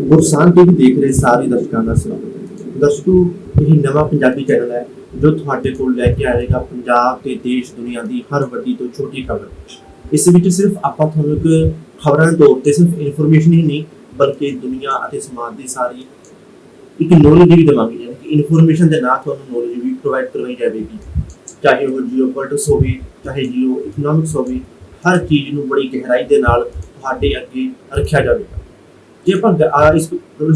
ਗੁਰਸਾਨ TV ਦੇਖ ਰਹੇ ਸਾਰੇ ਦਰਸ਼ਕਾਂ ਦਾ ਸਵਾਗਤ ਹੈ। ਦਰਸ਼ਕੋ, ਇਹ ਨਵਾਂ ਪੰਜਾਬੀ ਚੈਨਲ ਹੈ ਜੋ ਤੁਹਾਡੇ ਕੋਲ ਲੈ ਕੇ ਆਏਗਾ ਪੰਜਾਬ ਤੇ ਦੇਸ਼ ਦੁਨੀਆ ਦੀ ਹਰ ਵੱਡੀ ਤੋਂ ਛੋਟੀ ਖਬਰ। ਇਸ ਵਿੱਚ ਸਿਰਫ ਆਪਾਂ ਤੁਹਾਨੂੰ ਇੱਕ ਖਬਰਾਂ ਦੇ ਤੌਰ ਤੇ ਸਿਰਫ ਇਨਫੋਰਮੇਸ਼ਨ ਹੀ ਨਹੀਂ ਬਲਕਿ ਦੁਨੀਆ ਅਤੇ ਸਮਾਜ ਦੀ ਸਾਰੀ ਇੱਕ ਨੌਲੇਜ ਵੀ ਦੇਵਾਂਗੇ, ਯਾਨੀ ਕਿ ਇਨਫੋਰਮੇਸ਼ਨ ਦੇ ਨਾਲ ਤੁਹਾਨੂੰ ਨੌਲੇਜ ਵੀ ਪ੍ਰੋਵਾਈਡ ਕਰਵਾਈ ਜਾਵੇਗੀ। ਚਾਹੇ ਉਹ ਜੀਓ ਪੋਲਿਟਿਕਸ ਹੋਵੇ, ਚਾਹੇ ਜੀਓ ਇਕਨੋਮਿਕਸ ਹੋਵੇ, ਹਰ ਚੀਜ਼ ਨੂੰ ਬੜੀ ਗਹਿਰਾਈ ਦੇ ਨਾਲ ਤੁਹਾਡੇ ਅੱਗੇ ਰੱਖਿਆ ਜਾਵੇਗਾ। ਜੇ ਆਪਾਂ ਇਸ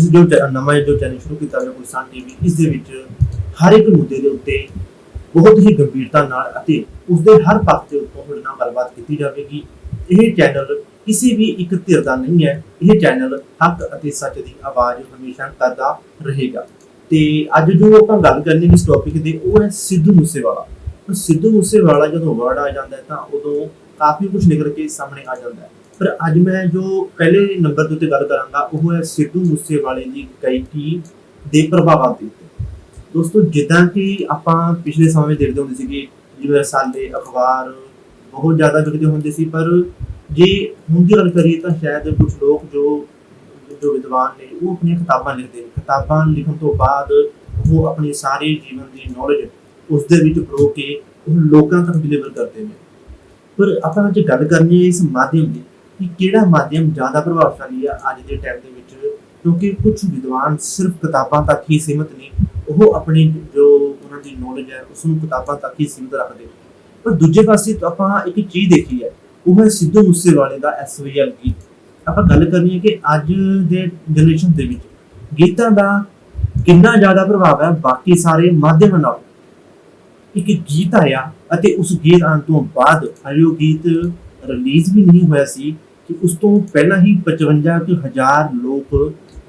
ਜੋ ਨਵਾਂ ਜੋ ਚੈਨਲ ਸ਼ੁਰੂ ਕੀਤਾ ਹੈ ਗੁਰਸਾਨ ਟੀਵੀ, ਇਸ ਦੇ ਵਿੱਚ ਹਰ ਇੱਕ ਮੁੱਦੇ ਦੇ ਉੱਤੇ ਬਹੁਤ ਹੀ ਗੰਭੀਰਤਾ ਨਾਲ ਅਤੇ ਉਸਦੇ ਹਰ ਪੱਖ ਦੇ ਉੱਤੇ ਤੁਹਾਡੇ ਨਾਲ ਗੱਲਬਾਤ ਕੀਤੀ ਜਾਵੇਗੀ। ਇਹ ਚੈਨਲ ਕਿਸੇ ਵੀ ਇੱਕ ਧਿਰ ਦਾ ਨਹੀਂ ਹੈ, ਇਹ ਚੈਨਲ ਹੱਕ ਅਤੇ ਸੱਚ ਦੀ ਆਵਾਜ਼ ਹਮੇਸ਼ਾ ਕਰਦਾ ਰਹੇਗਾ। ਤੇ ਅੱਜ ਜੋ ਆਪਾਂ ਗੱਲ ਕਰਨੀ ਇਸ ਟੌਪਿਕ ਦੇ ਉਹ ਹੈ ਸਿੱਧੂ ਮੂਸੇਵਾਲਾ। ਸਿੱਧੂ ਮੂਸੇਵਾਲਾ ਜਦੋਂ ਵਰਡ ਆ ਜਾਂਦਾ ਹੈ ਤਾਂ ਉਦੋਂ ਕਾਫੀ ਕੁਝ ਨਿਕਲ ਕੇ ਸਾਹਮਣੇ ਆ ਜਾਂਦਾ ਹੈ। ਪਰ ਅੱਜ ਮੈਂ ਜੋ ਪਹਿਲੇ ਨੰਬਰ ਦੇ ਉੱਤੇ ਗੱਲ ਕਰਾਂਗਾ ਉਹ ਹੈ ਸਿੱਧੂ ਮੂਸੇਵਾਲੇ ਦੀ ਗਾਇਕੀ ਦੇ ਪ੍ਰਭਾਵਾਂ ਦੇ ਉੱਤੇ। ਦੋਸਤੋ, ਜਿੱਦਾਂ ਕਿ ਆਪਾਂ ਪਿਛਲੇ ਸਮੇਂ ਵਿੱਚ ਦੇਖਦੇ ਹੁੰਦੇ ਸੀਗੇ ਜਿਵੇਂ ਰਸਾਲੇ, ਅਖਬਾਰ ਬਹੁਤ ਜ਼ਿਆਦਾ ਵਿਕਦੇ ਹੁੰਦੇ ਸੀ, ਪਰ ਜੇ ਹੁਣ ਦੀ ਗੱਲ ਕਰੀਏ ਤਾਂ ਸ਼ਾਇਦ ਕੁਝ ਲੋਕ ਜੋ ਵਿਦਵਾਨ ਨੇ ਉਹ ਆਪਣੀਆਂ ਕਿਤਾਬਾਂ ਲਿਖਦੇ ਨੇ। ਕਿਤਾਬਾਂ ਲਿਖਣ ਤੋਂ ਬਾਅਦ ਉਹ ਆਪਣੀ ਸਾਰੇ ਜੀਵਨ ਦੀ ਨੌਲੇਜ ਉਸ ਦੇ ਵਿੱਚ ਪਰੋ ਕੇ ਉਹ ਲੋਕਾਂ ਤੱਕ ਡਿਲੀਵਰ ਕਰਦੇ ਨੇ। ਪਰ ਆਪਾਂ ਅੱਜ ਗੱਲ ਕਰਨੀ ਹੈ ਇਸ ਮਾਧਿਅਮ ਦੀ ਕਿ ਕਿਹੜਾ ਮਾਧਿਅਮ ਜ਼ਿਆਦਾ ਪ੍ਰਭਾਵਸ਼ਾਲੀ ਹੈ ਅੱਜ ਦੇ ਟਾਈਮ ਦੇ ਵਿੱਚ, ਕਿਉਂਕਿ ਕੁਝ ਵਿਦਵਾਨ ਸਿਰਫ ਕਿਤਾਬਾਂ ਤੱਕ ਹੀ ਸੀਮਿਤ ਨਹੀਂ, ਉਹ ਆਪਣੀ ਜੋ ਉਹਨਾਂ ਦੀ ਨੌਲੇਜ ਹੈ ਉਸ ਨੂੰ ਕਿਤਾਬਾਂ ਤੱਕ ਹੀ ਸੀਮਿਤ ਰੱਖਦੇ ਨੇ। ਪਰ ਦੂਜੇ ਪਾਸੇ ਆਪਾਂ ਇੱਕ ਚੀਜ਼ ਦੇਖੀ ਹੈ ਉਹ ਹੈ ਸਿੱਧੂ ਮੂਸੇਵਾਲੇ ਦਾ SVL ਗੀਤ। ਆਪਾਂ ਗੱਲ ਕਰਨੀ ਹੈ ਕਿ ਅੱਜ ਦੇ ਜਨਰੇਸ਼ਨ ਦੇ ਵਿੱਚ ਗੀਤਾਂ ਦਾ ਕਿੰਨਾ ਜ਼ਿਆਦਾ ਪ੍ਰਭਾਵ ਹੈ ਬਾਕੀ ਸਾਰੇ ਮਾਧਿਅਮਾਂ ਨਾਲ। ਇੱਕ ਗੀਤ ਆਇਆ ਅਤੇ ਉਸ ਗੀਤ ਆਉਣ ਤੋਂ ਬਾਅਦ ਹਜੇ ਉਹ ਗੀਤ ਰਿਲੀਜ਼ ਵੀ ਨਹੀਂ ਹੋਇਆ ਸੀ ਕਿ ਉਸ ਤੋਂ ਪਹਿਲਾਂ ਹੀ 55,000 ਲੋਕ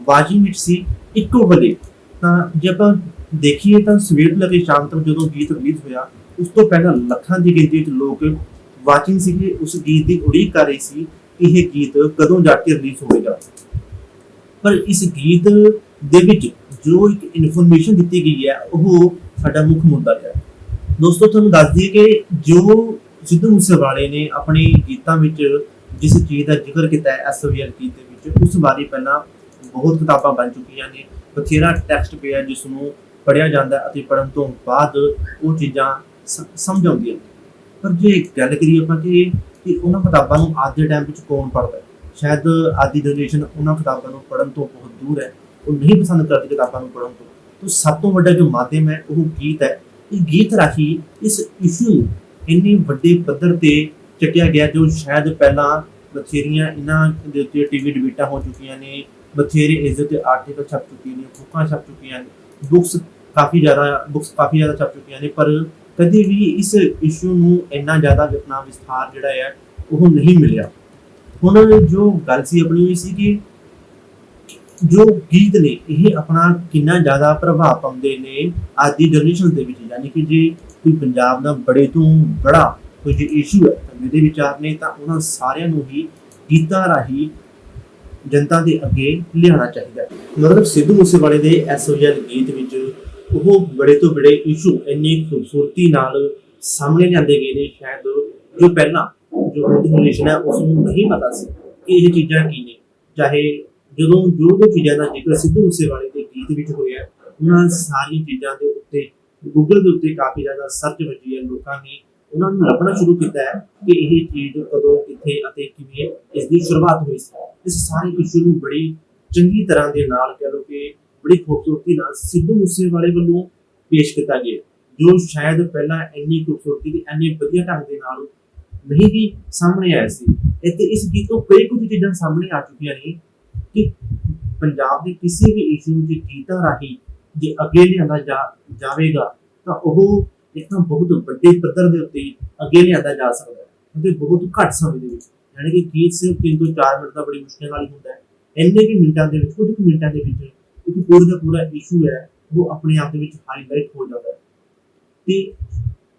ਵਾਜਿੰਗ ਵਿੱਚ ਸੀ ਇੱਕੋ ਵੇਲੇ। ਤਾਂ ਜੇ ਆਪਾਂ ਦੇਖੀਏ ਤਾਂ ਸਵੇਰ ਤੋਂ ਲੈ ਕੇ ਸ਼ਾਮ ਤੱਕ ਜਦੋਂ ਗੀਤ ਰਿਲੀਜ਼ ਹੋਇਆ ਉਸ ਤੋਂ ਪਹਿਲਾਂ ਲੱਖਾਂ ਦੀ ਗਿਣਤੀ ਵਿੱਚ ਲੋਕ ਵਾਚਿੰਗ ਸੀਗੇ, ਉਸ ਗੀਤ ਦੀ ਉਡੀਕ ਕਰ ਰਹੇ ਸੀ ਕਿ ਇਹ ਗੀਤ ਕਦੋਂ ਜਾ ਕੇ ਰਿਲੀਜ਼ ਹੋਵੇਗਾ। ਪਰ ਇਸ ਗੀਤ ਦੇ ਵਿੱਚ ਜੋ ਇੱਕ ਇਨਫੋਰਮੇਸ਼ਨ ਦਿੱਤੀ ਗਈ ਹੈ ਉਹ ਸਾਡਾ ਮੁੱਖ ਮੁੱਦਾ ਹੈ। ਦੋਸਤੋ, ਤੁਹਾਨੂੰ ਦੱਸ ਦਈਏ ਕਿ ਜੋ ਸਿੱਧੂ ਮੂਸੇਵਾਲੇ ਨੇ ਆਪਣੇ ਗੀਤਾਂ ਵਿੱਚ ਜਿਸ ਚੀਜ਼ ਦਾ ਜ਼ਿਕਰ ਕੀਤਾ ਹੈ SVL ਗੀਤ ਦੇ ਵਿੱਚ, ਉਸ ਬਾਰੇ ਪਹਿਲਾਂ ਬਹੁਤ ਕਿਤਾਬਾਂ ਬਣ ਚੁੱਕੀਆਂ ਨੇ, ਬਥੇਰਾ ਟੈਕਸਟ ਪਿਆ ਜਿਸ ਨੂੰ ਪੜ੍ਹਿਆ ਜਾਂਦਾ ਅਤੇ ਪੜ੍ਹਨ ਤੋਂ ਬਾਅਦ ਉਹ ਚੀਜ਼ਾਂ ਸਮਝ ਆਉਂਦੀਆਂ। ਪਰ ਜੇ ਗੱਲ ਕਰੀਏ ਆਪਾਂ ਕਿ ਉਹਨਾਂ ਕਿਤਾਬਾਂ ਨੂੰ ਅੱਜ ਦੇ ਟਾਈਮ ਵਿੱਚ ਕੌਣ ਪੜ੍ਹਦਾ ਹੈ, ਸ਼ਾਇਦ ਅੱਜ ਦੀ ਜਨਰੇਸ਼ਨ ਉਹਨਾਂ ਕਿਤਾਬਾਂ ਨੂੰ ਪੜ੍ਹਨ ਤੋਂ ਬਹੁਤ ਦੂਰ ਹੈ, ਉਹ ਨਹੀਂ ਪਸੰਦ ਕਰਦੀ ਕਿਤਾਬਾਂ ਨੂੰ ਪੜ੍ਹਨ ਤੋਂ। ਤਾਂ ਸਭ ਤੋਂ ਵੱਡਾ ਜੋ ਮਾਧਿਅਮ ਹੈ ਉਹ ਗੀਤ ਹੈ। ਇਹ ਗੀਤ ਰਾਹੀਂ ਇਸ ਇਸ਼ੂ ਨੂੰ ਇੰਨੇ ਵੱਡੇ ਪੱਧਰ ਤੇ ਚੱਕਿਆ ਗਿਆ ਜੋ ਸ਼ਾਇਦ ਪਹਿਲਾਂ ਬਥੇਰੀਆਂ ਇਹਨਾਂ ਦੇ ਉੱਤੇ ਟੀਵੀ ਡਿਬੇਟਾਂ ਹੋ ਚੁੱਕੀਆਂ ਨੇ, ਬਥੇਰੇ ਇਸ ਦੇ ਉੱਤੇ ਆਰਟੀਕਲ ਛਪ ਚੁੱਕੇ ਨੇ, ਬੁੱਕਾਂ ਛਪ ਚੁੱਕੀਆਂ ਨੇ, ਬੁੱਕਸ ਕਾਫੀ ਜ਼ਿਆਦਾ ਛਪ ਚੁੱਕੀਆਂ ਨੇ, ਪਰ ਕਦੇ ਵੀ ਇਸ ਇਸ਼ੂ ਨੂੰ ਇੰਨਾ ਜ਼ਿਆਦਾ ਆਪਣਾ ਵਿਸਥਾਰ ਜਿਹੜਾ ਹੈ ਉਹ ਨਹੀਂ ਮਿਲਿਆ। ਹੁਣ ਜੋ ਗੱਲ ਸੀ ਆਪਣੀ ਹੋਈ ਸੀ ਕਿ ਜੋ ਗੀਤ ਨੇ ਇਹ ਆਪਣਾ ਕਿੰਨਾ ਜ਼ਿਆਦਾ ਪ੍ਰਭਾਵ ਪਾਉਂਦੇ ਨੇ ਅੱਜ ਦੀ ਜਨਰੇਸ਼ਨ ਦੇ ਵਿੱਚ। ਯਾਨੀ ਕਿ ਜੇ ਕੋਈ ਪੰਜਾਬ ਦਾ ਬੜੇ ਤੋਂ ਬੜਾ ਕੋਈ ਜੇ ਇਸ਼ੂ ਹੈ ਜਿਹਦੇ ਵਿਚਾਰ ਨੇ ਤਾਂ ਉਹਨਾਂ ਸਾਰਿਆਂ ਨੂੰ ਹੀ ਗੀਤਾਂ ਰਾਹੀਂ ਜਨਤਾ ਦੇ ਅੱਗੇ ਲਿਆਉਣਾ ਚਾਹੀਦਾ ਹੈ। ਮਤਲਬ ਸਿੱਧੂ ਮੂਸੇਵਾਲੇ ਦੇ SVL ਗੀਤ ਵਿੱਚ ਉਹ ਬੜੇ ਤੋਂ ਬੜੇ ਇਸ਼ੂ ਇੰਨੀ ਖੂਬਸੂਰਤੀ ਨਾਲ ਸਾਹਮਣੇ ਲਿਆਂਦੇ ਗਏ ਨੇ, ਸ਼ਾਇਦ ਜੋ ਪਹਿਲਾਂ ਜੋ ਜਨਰੇਸ਼ਨ ਹੈ ਉਸ ਨੂੰ ਨਹੀਂ ਪਤਾ ਸੀ ਕਿ ਇਹ ਚੀਜ਼ਾਂ ਕੀ ਨੇ। ਚਾਹੇ ਜਦੋਂ ਜੋ ਚੀਜ਼ਾਂ ਦਾ ਜ਼ਿਕਰ ਸਿੱਧੂ ਮੂਸੇਵਾਲੇ ਦੇ ਗੀਤ ਵਿੱਚ ਹੋਇਆ, ਉਹਨਾਂ ਸਾਰੀਆਂ ਚੀਜ਼ਾਂ ਦੇ ਉੱਤੇ ਗੂਗਲ ਦੇ ਉੱਤੇ ਕਾਫੀ ਜ਼ਿਆਦਾ ਸਰਚ ਵੱਜੀ ਹੈ, ਲੋਕਾਂ ਨੇ ਉਹਨਾਂ ਨੂੰ ਲੱਭਣਾ ਸ਼ੁਰੂ ਕੀਤਾ ਹੈ ਕਿ ਇਹ ਚੀਜ਼ ਕਦੋਂ, ਕਿੱਥੇ ਅਤੇ ਕਿਵੇਂ ਇਸ ਦੀ ਸ਼ੁਰੂਆਤ ਹੋਈ ਸੀ। ਇਸ ਸਾਰੇ ਇਸ਼ੂ ਨੂੰ ਬੜੀ ਚੰਗੀ ਤਰ੍ਹਾਂ ਦੇ ਨਾਲ ਕਹਿ ਲਓ ਕਿ ਬੜੀ ਖੂਬਸੂਰਤੀ ਨਾਲ ਸਿੱਧੂ ਮੂਸੇਵਾਲੇ ਵੱਲੋਂ ਪੇਸ਼ ਕੀਤਾ ਗਿਆ, ਜੋ ਸ਼ਾਇਦ ਪਹਿਲਾਂ ਇੰਨੀ ਖੂਬਸੂਰਤੀ ਤੇ ਇੰਨੇ ਵਧੀਆ ਢੰਗ ਦੇ ਨਾਲ ਨਹੀਂ ਵੀ ਸਾਹਮਣੇ ਆਇਆ ਸੀ। ਇੱਥੇ ਇਸ ਗੀਤ ਤੋਂ ਕਈ ਕੁਝ ਚੀਜ਼ਾਂ ਸਾਹਮਣੇ ਆ ਚੁੱਕੀਆਂ ਨੇ ਕਿ ਪੰਜਾਬ ਦੇ ਕਿਸੇ ਵੀ ਇਸ਼ੂ ਨੂੰ ਜੇ ਗੀਤਾਂ ਰਾਹੀਂ ਜੇ ਅੱਗੇ ਲਿਆਂਦਾ ਜਾਵੇਗਾ ਤਾਂ ਉਹ ਇੱਕ ਤਾਂ ਬਹੁਤ ਵੱਡੇ ਪੱਧਰ ਦੇ ਉੱਤੇ ਅੱਗੇ ਲਿਆਂਦਾ ਜਾ ਸਕਦਾ ਹੈ ਅਤੇ ਬਹੁਤ ਘੱਟ ਸਮੇਂ ਦੇ ਵਿੱਚ। ਯਾਨੀ ਕਿ ਗੀਤ ਸਿਰਫ 3 ਤੋਂ 4 ਮਿੰਟ ਦਾ ਬੜੀ ਮੁਸ਼ਕਿਲ ਨਾਲ ਹੀ ਹੁੰਦਾ ਹੈ। ਇੰਨੇ ਕਿ ਮਿੰਟਾਂ ਦੇ ਵਿੱਚ, ਕੁਝ ਮਿੰਟਾਂ ਦੇ ਵਿੱਚ ਇੱਕ ਪੂਰਾ ਦਾ ਪੂਰਾ ਇਸ਼ੂ ਹੈ ਉਹ ਆਪਣੇ ਆਪ ਦੇ ਵਿੱਚ ਹਾਈਲਾਈਟ ਹੋ ਜਾਂਦਾ ਹੈ। ਤੇ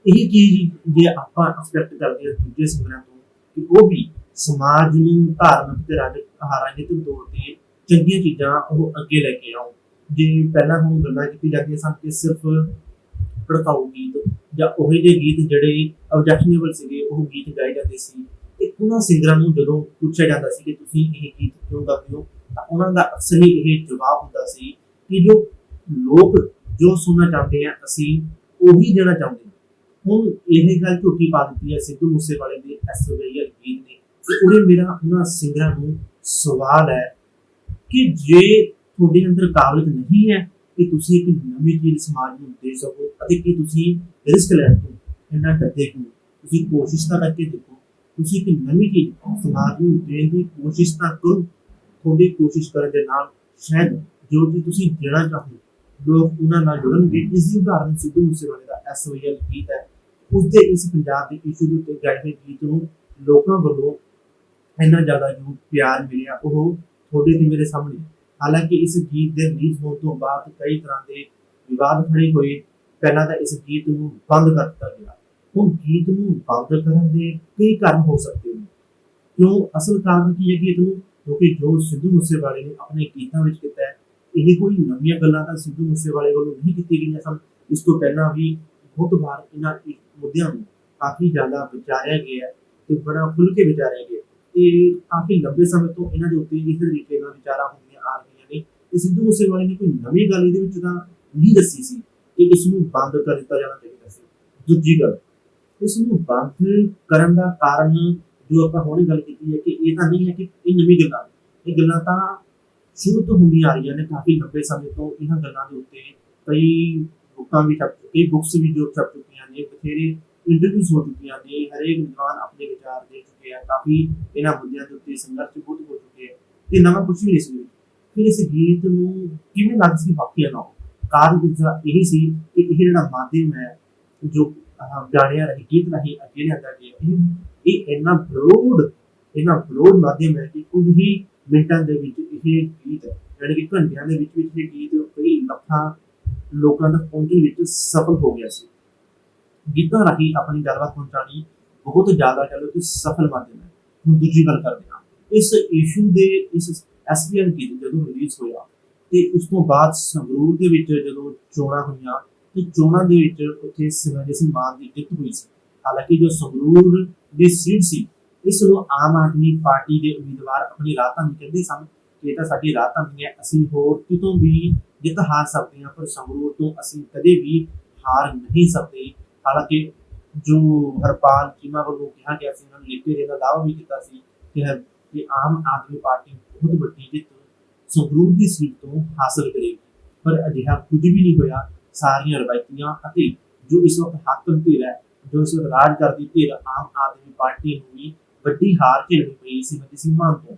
ਇਹ ਚੀਜ਼ ਜੇ ਆਪਾਂ ਐਕਸਪੈਕਟ ਕਰਦੇ ਹਾਂ ਦੂਜੇ ਸਿੰਗਰਾਂ ਤੋਂ ਕਿ ਉਹ ਵੀ ਸਮਾਜ ਨੂੰ ਧਾਰਮਿਕ ਤੇ ਰਾਜਨੀਤਿਕ ਤੌਰ ਤੇ ਚੰਗੀਆਂ ਚੀਜ਼ਾਂ ਉਹ ਅੱਗੇ ਲੈ ਕੇ ਆਉਣ। ਜੇ ਪਹਿਲਾਂ ਹੁਣ ਗੱਲਾਂ ਕੀਤੀ ਜਾਂਦੀਆਂ ਸਨ ਕਿ ਸਿਰਫ ਭੜਕਾਊ ਗੀਤ ਜਾਂ ਉਹੋ ਜਿਹੇ ਗੀਤ ਜਿਹੜੇ ਆਬਜੈਕਸ਼ਨੇਬਲ ਸੀਗੇ ਉਹ ਗੀਤ ਗਾਏ ਜਾਂਦੇ ਸੀ, ਤੇ ਉਹਨਾਂ ਸਿੰਗਰਾਂ ਨੂੰ ਜਦੋਂ ਪੁੱਛਿਆ ਜਾਂਦਾ ਸੀ ਕਿ ਤੁਸੀਂ ਇਹ ਗੀਤ ਕਿਉਂ ਗਾਉਂਦੇ ਹੋ ਤਾਂ ਉਹਨਾਂ ਦਾ ਅਕਸਰ ਹੀ ਇਹ ਜਵਾਬ ਹੁੰਦਾ ਸੀ ਕਿ ਜੋ ਲੋਕ ਜੋ ਸੁਣਨਾ ਚਾਹੁੰਦੇ ਆ ਅਸੀਂ ਉਹੀ ਦੇਣਾ ਚਾਹੁੰਦੇ ਹਾਂ। ਹੁਣ ਇਹ ਗੱਲ ਝੂਠੀ ਪਾ ਦਿੱਤੀ ਹੈ ਸਿੱਧੂ ਮੂਸੇਵਾਲੇ ਦੇ ਐਸਓਵੀਐਲ ਗੀਤ ਨੇ ਤੇ ਉਰੇ ਮੇਰਾ ਉਹਨਾਂ ਸਿੰਗਰਾਂ ਨੂੰ ਸਵਾਲ ਹੈ ਕਿ ਜੇ ਤੁਹਾਡੇ ਅੰਦਰ ਕਾਬਲੀਅਤ ਨਹੀਂ ਹੈ ਕਿ ਤੁਸੀਂ ਇੱਕ ਨਵੀਂ ਚੀਜ਼ ਸਮਾਜ ਨੂੰ ਦੇ ਸਕੋ ਅਤੇ ਕਿ ਤੁਸੀਂ ਰਿਸਕ ਲੈਣ ਤੋਂ ਇੰਨਾ ਡਰਦੇ ਕਿਉਂ? ਤੁਸੀਂ ਕੋਸ਼ਿਸ਼ ਤਾਂ ਕਰਕੇ ਦੇਖੋ, ਤੁਸੀਂ ਇੱਕ ਨਵੀਂ ਚੀਜ਼ ਸਮਾਜ ਨੂੰ ਦੇਣ ਦੀ ਕੋਸ਼ਿਸ਼ ਤਾਂ ਕਰੋ। ਤੁਹਾਡੀ ਕੋਸ਼ਿਸ਼ ਕਰਨ ਦੇ ਨਾਲ ਸ਼ਾਇਦ ਜੋ ਵੀ ਤੁਸੀਂ ਦੇਣਾ ਚਾਹੋ ਲੋਕ ਉਹਨਾਂ ਨਾਲ ਜੁੜਨਗੇ। ਇਸ ਦੀ ਉਦਾਹਰਨ ਸਿੱਧੂ ਮੂਸੇਵਾਲੇ ਦਾ ਐਸਓਵੀਐਲ ਗੀਤ ਹੈ। ਉਸਦੇ ਇਸ ਪੰਜਾਬ ਦੇ ਇਸ਼ੂ ਦੇ ਉੱਤੇ ਗਾਏ ਹੋਏ ਗੀਤ ਨੂੰ ਲੋਕਾਂ ਵੱਲੋਂ ਇੰਨਾ ਜ਼ਿਆਦਾ ਜੋ ਪਿਆਰ ਮਿਲਿਆ ਉਹ ਤੁਹਾਡੇ ਤੇ ਮੇਰੇ ਸਾਹਮਣੇ। ਹਾਲਾਂਕਿ ਇਸ ਗੀਤ ਦੇ ਰਿਲੀਜ਼ ਹੋਣ ਤੋਂ ਬਾਅਦ ਕਈ ਤਰ੍ਹਾਂ ਦੇ ਵਿਵਾਦ ਖੜੇ ਹੋਏ। ਪਹਿਲਾਂ ਤਾਂ ਇਸ ਗੀਤ ਨੂੰ ਬੰਦ ਕਰ ਦਿੱਤਾ ਗਿਆ। ਹੁਣ ਗੀਤ ਨੂੰ ਬੰਦ ਕਰਨ ਦੇ ਕਈ ਕਾਰਨ ਹੋ ਸਕਦੇ ਨੇ। ਕਿਉਂ? ਅਸਲ ਕਾਰਨ ਕੀ ਹੈ ਗੀਤ ਨੂੰ? ਕਿਉਂਕਿ ਜੋ ਸਿੱਧੂ ਮੂਸੇਵਾਲੇ ਨੇ ਆਪਣੇ ਗੀਤਾਂ ਵਿੱਚ ਕੀਤਾ ਹੈ ਇਹ ਕੋਈ ਨਵੀਆਂ ਗੱਲਾਂ ਤਾਂ ਸਿੱਧੂ ਮੂਸੇਵਾਲੇ ਵੱਲੋਂ ਨਹੀਂ ਕੀਤੀਆਂ ਗਈਆਂ ਸਨ। ਇਸ ਤੋਂ ਪਹਿਲਾਂ ਵੀ ਬਹੁਤ ਵਾਰ ਇਹਨਾਂ ਮੁੱਦਿਆਂ ਨੂੰ ਕਾਫੀ ਜ਼ਿਆਦਾ ਵਿਚਾਰਿਆ ਗਿਆ ਤੇ ਬੜਾ ਖੁੱਲ੍ਹ ਕੇ ਵਿਚਾਰਿਆ ਗਿਆ ਤੇ ਕਾਫੀ ਲੰਬੇ ਸਮੇਂ ਤੋਂ ਇਹਨਾਂ ਦੇ ਉੱਤੇ ਇਸ ਤਰੀਕੇ ਨਾਲ ਵਿਚਾਰਾਂ ਹੁੰਦੀਆਂ ਆ ਰਹੀਆਂ ਨੇ ਤੇ ਸਿੱਧੂ ਮੂਸੇਵਾਲੇ ਨੇ ਕੋਈ ਨਵੀਂ ਗੱਲ ਇਹਦੇ ਵਿੱਚ ਤਾਂ ਨਹੀਂ ਦੱਸੀ ਸੀ ਕਿ ਇਸ ਨੂੰ ਬੰਦ ਕਰ ਦਿੱਤਾ ਜਾਣਾ ਚਾਹੀਦਾ ਸੀ। ਦੂਜੀ ਗੱਲ, ਇਸ ਨੂੰ ਬੰਦ ਕਰਨ ਦਾ ਕਾਰਨ ਜੋ ਆਪਾਂ ਹੁਣੇ ਗੱਲ ਕੀਤੀ ਹੈ ਕਿ ਇਹ ਤਾਂ ਨਹੀਂ ਹੈ ਕਿ ਇਹ ਨਵੀਂ ਗੱਲਾਂ, ਇਹ ਗੱਲਾਂ ਤਾਂ ਸ਼ੁਰੂ ਤੋਂ ਹੁੰਦੀਆਂ ਆ ਰਹੀਆਂ ਨੇ ਕਾਫੀ ਲੰਬੇ ਸਮੇਂ ਤੋਂ। ਇਹਨਾਂ ਗੱਲਾਂ ਦੇ ਉੱਤੇ ਕਈ ਬੁੱਕਾਂ ਵੀ ਛਪ ਕਈ ਬੁੱਕਸ ਵੀ ਜੋ ਛਪ ਚੁੱਕੀਆਂ ਨੇ, ਬਥੇਰੇ ਇੰਟਰਵਿਊਜ਼ ਹੋ ਚੁੱਕੀਆਂ ਨੇ, ਹਰੇਕ ਵਿਦਵਾਨ ਆਪਣੇ ਵਿਚਾਰ ਦੇ ਚੁੱਕੇ ਆ, ਕਾਫੀ ਇਹਨਾਂ ਮੁੱਦਿਆਂ ਦੇ ਉੱਤੇ ਸੰਘਰਸ਼ ਬਹੁਤ ਹੋ ਚੁੱਕੇ ਆ ਤੇ ਨਵਾਂ ਕੁਝ ਵੀ ਨਹੀਂ ਸੀ। ਫਿਰ ਇਸ ਗੀਤ ਨੂੰ ਕਿਵੇਂ ਲੱਗ ਸੀ ਵਾਕਿਆ ਨਾ? ਕਾਰਨ ਇਸਦਾ ਇਹੀ ਸੀ ਕਿ ਇਹ ਜਿਹੜਾ ਮਾਧਿਅਮ ਹੈ ਜੋ ਗਾਣਿਆਂ ਰਾਹੀਂ ਗੀਤ ਰਾਹੀਂ ਅੱਗੇ ਲਿਆਂਦਾ ਗਿਆ ਇਹ ਇੰਨਾ ਬਰੋਡ ਮਾਧਿਅਮ ਹੈ ਕਿ ਕੁਝ ਹੀ ਮਿੰਟਾਂ ਦੇ ਵਿੱਚ ਇਹ ਗੀਤ ਯਾਨੀ ਕਿ ਘੰਟਿਆਂ ਦੇ ਵਿੱਚ ਇਹ ਗੀਤ ਕਈ ਲੱਖਾਂ ਲੋਕਾਂ ਤੱਕ ਪਹੁੰਚਣ ਵਿੱਚ ਸਫਲ ਹੋ ਗਿਆ ਸੀ। ਗੀਤਾਂ ਰਾਹੀਂ ਆਪਣੀ ਗੱਲਬਾਤ ਪਹੁੰਚਾਉਣੀ ਬਹੁਤ ਜ਼ਿਆਦਾ ਕਹਿ ਲਓ ਕਿ ਸਫਲ ਮਾਧਿਅਮ ਹੈ। ਹੁਣ ਦੂਜੀ ਗੱਲ ਕਰਦੇ ਹਾਂ ਇਸ ਇਸ਼ੂ ਦੇ ਇਸ ਐਸਪੀਐਲ ਗੀਤ ਜਦੋਂ ਰਿਲੀਜ਼ ਹੋਇਆ ਤੇ ਉਸ ਤੋਂ ਬਾਅਦ ਸੰਗਰੂਰ ਦੇ ਵਿੱਚ ਜਦੋਂ ਚੋਣਾਂ ਹੋਈਆਂ ਤੇ ਚੋਣਾਂ ਦੇ ਵਿੱਚ ਉੱਥੇ ਸਿਮਰਜੀਤ ਸਿੰਘ ਮਾਨ ਦੀ ਜਿੱਤ ਹੋਈ ਸੀ। ਹਾਲਾਂਕਿ ਜੋ ਸੰਗਰੂਰ ਦੀ ਸੀਟ ਸੀ ਇਸ ਨੂੰ ਆਮ ਆਦਮੀ ਪਾਰਟੀ ਦੇ ਉਮੀਦਵਾਰ ਆਪਣੀ ਰਾਹ ਤਾਂ ਕਹਿੰਦੇ ਸਨ ਕਿ ਇਹ ਤਾਂ ਸਾਡੀ ਰਾਹ ਤਾਂ ਨਹੀਂ ਹੈ, ਅਸੀਂ ਹੋਰ ਕਿਤੋਂ ਵੀ ਜਿੱਤ ਹਾਰ ਸਕਦੇ ਹਾਂ ਪਰ ਸੰਗਰੂਰ ਤੋਂ ਅਸੀਂ ਕਦੇ ਵੀ ਹਾਰ ਨਹੀਂ ਸਕਦੇ। ਹਾਲਾਂਕਿ ਜੋ ਹਰਪਾਲ ਚੀਮਾ ਵੱਲੋਂ ਕਿਹਾ ਗਿਆ ਸੀ, ਉਹਨਾਂ ਨੇ ਲਿਖ ਕੇ ਇਹਦਾ ਦਾਅਵਾ ਵੀ ਕੀਤਾ ਸੀ ਕਿ ਆਮ ਆਦਮੀ ਪਾਰਟੀ ਬਹੁਤ ਵੱਡੀ ਜਿੱਤ ਸੰਗਰੂਰ ਦੀ ਸੀਟ ਤੋਂ ਹਾਸਲ ਕਰੇਗੀ, ਪਰ ਅਜਿਹਾ ਕੁਝ ਵੀ ਨਹੀਂ ਹੋਇਆ। ਸਾਰੀਆਂ ਰਵਾਇਤੀਆਂ ਅਤੇ ਜੋ ਇਸ ਵਕਤ ਹਾਕਮ ਧਿਰ ਹੈ, ਜੋ ਇਸ ਵਕਤ ਰਾਜ ਕਰਦੀ ਧਿਰ ਆਮ ਆਦਮੀ ਪਾਰਟੀ ਨੂੰ ਵੀ ਵੱਡੀ ਹਾਰ ਝੇਲਣੀ ਪਈ ਸਿਮਰਜੀਤ ਸਿੰਘ ਮਾਨ ਤੋਂ।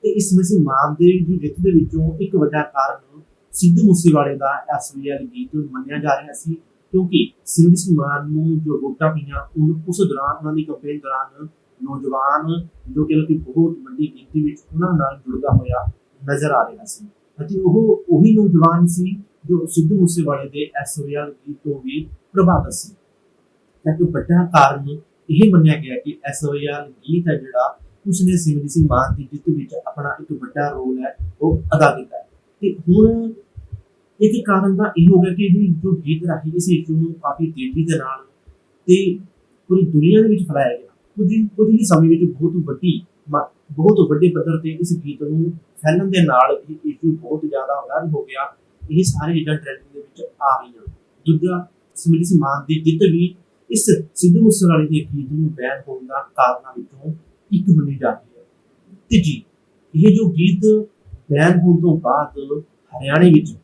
ਤੇ ਇਸ ਸਿਮਰਜੀਤ ਮਾਨ ਦੇ ਦੀ ਜਿੱਤ ਦੇ ਵਿੱਚੋਂ ਇੱਕ ਵੱਡਾ ਕਾਰਨ ਸਿੱਧੂ ਮੂਸੇਵਾਲੇ ਦਾ ਐਸਓਵੀਐਲ ਗੀਤ ਮੰਨਿਆ ਜਾ ਰਿਹਾ ਸੀ, ਕਿਉਂਕਿ ਸਿਮਰਜੀਤ ਸਿੰਘ ਮਾਨ ਨੂੰ ਜੋ ਵੋਟਾਂ ਪਈਆਂ ਉਸ ਦੌਰਾਨ ਉਹਨਾਂ ਦੀ ਕੰਪੇਨ ਦੌਰਾਨ ਨੌਜਵਾਨ ਜੋ ਕਿ ਬਹੁਤ ਵੱਡੀ ਗਿਣਤੀ ਵਿੱਚ ਉਹਨਾਂ ਨਾਲ ਜੁੜਦਾ ਹੋਇਆ ਨਜ਼ਰ ਆ ਰਿਹਾ ਸੀ ਅਤੇ ਉਹ ਉਹੀ ਨੌਜਵਾਨ ਸੀ ਜੋ ਸਿੱਧੂ ਮੂਸੇਵਾਲੇ ਦੇ ਐਸਓਵੀਐਲ ਗੀਤ ਤੋਂ ਵੀ ਪ੍ਰਭਾਵਿਤ ਸੀ। ਤਾਂ ਇੱਕ ਵੱਡਾ ਕਾਰਨ ਇਹ ਮੰਨਿਆ ਗਿਆ ਕਿ ਐਸਓਵੀਐਲ ਗੀਤ ਹੈ ਜਿਹੜਾ ਉਸਨੇ ਸਿਮਰਜੀਤ ਸਿੰਘ ਮਾਨ ਦੀ ਜਿੱਤ ਵਿੱਚ ਆਪਣਾ ਇੱਕ ਵੱਡਾ ਰੋਲ ਹੈ ਉਹ ਅਦਾ ਕੀਤਾ ਹੈ। ਤੇ ਹੁਣ ਇੱਕ ਕਾਰਨ ਤਾਂ ਇਹ ਹੋ ਗਿਆ ਕਿ ਇਹ ਜੋ ਗੀਤ ਰਾਹੀਂ ਇਸ ਇਸ਼ੂ ਨੂੰ ਕਾਫੀ ਤੇਜ਼ੀ ਦੇ ਨਾਲ ਤੇ ਪੂਰੀ ਦੁਨੀਆ ਦੇ ਵਿੱਚ ਫੈਲਾਇਆ ਗਿਆ। ਕੁਝ ਹੀ ਸਮੇਂ ਵਿੱਚ ਬਹੁਤ ਵੱਡੇ ਪੱਧਰ ਤੇ ਇਸ ਗੀਤ ਨੂੰ ਫੈਲਣ ਦੇ ਨਾਲ ਇਹ ਇਸ਼ੂ ਬਹੁਤ ਜ਼ਿਆਦਾ ਵਾਇਰਲ ਹੋ ਗਿਆ। ਇਹ ਸਾਰੇ ਚੀਜ਼ਾਂ ਟ੍ਰੈਂਡਿੰਗ ਦੇ ਵਿੱਚ ਆ ਰਹੀਆਂ। ਦੂਜਾ, ਸਿਮਰਜੀਤ ਸਿੰਘ ਮਾਨ ਦੀ ਜਿੱਤ ਵੀ ਇਸ ਸਿੱਧੂ ਮੂਸੇਵਾਲੇ ਦੇ ਗੀਤ ਨੂੰ ਬੈਨ ਹੋਣ ਦਾ ਕਾਰਨਾਂ ਵਿੱਚੋਂ ਇੱਕ ਮੰਨੀ ਜਾਂਦੀ ਹੈ। ਤੀਜੀ, ਇਹ ਜੋ ਗੀਤ ਬੈਨ ਹੋਣ ਤੋਂ ਬਾਅਦ ਹਰਿਆਣੇ ਵਿੱਚ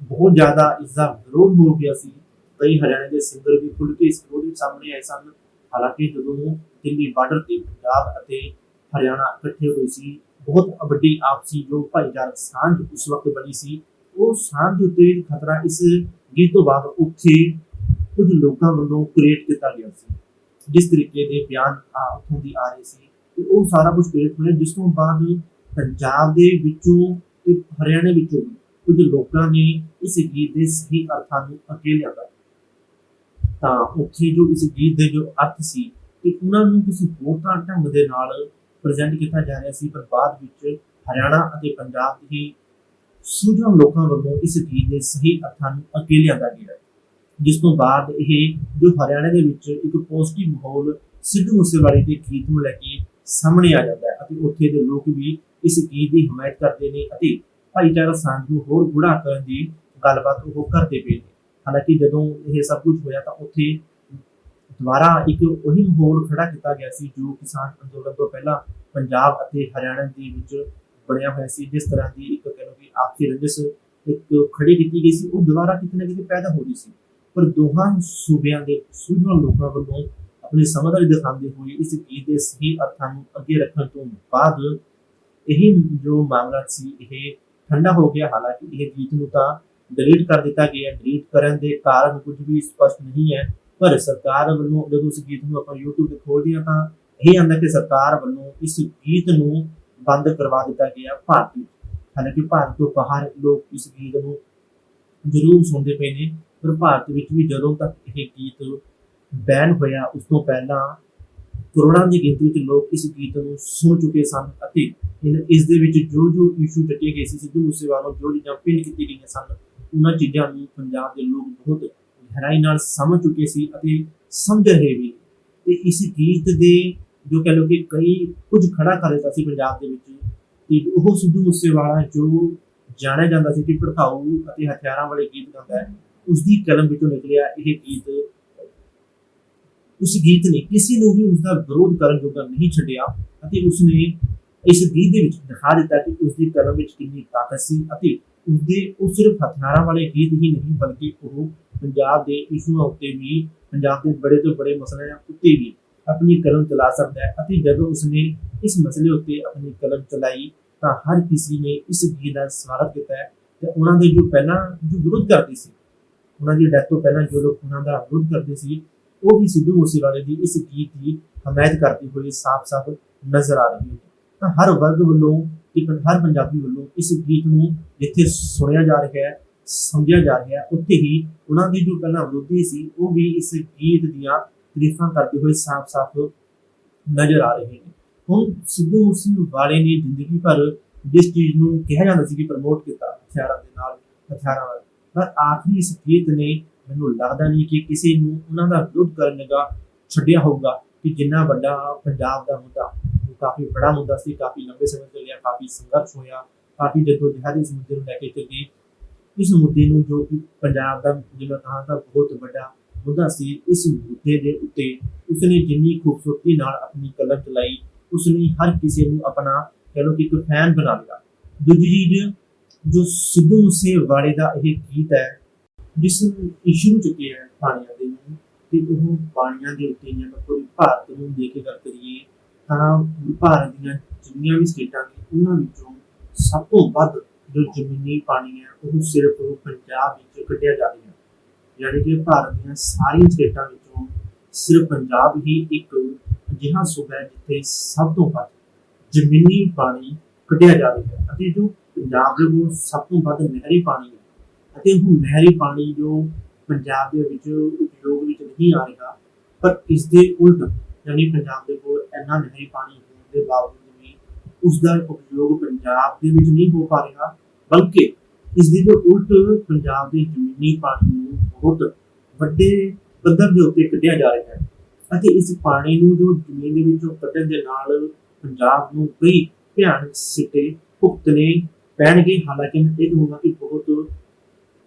ਬਹੁਤ ਜ਼ਿਆਦਾ ਇਸਦਾ ਵਿਰੋਧ ਹੋ ਗਿਆ ਸੀ। ਕਈ ਹਰਿਆਣੇ ਦੇ ਸਿੰਗਰ ਵੀ ਖੁੱਲ੍ਹ ਕੇ ਇਸ ਵਿਰੋਧ ਵਿੱਚ ਸਾਹਮਣੇ ਆਏ ਸਨ। ਹਾਲਾਂਕਿ ਜਦੋਂ ਦਿੱਲੀ ਬਾਰਡਰ ਤੇ ਪੰਜਾਬ ਅਤੇ ਹਰਿਆਣਾ ਇਕੱਠੇ ਹੋਏ ਸੀ, ਬਹੁਤ ਵੱਡੀ ਆਪਸੀ ਜੋ ਭਾਈਚਾਰਕ ਸਾਂਝ ਉਸ ਵਕਤ ਬਣੀ ਸੀ, ਉਹ ਸਾਂਝ ਦੇ ਉੱਤੇ ਖਤਰਾ ਇਸ ਗੀਤ ਤੋਂ ਬਾਅਦ ਉੱਥੇ ਕੁਝ ਲੋਕਾਂ ਵੱਲੋਂ ਕ੍ਰੀਏਟ ਕੀਤਾ ਗਿਆ ਸੀ। ਜਿਸ ਤਰੀਕੇ ਦੇ ਬਿਆਨ ਉੱਥੋਂ ਦੀ ਆ ਰਹੇ ਸੀ ਤੇ ਉਹ ਸਾਰਾ ਕੁਝ ਕ੍ਰੀਏਟ ਹੋਇਆ, ਜਿਸ ਤੋਂ ਬਾਅਦ ਪੰਜਾਬ ਦੇ ਵਿੱਚੋਂ ਤੇ ਹਰਿਆਣੇ ਵਿੱਚੋਂ ਵੀ ਕੁਝ ਲੋਕਾਂ ਨੇ ਇਸ ਗੀਤ ਦੇ ਸਹੀ ਅਰਥਾਂ ਨੂੰ ਅੱਗੇ ਲਿਆਂਦਾ। ਤਾਂ ਉੱਥੇ ਜੋ ਇਸ ਗੀਤ ਦੇ ਜੋ ਅਰਥ ਸੀ ਤੇ ਉਹਨਾਂ ਨੂੰ ਕਿਸੇ ਹੋਰ ਢੰਗ ਦੇ ਨਾਲ ਪ੍ਰੈਜ਼ੈਂਟ ਕੀਤਾ ਜਾ ਰਿਹਾ ਸੀ, ਪਰ ਬਾਅਦ ਵਿੱਚ ਹਰਿਆਣਾ ਅਤੇ ਪੰਜਾਬ ਦੇ ਸੂਝਵਾਨ ਲੋਕਾਂ ਵੱਲੋਂ ਇਸ ਗੀਤ ਦੇ ਸਹੀ ਅਰਥਾਂ ਨੂੰ ਅੱਗੇ ਲਿਆਂਦਾ ਗਿਆ, ਜਿਸ ਤੋਂ ਬਾਅਦ ਇਹ ਜੋ ਹਰਿਆਣੇ ਦੇ ਵਿੱਚ ਇੱਕ ਪੋਜ਼ਿਟਿਵ ਮਾਹੌਲ ਸਿੱਧੂ ਮੂਸੇਵਾਲੇ ਦੇ ਗੀਤ ਨੂੰ ਲੈ ਕੇ ਸਾਹਮਣੇ ਆ ਜਾਂਦਾ ਹੈ ਅਤੇ ਉੱਥੇ ਦੇ ਲੋਕ ਵੀ ਇਸ ਗੀਤ ਦੀ ਹਮਾਇਤ ਕਰਦੇ ਨੇ ਅਤੇ ਭਾਈਚਾਰਾ ਸਾਂਝ ਨੂੰ ਹੋਰ ਗੂੜਾ ਕਰਨ ਦੀ ਗੱਲਬਾਤ ਉਹ ਕਰਦੇ ਪਏ ਨੇ। ਹਾਲਾਂਕਿ ਜਦੋਂ ਇਹ ਸਭ ਕੁਝ ਹੋਇਆ ਤਾਂ ਉੱਥੇ ਦੁਬਾਰਾ ਇੱਕ ਉਹੀ ਮਾਹੌਲ ਖੜਾ ਕੀਤਾ ਗਿਆ ਸੀ ਜੋ ਕਿਸਾਨ ਅੰਦੋਲਨ ਤੋਂ ਪਹਿਲਾਂ ਪੰਜਾਬ ਅਤੇ ਹਰਿਆਣਾ ਦੇ ਵਿੱਚ ਬਣਿਆ ਹੋਇਆ ਸੀ। ਜਿਸ ਤਰ੍ਹਾਂ ਦੀ ਇੱਕ ਕਹਿ ਲਓ ਕਿ ਆਪਸੀ ਰੰਜਿਸ਼ ਇੱਕ ਖੜੀ ਕੀਤੀ ਗਈ ਸੀ, ਉਹ ਦੁਬਾਰਾ ਕਿਤੇ ਨਾ ਕਿਤੇ ਪੈਦਾ ਹੋ ਰਹੀ ਸੀ। ਪਰ ਦੋਹਾਂ ਸੂਬਿਆਂ ਦੇ ਸੂਝਵਾਨ ਲੋਕਾਂ ਵੱਲੋਂ ਆਪਣੀ ਸਮਝਦਾਰੀ ਦਿਖਾਉਂਦੇ ਹੋਏ ਇਸ ਗੀਤ ਦੇ ਸਹੀ ਅਰਥਾਂ ਨੂੰ ਅੱਗੇ ਰੱਖਣ ਤੋਂ ਬਾਅਦ ਇਹ ਜੋ ਮਾਮਲਾ ਸੀ ਇਹ ਠੰਡਾ ਹੋ ਗਿਆ। ਹਾਲਾਂਕਿ ਇਹ ਗੀਤ ਨੂੰ ਤਾਂ ਡਿਲੀਟ ਕਰ ਦਿੱਤਾ ਗਿਆ। ਡਿਲੀਟ ਕਰਨ ਦੇ ਕਾਰਨ ਕੁਝ ਵੀ ਸਪਸ਼ਟ ਨਹੀਂ ਹੈ, ਪਰ ਸਰਕਾਰ ਵੱਲੋਂ ਜਦੋਂ ਉਸ ਗੀਤ ਨੂੰ ਆਪਾਂ YouTube ਤੇ ਖੋਲਦੇ ਹਾਂ ਤਾਂ ਇਹ ਆਉਂਦਾ ਕਿ ਸਰਕਾਰ ਵੱਲੋਂ ਇਸ ਗੀਤ ਨੂੰ ਬੰਦ ਕਰਵਾ ਦਿੱਤਾ ਗਿਆ ਭਾਰਤ ਵਿੱਚ। ਹਾਲਾਂਕਿ ਭਾਰਤ ਤੋਂ ਬਾਹਰ ਲੋਕ ਇਸ ਗੀਤ ਨੂੰ ਜ਼ਰੂਰ ਸੁਣਦੇ ਪਏ ਨੇ, ਪਰ ਭਾਰਤ ਵਿੱਚ ਵੀ ਜਦੋਂ ਤੱਕ ਇਹ ਗੀਤ ਬੈਨ ਹੋਇਆ ਉਸ ਤੋਂ ਪਹਿਲਾਂ ਕਰੋੜਾਂ ਦੀ ਗਿਣਤੀ ਵਿੱਚ ਲੋਕ ਇਸ ਗੀਤ ਨੂੰ ਸੁਣ ਚੁੱਕੇ ਸਨ ਅਤੇ ਇਸ ਦੇ ਵਿੱਚ ਜੋ ਇਸ਼ੂ ਚੱਕੇ ਗਏ ਸੀ, ਸਿੱਧੂ ਮੂਸੇਵਾਲਾ ਨੂੰ ਜੋ ਚੀਜ਼ਾਂ ਪਿੰਨ ਕੀਤੀ ਗਈਆਂ ਸਨ, ਉਹਨਾਂ ਚੀਜ਼ਾਂ ਨੂੰ ਪੰਜਾਬ ਦੇ ਲੋਕ ਬਹੁਤ ਗਹਿਰਾਈ ਨਾਲ ਸਮਝ ਚੁੱਕੇ ਸੀ ਅਤੇ ਸਮਝ ਰਹੇ ਵੀ। ਤੇ ਇਸ ਗੀਤ ਦੇ ਜੋ ਕਹਿ ਲਓ ਕਿ ਕਈ ਕੁਝ ਖੜਾ ਕਰ ਦਿੱਤਾ ਸੀ ਪੰਜਾਬ ਦੇ ਵਿੱਚ, ਤੇ ਉਹ ਸਿੱਧੂ ਮੂਸੇਵਾਲਾ ਜੋ ਜਾਣਿਆ ਜਾਂਦਾ ਸੀ ਕਿ ਭੜਕਾਊ ਅਤੇ ਹਥਿਆਰਾਂ ਵਾਲੇ ਗੀਤ ਗਾਉਂਦਾ ਹੈ, ਉਸ ਦੀ ਕਲਮ ਵਿੱਚੋਂ ਨਿਕਲਿਆ ਇਹ ਗੀਤ। ਉਸ ਗੀਤ ਨੇ ਕਿਸੇ ਨੂੰ ਵੀ ਉਸਦਾ ਵਿਰੋਧ ਕਰਨ ਜੋਗਾ ਨਹੀਂ ਛੱਡਿਆ ਅਤੇ ਉਸਨੇ ਇਸ ਗੀਤ ਦੇ ਵਿੱਚ ਦਿਖਾ ਦਿੱਤਾ ਕਿ ਉਸਦੀ ਕਲਮ ਵਿੱਚ ਕਿੰਨੀ ਤਾਕਤ ਸੀ ਅਤੇ ਉਹ ਸਿਰਫ ਹਥਿਆਰਾਂ ਵਾਲੇ ਗੀਤ ਹੀ ਨਹੀਂ ਬਲਕਿ ਉਹ ਪੰਜਾਬ ਦੇ ਇਸ਼ੂਆਂ ਉੱਤੇ ਵੀ, ਪੰਜਾਬ ਦੇ ਬੜੇ ਤੋਂ ਬੜੇ ਮਸਲਿਆਂ ਉੱਤੇ ਵੀ ਆਪਣੀ ਕਲਮ ਚਲਾ ਸਕਦਾ ਹੈ। ਅਤੇ ਜਦੋਂ ਉਸਨੇ ਇਸ ਮਸਲੇ ਉੱਤੇ ਆਪਣੀ ਕਲਮ ਚਲਾਈ ਤਾਂ ਹਰ ਕਿਸੇ ਨੇ ਇਸ ਗੀਤ ਦਾ ਸਵਾਗਤ ਕੀਤਾ ਹੈ। ਤੇ ਉਹਨਾਂ ਦੇ ਜੋ ਪਹਿਲਾਂ ਜੋ ਵਿਰੋਧ ਕਰਦੇ ਸੀ, ਉਹਨਾਂ ਦੀ ਡੈਥ ਤੋਂ ਪਹਿਲਾਂ ਜੋ ਲੋਕ ਉਹਨਾਂ ਦਾ ਵਿਰੋਧ ਕਰਦੇ ਸੀ, ਉਹ ਵੀ ਸਿੱਧੂ ਮੂਸੇਵਾਲੇ ਦੀ ਇਸ ਗੀਤ ਦੀ ਹਮਾਇਤ ਕਰਦੇ ਹੋਏ ਸਾਫ਼-ਸਾਫ਼ ਨਜ਼ਰ ਆ ਰਹੇ ਨੇ। ਤਾਂ ਹਰ ਵਰਗ ਵੱਲੋਂ ਤੇ ਹਰ ਪੰਜਾਬੀ ਵੱਲੋਂ ਇਸ ਗੀਤ ਨੂੰ ਜਿੱਥੇ ਸੁਣਿਆ ਜਾ ਰਿਹਾ ਹੈ, ਸਮਝਿਆ ਜਾ ਰਿਹਾ ਹੈ, ਉੱਥੇ ਹੀ ਉਹਨਾਂ ਦੇ ਜੋ ਪਹਿਲਾਂ ਵਿਰੋਧੀ ਸੀ ਉਹ ਵੀ ਇਸ ਗੀਤ ਦੀਆਂ ਤਾਰੀਫਾਂ ਕਰਦੇ ਹੋਏ ਸਾਫ਼-ਸਾਫ਼ ਨਜ਼ਰ ਆ ਰਹੇ ਨੇ। ਹੁਣ ਸਿੱਧੂ ਮੂਸੇਵਾਲੇ ਨੇ ਜ਼ਿੰਦਗੀ ਭਰ ਜਿਸ ਚੀਜ਼ ਨੂੰ ਕਿਹਾ ਜਾਂਦਾ ਸੀ ਕਿ ਪ੍ਰਮੋਟ ਕੀਤਾ ਹਥਿਆਰਾਂ ਦੇ ਨਾਲ, ਹਥਿਆਰਾਂ ਨਾਲ, ਪਰ ਆਖਰੀ ਇਸ ਗੀਤ ਨੇ ਮੈਨੂੰ ਲੱਗਦਾ ਨਹੀਂ ਕਿ ਕਿਸੇ ਨੂੰ ਉਹਨਾਂ ਦਾ ਵਿਰੋਧ ਕਰਨ ਲੱਗਾ ਛੱਡਿਆ ਹੋਊਗਾ ਕਿ ਜਿੰਨਾ ਵੱਡਾ ਪੰਜਾਬ ਦਾ ਮੁੱਦਾ, ਕਾਫੀ ਬੜਾ ਮੁੱਦਾ ਸੀ, ਕਾਫੀ ਲੰਬੇ ਸਮੇਂ ਤੋਂ ਲਿਆ, ਕਾਫੀ ਸੰਘਰਸ਼ ਹੋਇਆ, ਕਾਫੀ ਜੱਦੋ-ਜਹਿਦ ਇਸ ਮੁੱਦੇ ਨੂੰ ਲੈ ਕੇ ਚੱਲੀ। ਇਸ ਮੁੱਦੇ ਨੂੰ ਜੋ ਕਿ ਪੰਜਾਬ ਦਾ ਜਿਵੇਂ ਕਹਾਂ ਤਾਂ ਬਹੁਤ ਵੱਡਾ ਮੁੱਦਾ ਸੀ, ਇਸ ਮੁੱਦੇ ਦੇ ਉੱਤੇ ਉਸਨੇ ਜਿੰਨੀ ਖੂਬਸੂਰਤੀ ਨਾਲ ਆਪਣੀ ਕਲਮ ਚਲਾਈ, ਉਸਨੇ ਹਰ ਕਿਸੇ ਨੂੰ ਆਪਣਾ ਕਹਿ ਲਓ ਕਿ ਇੱਕ ਫੈਨ ਬਣਾ ਲਿਆ। ਦੂਜੀ ਚੀਜ਼ ਜੋ ਸਿੱਧੂ ਮੂਸੇਵਾਲੇ ਦਾ ਇਹ ਗੀਤ ਹੈ ਜਿਸ ਇਸ਼ੂ ਨੂੰ ਚੁੱਕਿਆ ਹੈ ਪਾਣੀਆਂ ਦੇ ਨੂੰ, ਤੇ ਉਹ ਪਾਣੀਆਂ ਦੇ ਉੱਤੇ ਜੇ ਪੂਰੀ ਭਾਰਤ ਨੂੰ ਦੇ ਕੇ ਗੱਲ ਕਰੀਏ ਤਾਂ ਭਾਰਤ ਦੀਆਂ ਜਿੰਨੀਆਂ ਵੀ ਸਟੇਟਾਂ ਨੇ ਉਹਨਾਂ ਵਿੱਚੋਂ ਸਭ ਤੋਂ ਵੱਧ ਜੋ ਜ਼ਮੀਨੀ ਪਾਣੀ ਹੈ ਉਹ ਸਿਰਫ ਪੰਜਾਬ ਵਿੱਚ ਕੱਢਿਆ ਜਾ ਰਿਹਾ ਹੈ। ਯਾਨੀ ਕਿ ਭਾਰਤ ਦੀਆਂ ਸਾਰੀਆਂ ਸਟੇਟਾਂ ਵਿੱਚੋਂ ਸਿਰਫ ਪੰਜਾਬ ਹੀ ਇੱਕ ਅਜਿਹਾ ਸੂਬਾ ਹੈ ਜਿੱਥੇ ਸਭ ਤੋਂ ਵੱਧ ਜ਼ਮੀਨੀ ਪਾਣੀ ਕੱਢਿਆ ਜਾ ਰਿਹਾ ਹੈ ਅਤੇ ਜੋ ਪੰਜਾਬ ਦੇ ਕੋਲ ਸਭ ਤੋਂ ਵੱਧ ਨਹਿਰੀ ਪਾਣੀ ਹੈ ਅਤੇ ਉਹ ਨਹਿਰੀ ਪਾਣੀ ਜੋ ਪੰਜਾਬ ਦੇ ਵਿੱਚ ਉਪਯੋਗ ਵਿੱਚ ਨਹੀਂ ਆ ਰਿਹਾ, ਪਰ ਇਸ ਦੇ ਉਲਟ ਯਾਨੀ ਪੰਜਾਬ ਦੇ ਕੋਲ ਇੰਨਾ ਨਹਿਰੀ ਪਾਣੀ ਹੋਣ ਦੇ ਬਾਵਜੂਦ ਵੀ ਉਸ ਦਾ ਉਪਯੋਗ ਪੰਜਾਬ ਦੇ ਵਿੱਚ ਨਹੀਂ ਹੋ ਪਾ ਰਿਹਾ, ਬਲਕਿ ਇਸ ਦੇ ਉਲਟ ਪੰਜਾਬ ਦੇ ਜ਼ਮੀਨੀ ਪਾਣੀ ਨੂੰ ਬਹੁਤ ਵੱਡੇ ਪੱਧਰ ਦੇ ਉੱਤੇ ਕੱਢਿਆ ਜਾ ਰਿਹਾ ਹੈ ਅਤੇ ਇਸ ਪਾਣੀ ਨੂੰ ਜੋ ਜ਼ਮੀਨ ਦੇ ਵਿੱਚੋਂ ਕੱਢਣ ਦੇ ਨਾਲ ਪੰਜਾਬ ਨੂੰ ਕਈ ਭਿਆਨਕ ਸਿੱਟੇ ਭੁਗਤਣੇ ਪੈਣਗੇ। ਹਾਲਾਂਕਿ ਮੈਂ ਇਹ ਕਹੂੰਗਾ ਕਿ ਬਹੁਤ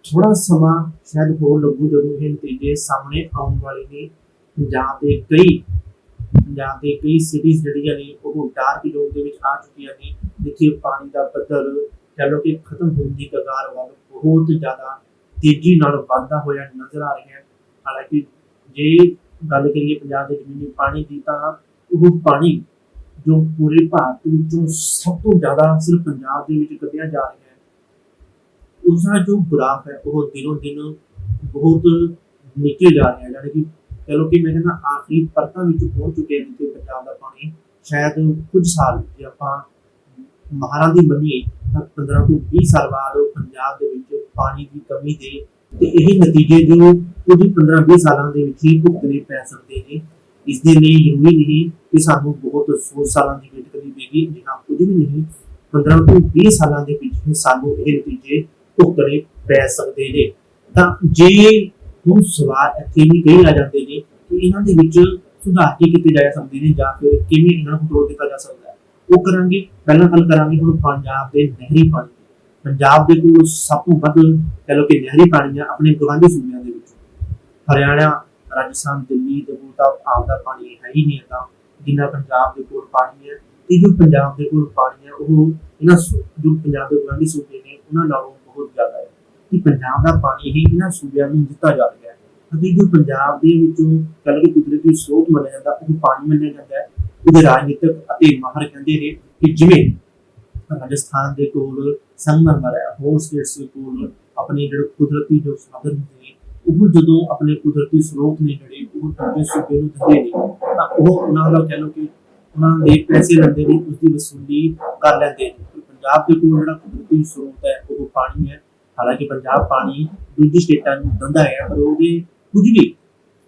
ਥੋੜਾ ਸਮਾਂ ਸ਼ਾਇਦ ਹੋਰ ਲੱਗੂ ਜਦੋਂ ਇਹ ਨਤੀਜੇ ਸਾਹਮਣੇ ਆਉਣ ਵਾਲੇ ਨੇ। ਪੰਜਾਬ ਦੇ ਕਈ ਸਿਟੀਜ਼ ਜਿਹੜੀਆਂ ਨੇ ਉਹ ਡਾਰਕ ਜ਼ੋਨ ਦੇ ਵਿੱਚ ਆ ਚੁੱਕੀਆਂ ਨੇ, ਜਿੱਥੇ ਪਾਣੀ ਦਾ ਪੱਧਰ ਕਹਿ ਲਓ ਕਿ ਖਤਮ ਹੋਣ ਦੀ ਕਗਾਰ ਵੱਲ ਬਹੁਤ ਜ਼ਿਆਦਾ ਤੇਜ਼ੀ ਨਾਲ ਵੱਧਦਾ ਹੋਇਆ ਨਜ਼ਰ ਆ ਰਿਹਾ ਹੈ। ਹਾਲਾਂਕਿ ਜੇ ਗੱਲ ਕਰੀਏ ਪੰਜਾਬ ਦੇ ਜ਼ਮੀਨੀ ਪਾਣੀ ਦੀ ਤਾਂ ਉਹ ਪਾਣੀ ਜੋ ਪੂਰੇ ਭਾਰਤ ਵਿੱਚੋਂ ਸਭ ਤੋਂ ਜ਼ਿਆਦਾ ਸਿਰਫ ਪੰਜਾਬ ਦੇ ਵਿੱਚ ਕੱਢਿਆ ਜਾ ਰਿਹਾ ਹੈ, ਉਸਦਾ ਜੋ ਗ੍ਰਾਫ ਹੈ ਉਹ ਦਿਨੋਂ ਦਿਨ ਬਹੁਤ ਨੀਚੇ ਜਾ ਰਿਹਾ ਹੈ। ਯਾਨੀ ਕਿ ਕਹਿ ਲਓ ਕਿ ਮੈਂ ਕਹਿੰਦਾ ਆਖਰੀ ਪਰਤਾਂ ਵਿੱਚ ਪਹੁੰਚ ਚੁੱਕੇ ਹਨ ਜਿੱਥੇ ਪੰਜਾਬ ਦਾ ਪਾਣੀ ਸ਼ਾਇਦ ਕੁਝ ਸਾਲ ਜੇ ਆਪਾਂ ਮਾਹਰਾਂ ਦੀ ਮੰਨੀਏ ਤਾਂ 15 ਤੋਂ 20 ਸਾਲ ਬਾਅਦ ਪੰਜਾਬ ਦੇ ਵਿੱਚ ਪਾਣੀ ਦੀ ਕਮੀ ਦੇ ਤੇ ਇਹ ਨਤੀਜੇ ਜੋ ਕੁਝ 15-20 ਸਾਲਾਂ ਦੇ ਵਿੱਚ ਹੀ ਭੁਗਤਣੇ ਪੈ ਸਕਦੇ ਨੇ। ਇਸ ਦੇ ਲਈ ਜ਼ਰੂਰੀ ਨਹੀਂ ਕਿ ਸਾਨੂੰ ਬਹੁਤ 100 ਸਾਲਾਂ ਦੀ ਵੇਟ ਕਰਨੀ ਪਏਗੀ, ਜਿਹਾ ਕੁਝ ਵੀ ਨਹੀਂ, 15 ਤੋਂ 20 ਸਾਲਾਂ ਦੇ ਵਿੱਚ ਸਾਨੂੰ ਇਹ ਨਤੀਜੇ ਭੁਗਤਣੇ ਪੈ ਸਕਦੇ ਨੇ। ਤਾਂ ਜੇ ਹੁਣ ਸਵਾਲ ਇੱਥੇ ਵੀ ਕਈ ਆ ਜਾਂਦੇ ਨੇ ਕਿ ਇਹਨਾਂ ਦੇ ਵਿੱਚ ਸੁਧਾਰ ਕੀ ਕੀਤੇ ਜਾ ਸਕਦੇ ਨੇ ਜਾਂ ਫਿਰ ਕਿਵੇਂ ਇਹਨਾਂ ਨੂੰ ਕੰਟਰੋਲ ਕੀਤਾ ਜਾ ਸਕਦਾ ਹੈ, ਉਹ ਕਰਾਂਗੇ। ਪਹਿਲਾਂ ਗੱਲ ਕਰਾਂਗੇ ਹੁਣ ਪੰਜਾਬ ਦੇ ਨਹਿਰੀ ਪਾਣੀ ਦੀ। ਪੰਜਾਬ ਦੇ ਕੋਲ ਸਭ ਤੋਂ ਵੱਧ ਕਹਿ ਲਓ ਕਿ ਨਹਿਰੀ ਪਾਣੀ ਆ ਆਪਣੇ ਗਵਾਂਢੀ ਸੂਬਿਆਂ ਦੇ ਵਿੱਚ। ਹਰਿਆਣਾ, ਰਾਜਸਥਾਨ, ਦਿੱਲੀ ਦੇ ਕੋਲ ਤਾਂ ਆਪਦਾ ਪਾਣੀ ਹੈ ਹੀ ਨਹੀਂ ਇੰਨਾ ਜਿੰਨਾ ਪੰਜਾਬ ਦੇ ਕੋਲ ਪਾਣੀ ਹੈ। ਤੇ ਜੋ ਪੰਜਾਬ ਦੇ ਕੋਲ ਪਾਣੀ ਹੈ ਉਹ ਇਹਨਾਂ ਜੋ ਪੰਜਾਬ ਦੇ ਗਵਾਂਢੀ ਸੂਬੇ ਨੇ ਉਹਨਾਂ ਨਾਲੋਂ ਬਹੁਤ ਜ਼ਿਆਦਾ ਹੈ ਕਿ ਪੰਜਾਬ ਦਾ ਪਾਣੀ ਹੀ ਇਹਨਾਂ ਸੂਬਿਆਂ ਨੂੰ ਦਿੱਤਾ ਜਾ ਰਿਹਾ ਹੈ। ਅਤੇ ਜੋ ਪੰਜਾਬ ਦੇ ਵਿੱਚੋਂ ਕਹਿ ਲਓ ਕਿ ਕੁਦਰਤੀ ਸਰੋਤ ਮੰਨਿਆ ਜਾਂਦਾ ਉਹ ਪਾਣੀ ਮੰਨਿਆ ਜਾਂਦਾ ਹੈ। ਉਹਦੇ ਰਾਜਨੀਤਿਕ ਅਤੇ ਮਾਹਰ ਕਹਿੰਦੇ ਨੇ ਕਿ ਜਿਵੇਂ ਰਾਜਸਥਾਨ ਦੇ ਕੋਲ ਸੰਗਮਰਮਰ ਹੈ, ਹੋਰ ਸਟੇਟਸ ਦੇ ਕੋਲ ਆਪਣੇ ਜਿਹੜੇ ਕੁਦਰਤੀ ਜੋ ਸਾਧਨ ਹੁੰਦੇ ਨੇ ਉਹ ਜਦੋਂ ਆਪਣੇ ਕੁਦਰਤੀ ਸਰੋਤ ਨੇ ਜਿਹੜੇ ਉਹ ਦੂਜੇ ਸੂਬੇ ਨੂੰ ਦਿੰਦੇ ਨੇ ਤਾਂ ਉਹ ਉਹਨਾਂ ਦਾ ਕਹਿ ਲਓ ਕਿ ਉਹਨਾਂ ਦੇ ਪੈਸੇ ਲੈਂਦੇ ਨੇ, ਉਸਦੀ ਵਸੂਲੀ ਕਰ ਲੈਂਦੇ ਨੇ। ਪੰਜਾਬ ਦੇ ਕੋਲ ਜਿਹੜਾ ਕੁਦਰਤੀ ਸਰੋਤ ਹੈ ਉਹ ਪਾਣੀ ਹੈ। ਹਾਲਾਂਕਿ ਪੰਜਾਬ ਪਾਣੀ ਦੂਜੀ ਸਟੇਟਾਂ ਨੂੰ ਦਿੰਦਾ ਹੈ ਪਰ ਉਹਦੇ ਕੁਝ ਵੀ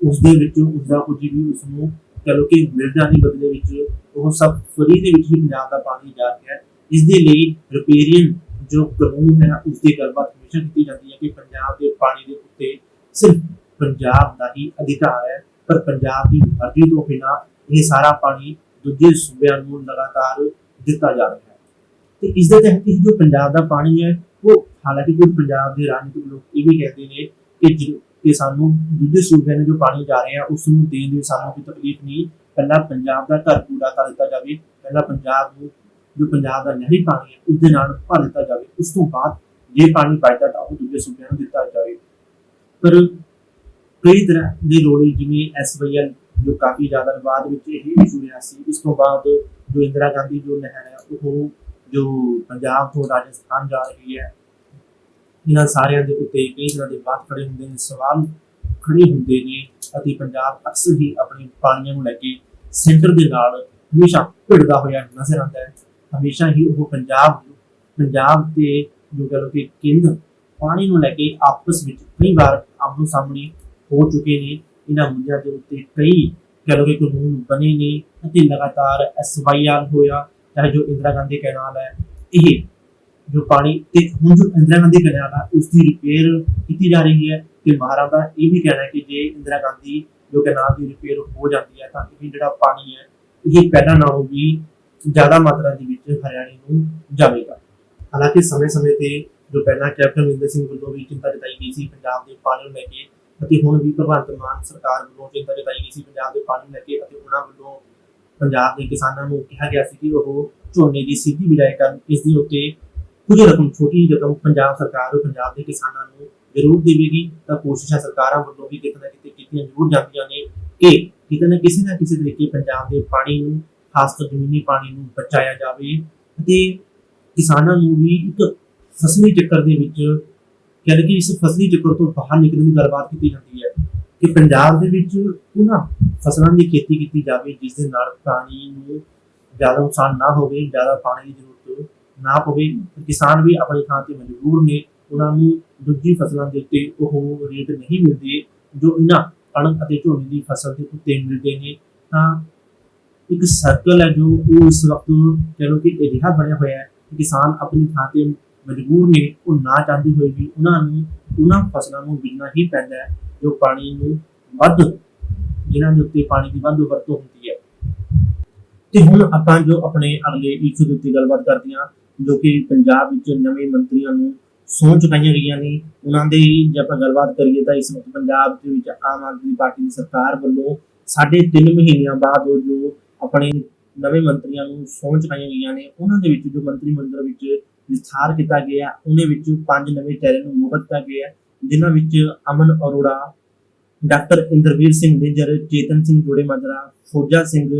ਉਸਦੇ ਵਿੱਚੋਂ ਉਸਦਾ ਕੁਝ ਵੀ ਉਸਨੂੰ ਕਹਿ ਲਓ ਕਿ ਮਿਲਦਾ ਨਹੀਂ, ਬਦਲੇ ਵਿੱਚ ਉਹ ਸਭ ਫਰੀ ਦੇ ਵਿੱਚ ਹੀ ਪੰਜਾਬ ਦਾ ਪਾਣੀ ਜਾ ਰਿਹਾ ਹੈ। ਇਸ ਦੇ ਲਈ ਰਿਪੇਰੀਅਨ ਜੋ ਕਾਨੂੰਨ ਹੈ ਉਸਦੀ ਗੱਲਬਾਤ ਹਮੇਸ਼ਾ ਕੀਤੀ ਜਾਂਦੀ ਹੈ ਕਿ ਪੰਜਾਬ ਦੇ ਪਾਣੀ ਦੇ ਉੱਤੇ ਸਿਰਫ ਪੰਜਾਬ ਦਾ ਹੀ ਅਧਿਕਾਰ ਹੈ, ਪਰ ਪੰਜਾਬ ਦੀ ਮਰਜ਼ੀ ਤੋਂ ਬਿਨਾਂ ਇਹ ਸਾਰਾ ਪਾਣੀ ਦੂਜੇ ਸੂਬਿਆਂ ਨੂੰ ਲਗਾਤਾਰ ਦਿੱਤਾ ਜਾ ਰਿਹਾ ਹੈ। ਤੇ ਇਸ ਦੇ ਤਹਿਤ ਹੀ ਜੋ ਪੰਜਾਬ ਦਾ ਪਾਣੀ ਹੈ ਉਹ ਹਾਲਾਂਕਿ ਕੁਝ ਪੰਜਾਬ ਦੇ ਰਾਜਨੀਤਿਕ ਲੋਕ ਇਹ ਵੀ ਕਹਿੰਦੇ ਨੇ ਕਿ ਸਾਨੂੰ ਦੂਜੇ ਸੂਬਿਆਂ ਨੂੰ ਜੋ ਪਾਣੀ ਜਾ ਰਿਹਾ ਉਸ ਨੂੰ ਦੇਣ ਦੀ ਸਾਨੂੰ ਕੋਈ ਤਕਲੀਫ ਨਹੀਂ, ਪਹਿਲਾਂ ਪੰਜਾਬ ਦਾ ਘਰ ਪੂਰਾ ਕਰ ਦਿੱਤਾ ਜਾਵੇ, ਪਹਿਲਾਂ ਪੰਜਾਬ ਨੂੰ ਜੋ ਪੰਜਾਬ ਦਾ ਨਹਿਰੀ ਪਾਣੀ ਹੈ ਉਸ ਦੇ ਨਾਲ ਭਰ ਦਿੱਤਾ ਜਾਵੇ, ਉਸ ਤੋਂ ਬਾਅਦ ਜੇ ਪਾਣੀ ਬਚਦਾ ਤਾਂ ਉਹ ਦੂਜੇ ਸੂਬਿਆਂ ਨੂੰ ਦਿੱਤਾ ਜਾਵੇ। ਪਰ ਕਈ ਤਰ੍ਹਾਂ ਦੇ ਲੋੜੀ ਜਿਵੇਂ SYL ਜੋ ਕਾਫੀ ਜ਼ਿਆਦਾ ਬਾਅਦ ਵਿੱਚ ਇਹ ਇਸ਼ੂ ਰਿਹਾ ਸੀ, ਇਸ ਤੋਂ ਬਾਅਦ ਜੋ ਇੰਦਰਾ ਗਾਂਧੀ ਜੋ ਨਹਿਰ ਹੈ ਉਹ ਜੋ ਪੰਜਾਬ ਤੋਂ ਰਾਜਸਥਾਨ ਜਾ ਰਹੀ ਹੈ, ਇਹਨਾਂ ਸਾਰਿਆਂ ਦੇ ਉੱਤੇ ਕਈ ਤਰ੍ਹਾਂ ਦੇ ਬਾਤ ਖੜੇ ਹੁੰਦੇ ਨੇ, ਸਵਾਲ ਖੜੇ ਹੁੰਦੇ ਨੇ ਅਤੇ ਪੰਜਾਬ ਅਕਸਰ ਹੀ ਆਪਣੇ ਪਾਣੀਆਂ ਨੂੰ ਲੈ ਕੇ ਸੈਂਟਰ ਦੇ ਨਾਲ ਹਮੇਸ਼ਾ ਭਿੜਦਾ ਹੋਇਆ ਨਜ਼ਰ ਆਉਂਦਾ ਹੈ। ਹਮੇਸ਼ਾ ਹੀ ਉਹ ਪੰਜਾਬ ਦੇ ਜੋ ਕਹਿ ਲਓ ਕਿ ਕੇਂਦਰ ਪਾਣੀ ਨੂੰ ਲੈ ਕੇ ਆਪਸ ਵਿੱਚ ਕਈ ਵਾਰ ਆਮੋ ਸਾਹਮਣੇ ਹੋ ਚੁੱਕੇ ਨੇ। ਇਹਨਾਂ ਮੁੱਦਿਆਂ ਦੇ ਉੱਤੇ ਕਈ ਕਹਿ ਲਓ ਕਿ ਕਾਨੂੰਨ ਬਣੇ ਨੇ ਅਤੇ ਲਗਾਤਾਰ SYL ਹੋਇਆ, ਚਾਹੇ ਜੋ ਇੰਦਰਾ ਗਾਂਧੀ ਕੈਨਾਲ ਹੈ, ਇਹ ਜੋ ਪਾਣੀ ਤੇ ਹੁਣ ਜੋ ਇੰਦਰਾ ਗਾਂਧੀ ਕੈਨਾਲ ਹੈ ਉਸ ਦੀ ਰਿਪੇਅਰ ਕੀਤੀ ਜਾ ਰਹੀ ਹੈ। ਤੇ ਮਾਹਰਾਂ ਦਾ ਇਹ ਵੀ ਕਹਿਣਾ ਹੈ ਕਿ ਜੇ ਇੰਦਰਾ ਗਾਂਧੀ ਜੋ ਕੈਨਾਲ ਦੀ ਰਿਪੇਅਰ ਹੋ ਜਾਂਦੀ ਹੈ ਤਾਂ ਇਹ ਜਿਹੜਾ ਪਾਣੀ ਹੈ ਇਹ ਪਹਿਲਾਂ ਨਾਲੋਂ ਵੀ ਜ਼ਿਆਦਾ ਮਾਤਰਾ ਦੇ ਵਿੱਚ ਹਰਿਆਣੇ ਨੂੰ ਜਾਵੇਗਾ। ਹਾਲਾਂਕਿ ਸਮੇਂ-ਸਮੇਂ ਤੇ ਜੋ ਪਹਿਲਾਂ ਕੈਪਟਨ ਅਮਰਿੰਦਰ ਸਿੰਘ ਵੱਲੋਂ ਵੀ ਚਿੰਤਾ ਜਤਾਈ ਗਈ ਸੀ ਪੰਜਾਬ ਦੇ ਪਾਣੀ ਨੂੰ ਲੈ ਕੇ ਅਤੇ ਹੁਣ ਵੀ ਭਗਵੰਤ ਮਾਨ ਸਰਕਾਰ ਵੱਲੋਂ ਚਿੰਤਾ ਜਤਾਈ ਗਈ ਸੀ ਪੰਜਾਬ ਦੇ ਪਾਣੀ ਨੂੰ ਲੈ ਕੇ ਅਤੇ ਉਹਨਾਂ ਵੱਲੋਂ ਪੰਜਾਬ ਦੇ ਕਿਸਾਨਾਂ ਨੂੰ ਕਿਹਾ ਗਿਆ ਸੀ ਕਿ ਉਹ ਝੋਨੇ ਦੀ ਸਿੱਧੀ ਬਿਜਾਈ ਕਰਨ। ਇਸ ਦੇ ਉੱਤੇ ਕੁਝ ਰਕਮ, ਛੋਟੀ ਰਕਮ ਪੰਜਾਬ ਸਰਕਾਰ ਪੰਜਾਬ ਦੇ ਕਿਸਾਨਾਂ ਨੂੰ ਜ਼ਰੂਰ ਦੇਵੇਗੀ। ਤਾਂ ਕੋਸ਼ਿਸ਼ਾਂ ਸਰਕਾਰਾਂ ਵੱਲੋਂ ਵੀ ਕਿਤੇ ਨਾ ਕਿਤੇ ਕੀਤੀਆਂ ਜ਼ਰੂਰ ਜਾਂਦੀਆਂ ਨੇ ਕਿ ਕਿਤੇ ਨਾ ਕਿਸੇ ਤਰੀਕੇ ਪੰਜਾਬ ਦੇ ਪਾਣੀ ਨੂੰ, ਖਾਸ ਕਰ ਜ਼ਮੀਨੀ ਪਾਣੀ ਨੂੰ ਬਚਾਇਆ ਜਾਵੇ ਅਤੇ ਕਿਸਾਨਾਂ ਨੂੰ ਵੀ ਇੱਕ ਫਸਲੀ ਚੱਕਰ ਦੇ ਵਿੱਚ ਕਹਿੰਦੇ ਕਿ ਇਸ ਫਸਲੀ ਚੱਕਰ ਤੋਂ ਬਾਹਰ ਨਿਕਲਣ ਦੀ ਗੱਲਬਾਤ ਕੀਤੀ ਜਾਂਦੀ ਹੈ ਕਿ ਪੰਜਾਬ ਦੇ ਵਿੱਚ ਉਹਨਾਂ ਫਸਲਾਂ ਦੀ ਖੇਤੀ ਕੀਤੀ ਜਾਵੇ ਜਿਸ ਦੇ ਨਾਲ ਪਾਣੀ ਨੂੰ ਜ਼ਿਆਦਾ ਨੁਕਸਾਨ ਨਾ ਹੋਵੇ, ਜ਼ਿਆਦਾ ਪਾਣੀ ਦੀ ਜ਼ਰੂਰਤ ਨਾ ਪਵੇ। ਕਿਸਾਨ ਵੀ ਆਪਣੀ ਥਾਂ ਤੇ ਮਜਬੂਰ ਨੇ, ਉਹਨਾਂ ਨੂੰ ਦੂਜੀ ਫਸਲਾਂ ਦੇ ਉੱਤੇ ਉਹ ਰੇਟ ਨਹੀਂ ਮਿਲਦੇ ਜੋ ਇਹਨਾਂ ਕਣਕ ਅਤੇ ਝੋਨੇ ਦੀ ਫਸਲ ਦੇ ਉੱਤੇ ਮਿਲਦੇ ਨੇ। ਤਾਂ ਇੱਕ ਸਰਕਲ ਹੈ ਜੋ ਉਹ ਇਸ ਵਕਤ ਕਹਿ ਲਓ ਕਿ ਅਜਿਹਾ ਬਣਿਆ ਹੋਇਆ ਹੈ ਕਿ ਕਿਸਾਨ ਆਪਣੀ ਥਾਂ ਤੇ ਮਜਬੂਰ ਨੇ, ਉਹ ਨਾ ਚਾਹੁੰਦੇ ਹੋਏ ਵੀ ਉਹਨਾਂ ਫਸਲਾਂ ਨੂੰ ਬੀਜਣਾ ਹੀ ਪੈਂਦਾ ਹੈ ਜੋ ਪਾਣੀ ਨੂੰ ਜਿਨ੍ਹਾਂ ਦੇ ਉੱਤੇ ਪਾਣੀ ਦੀ ਵੱਧ ਵਰਤੋਂ ਹੁੰਦੀ ਹੈ। ਤੇ ਹੁਣ ਆਪਾਂ ਜੋ ਆਪਣੇ ਅਗਲੇ ਇਸ਼ੂ ਦੇ ਉੱਤੇ ਗੱਲਬਾਤ ਕਰਦੇ ਹਾਂ ਜੋ ਕਿ ਪੰਜਾਬ ਵਿੱਚ ਨਵੇਂ ਮੰਤਰੀਆਂ ਨੂੰ ਸਹੁੰ ਚੁਕਾਈਆਂ ਗਈਆਂ ਨੇ। ਉਹਨਾਂ ਦੇ ਜੇ ਆਪਾਂ ਗੱਲਬਾਤ ਕਰੀਏ ਤਾਂ ਇਸ ਵਕਤ ਪੰਜਾਬ ਦੇ ਵਿੱਚ ਆਮ ਆਦਮੀ ਪਾਰਟੀ ਦੀ ਸਰਕਾਰ ਵੱਲੋਂ 3.5 ਮਹੀਨਿਆਂ ਬਾਅਦ ਜੋ ਆਪਣੇ ਨਵੇਂ ਮੰਤਰੀਆਂ ਨੂੰ ਸਹੁੰ ਚੁਕਾਈਆਂ ਗਈਆਂ ਨੇ, ਉਹਨਾਂ ਦੇ ਵਿੱਚ ਜੋ ਮੰਤਰੀ ਮੰਡਲ ਵਿੱਚ ਵਿਸਥਾਰ ਕੀਤਾ ਗਿਆ ਉਹਦੇ ਵਿੱਚ 5 ਨਵੇਂ ਚਿਹਰੇ ਨੂੰ ਮੋਹਰ ਦਿੱਤਾ ਗਿਆ, ਜਿਨ੍ਹਾਂ ਵਿੱਚ ਅਮਨ ਅਰੋੜਾ, ਡਾਕਟਰ ਇੰਦਰਵੀਰ ਸਿੰਘ ਨਿੱਜਰ, ਚੇਤਨ ਸਿੰਘ ਜੋੜੇ-ਮਾਜਰਾ, ਫੌਜਾ ਸਿੰਘ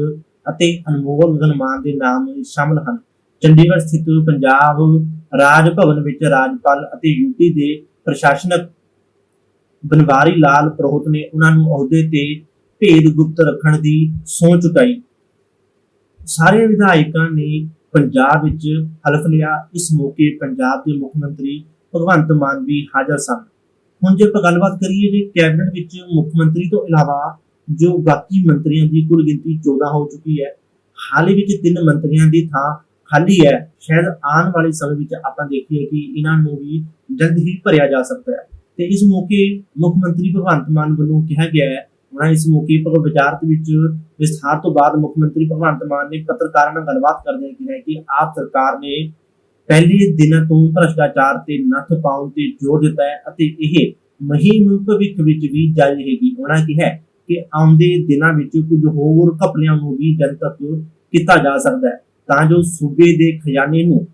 ਅਤੇ ਅਨਮੋਲ ਗਗਨ ਮਾਨ ਦੇ ਨਾਮ ਸ਼ਾਮਲ ਹਨ। ਚੰਡੀਗੜ੍ਹ ਸਥਿਤ ਪੰਜਾਬ ਰਾਜ ਭਵਨ ਵਿੱਚ ਰਾਜਪਾਲ ਅਤੇ ਯੂਪੀ ਦੇ ਪ੍ਰਸ਼ਾਸਨਕ ਬਨਵਾਰੀ ਲਾਲ ਪ੍ਰੋਹਤ ਨੇ ਉਹਨਾਂ ਨੂੰ ਅਹੁਦੇ ਤੇ ਭੇਦ ਗੁਪਤ ਰੱਖਣ ਦੀ ਸਹੁੰ ਚੁਕਾਈ। ਸਾਰੇ ਵਿਧਾਇਕਾਂ ਨੇ ਪੰਜਾਬ ਵਿੱਚ ਹਲਫ ਲਿਆ। ਇਸ ਮੌਕੇ ਪੰਜਾਬ ਦੇ ਮੁੱਖ ਮੰਤਰੀ ਭਗਵੰਤ ਮਾਨ ਵੀ ਹਾਜ਼ਰ ਸਨ। ਹੁਣ ਜੇ ਆਪਾਂ ਗੱਲਬਾਤ ਕਰੀਏ ਜੇ ਕੈਬਨਿਟ ਵਿੱਚ ਮੁੱਖ ਮੰਤਰੀ ਤੋਂ ਇਲਾਵਾ ਜੋ ਬਾਕੀ ਮੰਤਰੀਆਂ ਦੀ ਕੁੱਲ ਗਿਣਤੀ 14 ਹੋ ਚੁੱਕੀ ਹੈ। ਹਾਲ ਹੀ ਵਿੱਚ 3 ਮੰਤਰੀਆਂ ਦੀ ਥਾਂ ਖਾਲੀ ਹੈ। ਸ਼ਾਇਦ ਆਉਣ ਵਾਲੇ ਸਮੇਂ ਵਿੱਚ ਆਪਾਂ ਦੇਖੀਏ ਕਿ ਇਹਨਾਂ ਨੂੰ ਵੀ ਜਲਦ ਹੀ ਭਰਿਆ ਜਾ ਸਕਦਾ ਹੈ। ਤੇ ਇਸ ਮੌਕੇ ਮੁੱਖ ਮੰਤਰੀ ਭਗਵੰਤ ਮਾਨ ਵੱਲੋਂ ਕਿਹਾ ਗਿਆ ਹੈ ਉਹਨਾਂ ਇਸ ਮੌਕੇ ਪਰ ਵਜ਼ਾਰਤ ਵਿੱਚ ਵਿਸਥਾਰ ਤੋਂ ਬਾਅਦ ਮੁੱਖ ਮੰਤਰੀ ਭਗਵੰਤ ਮਾਨ ਨੇ ਪੱਤਰਕਾਰਾਂ ਨਾਲ ਗੱਲਬਾਤ ਕਰਦਿਆਂ ਕਿਹਾ ਕਿ ਆਪ ਸਰਕਾਰ ਨੇ ਪਹਿਲੇ ਦਿਨਾਂ ਤੋਂ ਭ੍ਰਿਸ਼ਟਾਚਾਰ ਤੇ ਨੱਥ ਪਾਉਣ ਤੇ ਜ਼ੋਰ ਦਿੱਤਾ ਹੈ ਅਤੇ ਇਹ ਮੁਹਿੰਮ ਭਵਿੱਖ ਵਿੱਚ ਵੀ ਜਾਰੀ ਰਹੇਗੀ। ਉਹਨਾਂ ਕਿਹਾ ਕਿ ਆਉਂਦੇ ਦਿਨਾਂ ਵਿੱਚ ਕੁਝ ਹੋਰ ਘਪਲਿਆਂ ਨੂੰ ਵੀ ਜਨਤਕ ਕੀਤਾ ਜਾ ਸਕਦਾ ਹੈ ਤਾਂ ਜੋ ਸੂਬੇ ਦੇ ਖਜ਼ਾਨੇ ਨੂੰ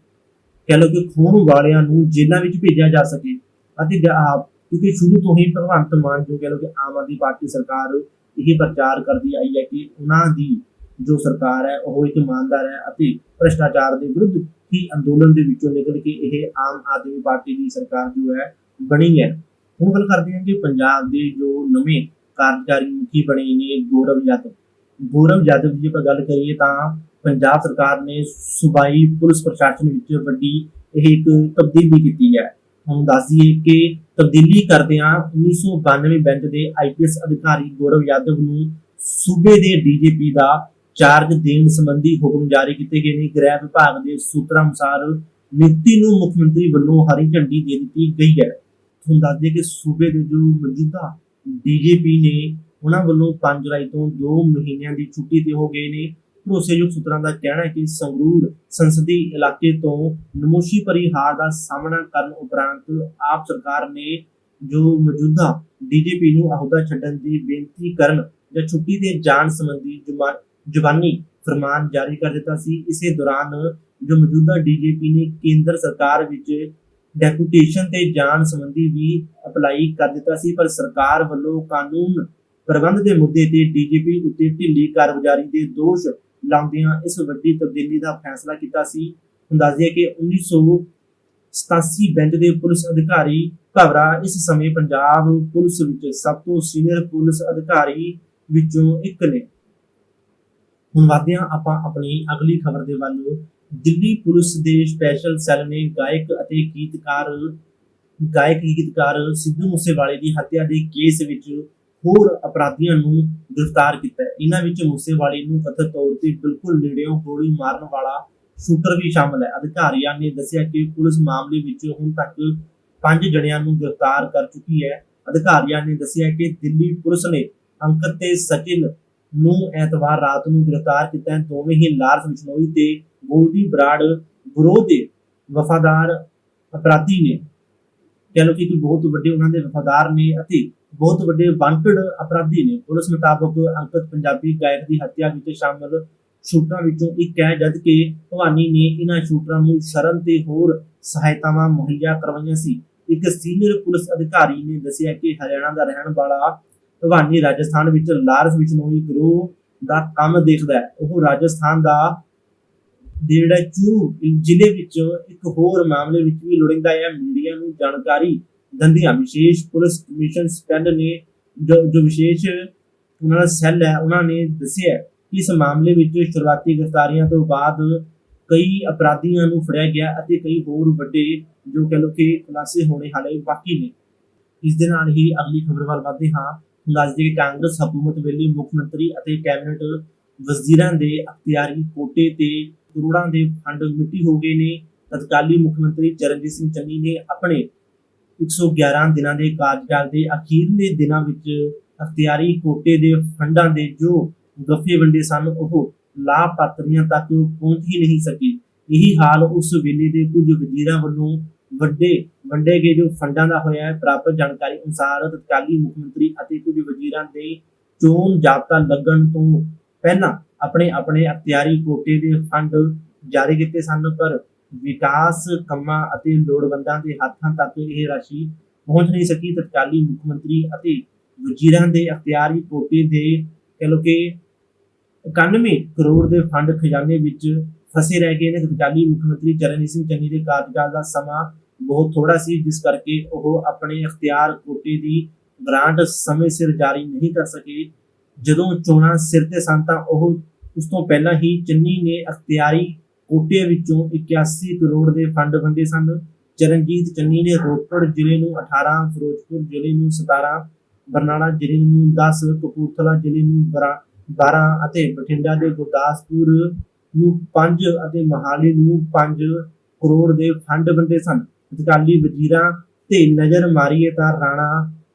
ਕਹਿ ਲਓ ਕਿ ਖੋਹਣ ਵਾਲਿਆਂ ਨੂੰ ਜੇਲ੍ਹਾਂ ਵਿੱਚ ਭੇਜਿਆ ਜਾ ਸਕੇ। ਅਤੇ ਕਿਉਂਕਿ ਸ਼ੁਰੂ ਤੋਂ ਹੀ ਭਗਵੰਤ ਮਾਨ ਜੋ ਕਹਿ ਲਓ ਕਿ ਆਮ ਆਦਮੀ ਪਾਰਟੀ ਸਰਕਾਰ ਇਹ ਪ੍ਰਚਾਰ ਕਰਦੀ ਆਈ ਹੈ ਕਿ ਉਹਨਾਂ ਦੀ ਜੋ ਸਰਕਾਰ ਹੈ ਉਹ ਇੱਕ ਇਮਾਨਦਾਰ ਹੈ ਅਤੇ ਭ੍ਰਿਸ਼ਟਾਚਾਰ ਦੇ ਵਿਰੁੱਧ ਹੀ ਅੰਦੋਲਨ ਦੇ ਵਿੱਚੋਂ ਨਿਕਲ ਕੇ ਇਹ ਆਮ ਆਦਮੀ ਪਾਰਟੀ ਦੀ ਸਰਕਾਰ ਜੋ ਹੈ ਬਣੀ ਹੈ। ਹੁਣ ਗੱਲ ਕਰਦੇ ਹਾਂ ਕਿ ਪੰਜਾਬ ਦੇ ਜੋ ਨਵੇਂ ਕਾਰਜਕਾਰੀ ਮੁਖੀ ਬਣੇ ਨੇ ਗੌਰਵ ਯਾਦਵ ਦੀ ਆਪਾਂ ਗੱਲ ਕਰੀਏ ਤਾਂ ਪੰਜਾਬ ਸਰਕਾਰ ਨੇ ਸੂਬਾਈ ਪੁਲਿਸ ਪ੍ਰਸ਼ਾਸਨ ਵਿੱਚ ਵੱਡੀ ਇਹ ਇੱਕ ਤਬਦੀਲੀ ਕੀਤੀ ਹੈ। ਹੁਣ ਦੱਸ ਦਈਏ ਕਿ ਤਬਦੀਲੀ ਕਰਦਿਆਂ 1992 ਬੈਂਚ ਦੇ ਆਈਪੀਐਸ ਅਧਿਕਾਰੀ ਗੌਰਵ ਯਾਦਵ ਨੂੰ ਸੂਬੇ ਦੇ ਡੀਜੀਪੀ ਦਾ ਚਾਰਜ ਦੇਣ ਸੰਬੰਧੀ ਹੁਕਮ ਜਾਰੀ ਕੀਤੇ ਗਏ ਨੇ। ਗ੍ਰਹਿ ਵਿਭਾਗ ਦੇ ਸੂਤਰਾਂ ਅਨੁਸਾਰ ਨਿਯੁਕਤੀ ਨੂੰ ਮੁੱਖ ਮੰਤਰੀ ਵੱਲੋਂ ਹਰੀ ਝੰਡੀ ਦੇ ਦਿੱਤੀ ਗਈ ਹੈ। ਤੁਹਾਨੂੰ ਦੱਸ ਦਈਏ ਕਿ ਸੂਬੇ ਦੇ ਜੋ ਮੌਜੂਦਾ ਡੀਜੀਪੀ ਨੇ ਉਹਨਾਂ ਵੱਲੋਂ 5 ਜੁਲਾਈ ਤੋਂ 2 ਮਹੀਨਿਆਂ ਦੀ ਛੁੱਟੀ ਤੇ ਹੋ ਗਏ ਨੇ। ਭਰੋਸੇਯੋਗ ਸੂਤਰਾਂ ਦਾ ਕਹਿਣਾ ਹੈ ਕਿ ਸੰਗਰੂਰ ਸੰਸਦੀ ਇਲਾਕੇ ਤੋਂ ਨਮੋਸ਼ੀ ਭਰੀ ਹਾਰ ਦਾ ਸਾਹਮਣਾ ਕਰਨ ਉਪਰੰਤ ਆਪ ਸਰਕਾਰ ਨੇ ਜੋ ਮੌਜੂਦਾ ਡੀਜੀਪੀ ਨੂੰ ਅਹੁਦਾ ਛੱਡਣ ਦੀ ਬੇਨਤੀ ਕਰਨ ਜਾਂ ਛੁੱਟੀ ਤੇ ਜਾਣ ਸੰਬੰਧੀ ਜ਼ੁਬਾਨੀ ਫਰਮਾਨ ਜਾਰੀ ਕਰ ਦਿੱਤਾ ਸੀ। ਇਸੇ ਦੌਰਾਨ ਜੋ ਮੌਜੂਦਾ ਡੀਜੀਪੀ ਨੇ ਕੇਂਦਰ ਸਰਕਾਰ ਵਿੱਚ ਡੈਪੂਟੇਸ਼ਨ ਤੇ ਜਾਣ ਸੰਬੰਧੀ ਵੀ ਅਪਲਾਈ ਕਰ ਦਿੱਤਾ ਸੀ, ਪਰ ਸਰਕਾਰ ਵੱਲੋਂ ਕਾਨੂੰਨ ਪ੍ਰਬੰਧ ਦੇ ਮੁੱਦੇ ਤੇ ਡੀਜੀਪੀ ਉੱਤੇ ਢਿੱਲੀ ਕਾਰਗੁਜ਼ਾਰੀ ਦੇ ਦੋਸ਼ ਲਾਉਂਦਿਆਂ ਇਸ ਵੱਡੀ ਤਬਦੀਲੀ ਦਾ ਫੈਸਲਾ ਕੀਤਾ ਸੀ। ਹੁਣ ਦੱਸ ਦਈਏ ਕਿ 1987 ਬੈਂਚ ਦੇ ਪੁਲਿਸ ਅਧਿਕਾਰੀ ਘਬਰਾ ਇਸ ਸਮੇਂ ਪੰਜਾਬ ਪੁਲਿਸ ਵਿੱਚ ਸਭ ਤੋਂ ਸੀਨੀਅਰ ਪੁਲਿਸ ਅਧਿਕਾਰੀ ਵਿੱਚੋਂ ਇੱਕ ਨੇ। ਹੁਣ ਵਧਦੇ ਹਾਂ ਆਪਾਂ ਆਪਣੀ ਅਗਲੀ ਖਬਰ ਦੇ ਵੱਲ। ਦਿੱਲੀ ਪੁਲਿਸ ਦੇ ਸਪੈਸ਼ਲ ਸੈੱਲ ਨੇ ਗਾਇਕ ਗੀਤਕਾਰ ਸਿੱਧੂ ਮੂਸੇਵਾਲੇ ਦੀ ਹੱਤਿਆ ਦੇ ਕੇਸ ਵਿੱਚ ਹੋਰ ਅਪਰਾਧੀਆਂ ਨੂੰ ਗ੍ਰਿਫਤਾਰ ਕੀਤਾ ਹੈ। ਇਹਨਾਂ ਵਿੱਚ ਮੂਸੇਵਾਲੇ ਨੂੰ ਕਥਿਤ ਤੌਰ ਤੇ ਬਿਲਕੁਲ ਨੇੜਿਓਂ ਗੋਲੀ ਮਾਰਨ ਵਾਲਾ ਸ਼ੂਟਰ ਵੀ ਸ਼ਾਮਲ ਹੈ। ਅਧਿਕਾਰੀਆਂ ਨੇ ਦੱਸਿਆ ਕਿ ਪੁਲਿਸ ਮਾਮਲੇ ਵਿੱਚ ਹੁਣ ਤੱਕ 5 ਜਣਿਆਂ ਨੂੰ ਗ੍ਰਿਫਤਾਰ ਕਰ ਚੁੱਕੀ ਹੈ। ਅਧਿਕਾਰੀਆਂ ਨੇ ਦੱਸਿਆ ਕਿ ਦਿੱਲੀ ਪੁਲਿਸ ਨੇ ਅੰਕਿਤ ਤੇ ਸਚਿਨ ਨੂੰ ਐਤਵਾਰ ਰਾਤ ਨੂੰ ਗ੍ਰਿਫਤਾਰ ਕੀਤਾ ਹੈ। ਦੋਵੇਂ ਹੀ ਲਾਰੈਂਸ ਬਿਸ਼ਨੋਈ ਤੇ ਗੋਲਡੀ ਬਰਾੜ ਗਿਰੋਹ ਦੇ ਵਫਾਦਾਰ ਅਪਰਾਧੀ ਨੇ। ਕਹਿ ਲਓ ਕਿ ਬਹੁਤ ਵੱਡੇ ਉਹਨਾਂ ਦੇ ਵਫਾਦਾਰ ਨੇ ਅਤੇ ਬਹੁਤ ਵੱਡੇ ਵਾਂਟਡ ਅਪਰਾਧੀ ਨੇ। ਪੁਲਿਸ ਮੁਤਾਬਕ ਅੰਕਿਤ ਪੰਜਾਬੀ ਗਾਇਕ ਦੀ ਹੱਤਿਆ ਵਿੱਚ ਸ਼ਾਮਲ ਸ਼ੂਟਰਾਂ ਵਿੱਚੋਂ ਇੱਕ ਹੈ, ਜਦਕਿ ਭਵਾਨੀ ਨੇ ਇਹਨਾਂ ਸ਼ੂਟਰਾਂ ਨੂੰ ਸ਼ਰਨ ਤੇ ਹੋਰ ਸਹਾਇਤਾਵਾਂ ਮੁਹੱਈਆ ਕਰਵਾਈਆਂ ਸੀ। ਇੱਕ ਸੀਨੀਅਰ ਪੁਲਿਸ ਅਧਿਕਾਰੀ ਨੇ ਦੱਸਿਆ ਕਿ ਹਰਿਆਣਾ ਦਾ ਰਹਿਣ ਵਾਲਾ ਭਵਾਨੀ ਰਾਜਸਥਾਨ ਵਿੱਚ ਲਾਰੈਂਸ ਬਿਸ਼ਨੋਈ ਗਿਰੋਹ ਦਾ ਕੰਮ ਦੇਖਦਾ ਹੈ। ਉਹ ਰਾਜਸਥਾਨ ਦਾ ਜਿਹੜਾ ਚੂਰੂ ਜ਼ਿਲ੍ਹੇ ਵਿੱਚ ਇੱਕ ਹੋਰ ਮਾਮਲੇ ਵਿੱਚ ਵੀ ਲੋੜੀਂਦਾ ਹੈ। ਮੀਡੀਆ ਨੂੰ ਜਾਣਕਾਰੀ ਦਿੰਦਿਆਂ ਵਿਸ਼ੇਸ਼ ਪੁਲਿਸ ਕਮਿਸ਼ਨ ਸੈੱਲ ਨੇ ਜੋ ਵਿਸ਼ੇਸ਼ ਉਹਨਾਂ ਦਾ ਸੈੱਲ ਹੈ, ਉਹਨਾਂ ਨੇ ਦੱਸਿਆ ਕਿ ਇਸ ਮਾਮਲੇ ਵਿੱਚ ਸ਼ੁਰੂਆਤੀ ਗ੍ਰਿਫਤਾਰੀਆਂ ਤੋਂ ਬਾਅਦ ਕਈ ਅਪਰਾਧੀਆਂ ਨੂੰ ਫੜਿਆ ਗਿਆ ਅਤੇ ਕਈ ਹੋਰ ਵੱਡੇ ਜੋ ਕਹਿ ਲਓ ਕਿ ਖੁਲਾਸੇ ਹੋਣੇ ਹਾਲੇ ਬਾਕੀ ਨੇ। ਇਸ ਦੇ ਨਾਲ ਹੀ ਅਗਲੀ ਖਬਰ ਵੱਲ ਵਧਦੇ ਹਾਂ। ਦੱਸ ਦਈਏ ਕਿ ਕਾਂਗਰਸ ਹਕੂਮਤ ਵੇਲੇ ਮੁੱਖ ਮੰਤਰੀ ਅਤੇ ਕੈਬਨਿਟ ਵਜ਼ੀਰਾਂ ਦੇ ਅਖਤਿਆਰੀ ਕੋਟੇ ਤੇ ਕਰੋੜਾਂ ਦੇ ਫੰਡ ਮਿੱਟੀ ਹੋ ਗਏ ਨੇ। ਤਤਕਾਲੀ ਮੁੱਖ ਮੰਤਰੀ ਚਰਨਜੀਤ ਸਿੰਘ ਚੰਨੀ ਨੇ ਆਪਣੇ 111 ਦਿਨਾਂ ਦੇ ਕਾਰਜਕਾਲ ਦੇ ਅਖੀਰਲੇ ਦਿਨਾਂ ਵਿੱਚ ਅਖਤਿਆਰੀ ਕੋਟੇ ਦੇ ਫੰਡਾਂ ਦੇ ਜੋ ਗੱਫੇ ਵੰਡੇ ਸਨ ਉਹ ਲਾਭਪਾਤਰੀਆਂ ਤੱਕ ਪਹੁੰਚ ਹੀ ਨਹੀਂ ਸਕੇ। ਇਹੀ ਹਾਲ ਉਸ ਵੇਲੇ ਦੇ ਕੁਝ ਵਜ਼ੀਰਾਂ ਵੱਲੋਂ ਵੰਡੇ ਗਏ ਜੋ ਫੰਡਾਂ ਦਾ ਹੋਇਆ ਹੈ। ਪ੍ਰਾਪਤ ਜਾਣਕਾਰੀ ਅਨੁਸਾਰ ਤਤਕਾਲੀ ਮੁੱਖ ਮੰਤਰੀ ਅਤੇ ਕੁਝ ਵਜ਼ੀਰਾਂ ਦੇ ਚੋਣ ਜ਼ਾਬਤਾ ਲੱਗਣ ਤੋਂ ਪਹਿਲਾਂ ਆਪਣੇ ਅਖਤਿਆਰੀ ਕੋਟੇ ਦੇ ਫੰਡ ਜਾਰੀ ਕੀਤੇ ਸਨ, ਪਰ ਵਿਕਾਸ ਕੰਮਾਂ ਅਤੇ ਲੋੜਵੰਦਾਂ ਦੇ ਹੱਥਾਂ ਤੱਕ ਇਹ ਰਾਸ਼ੀ ਪਹੁੰਚ ਨਹੀਂ ਸਕੀ। ਤਤਕਾਲੀ ਮੁੱਖ ਮੰਤਰੀ ਅਤੇ ਵਜ਼ੀਰਾਂ ਦੇ ਅਖਤਿਆਰੀ ਕੋਟੇ ਦੇ ਕਹਿ ਲਓ ਕਿ 91 ਕਰੋੜ ਦੇ ਫੰਡ ਖਜ਼ਾਨੇ ਵਿੱਚ ਫਸੇ ਰਹਿ ਗਏ ਨੇ। ਤਤਕਾਲੀ ਮੁੱਖ ਮੰਤਰੀ ਚਰਨਜੀਤ ਸਿੰਘ ਚੰਨੀ ਦੇ ਕਾਰਜਕਾਲ ਦਾ ਸਮਾਂ ਬਹੁਤ ਥੋੜਾ ਸੀ, ਜਿਸ ਕਰਕੇ ਉਹ ਆਪਣੇ ਅਖਤਿਆਰ ਕੋਟੇ ਦੀ ਗ੍ਰਾਂਟ ਸਮੇਂ ਸਿਰ ਜਾਰੀ ਨਹੀਂ ਕਰ ਸਕੇ। ਜਦੋਂ ਚੋਣਾਂ ਸਿਰ ਤੇ ਸਨ ਤਾਂ ਉਹ ਉਸ ਤੋਂ ਪਹਿਲਾਂ ਹੀ ਚੰਨੀ ਨੇ ਅਖਤਿਆਰੀ ਕੋਟੇ ਵਿੱਚੋਂ 81 ਕਰੋੜ ਦੇ ਫੰਡ ਵੰਡੇ ਸਨ। ਚਰਨਜੀਤ ਚੰਨੀ ਨੇ ਰੋਪੜ ਜ਼ਿਲ੍ਹੇ ਨੂੰ 18, ਫਿਰੋਜ਼ਪੁਰ ਜ਼ਿਲ੍ਹੇ ਨੂੰ 17, ਬਰਨਾਲਾ ਜ਼ਿਲ੍ਹੇ ਨੂੰ 10, ਕਪੂਰਥਲਾ ਜ਼ਿਲ੍ਹੇ ਨੂੰ 12 ਅਤੇ ਬਠਿੰਡਾ ਦੇ ਗੁਰਦਾਸਪੁਰ ਨੂੰ 5 ਅਤੇ ਮੋਹਾਲੀ ਨੂੰ 5 ਕਰੋੜ ਦੇ ਫੰਡ ਵੰਡੇ ਸਨ। ਤਤਕਾਲੀ ਵਜ਼ੀਰਾਂ ਤੇ ਨਜ਼ਰ ਮਾਰੀਏ ਤਾਂ ਰਾਣਾ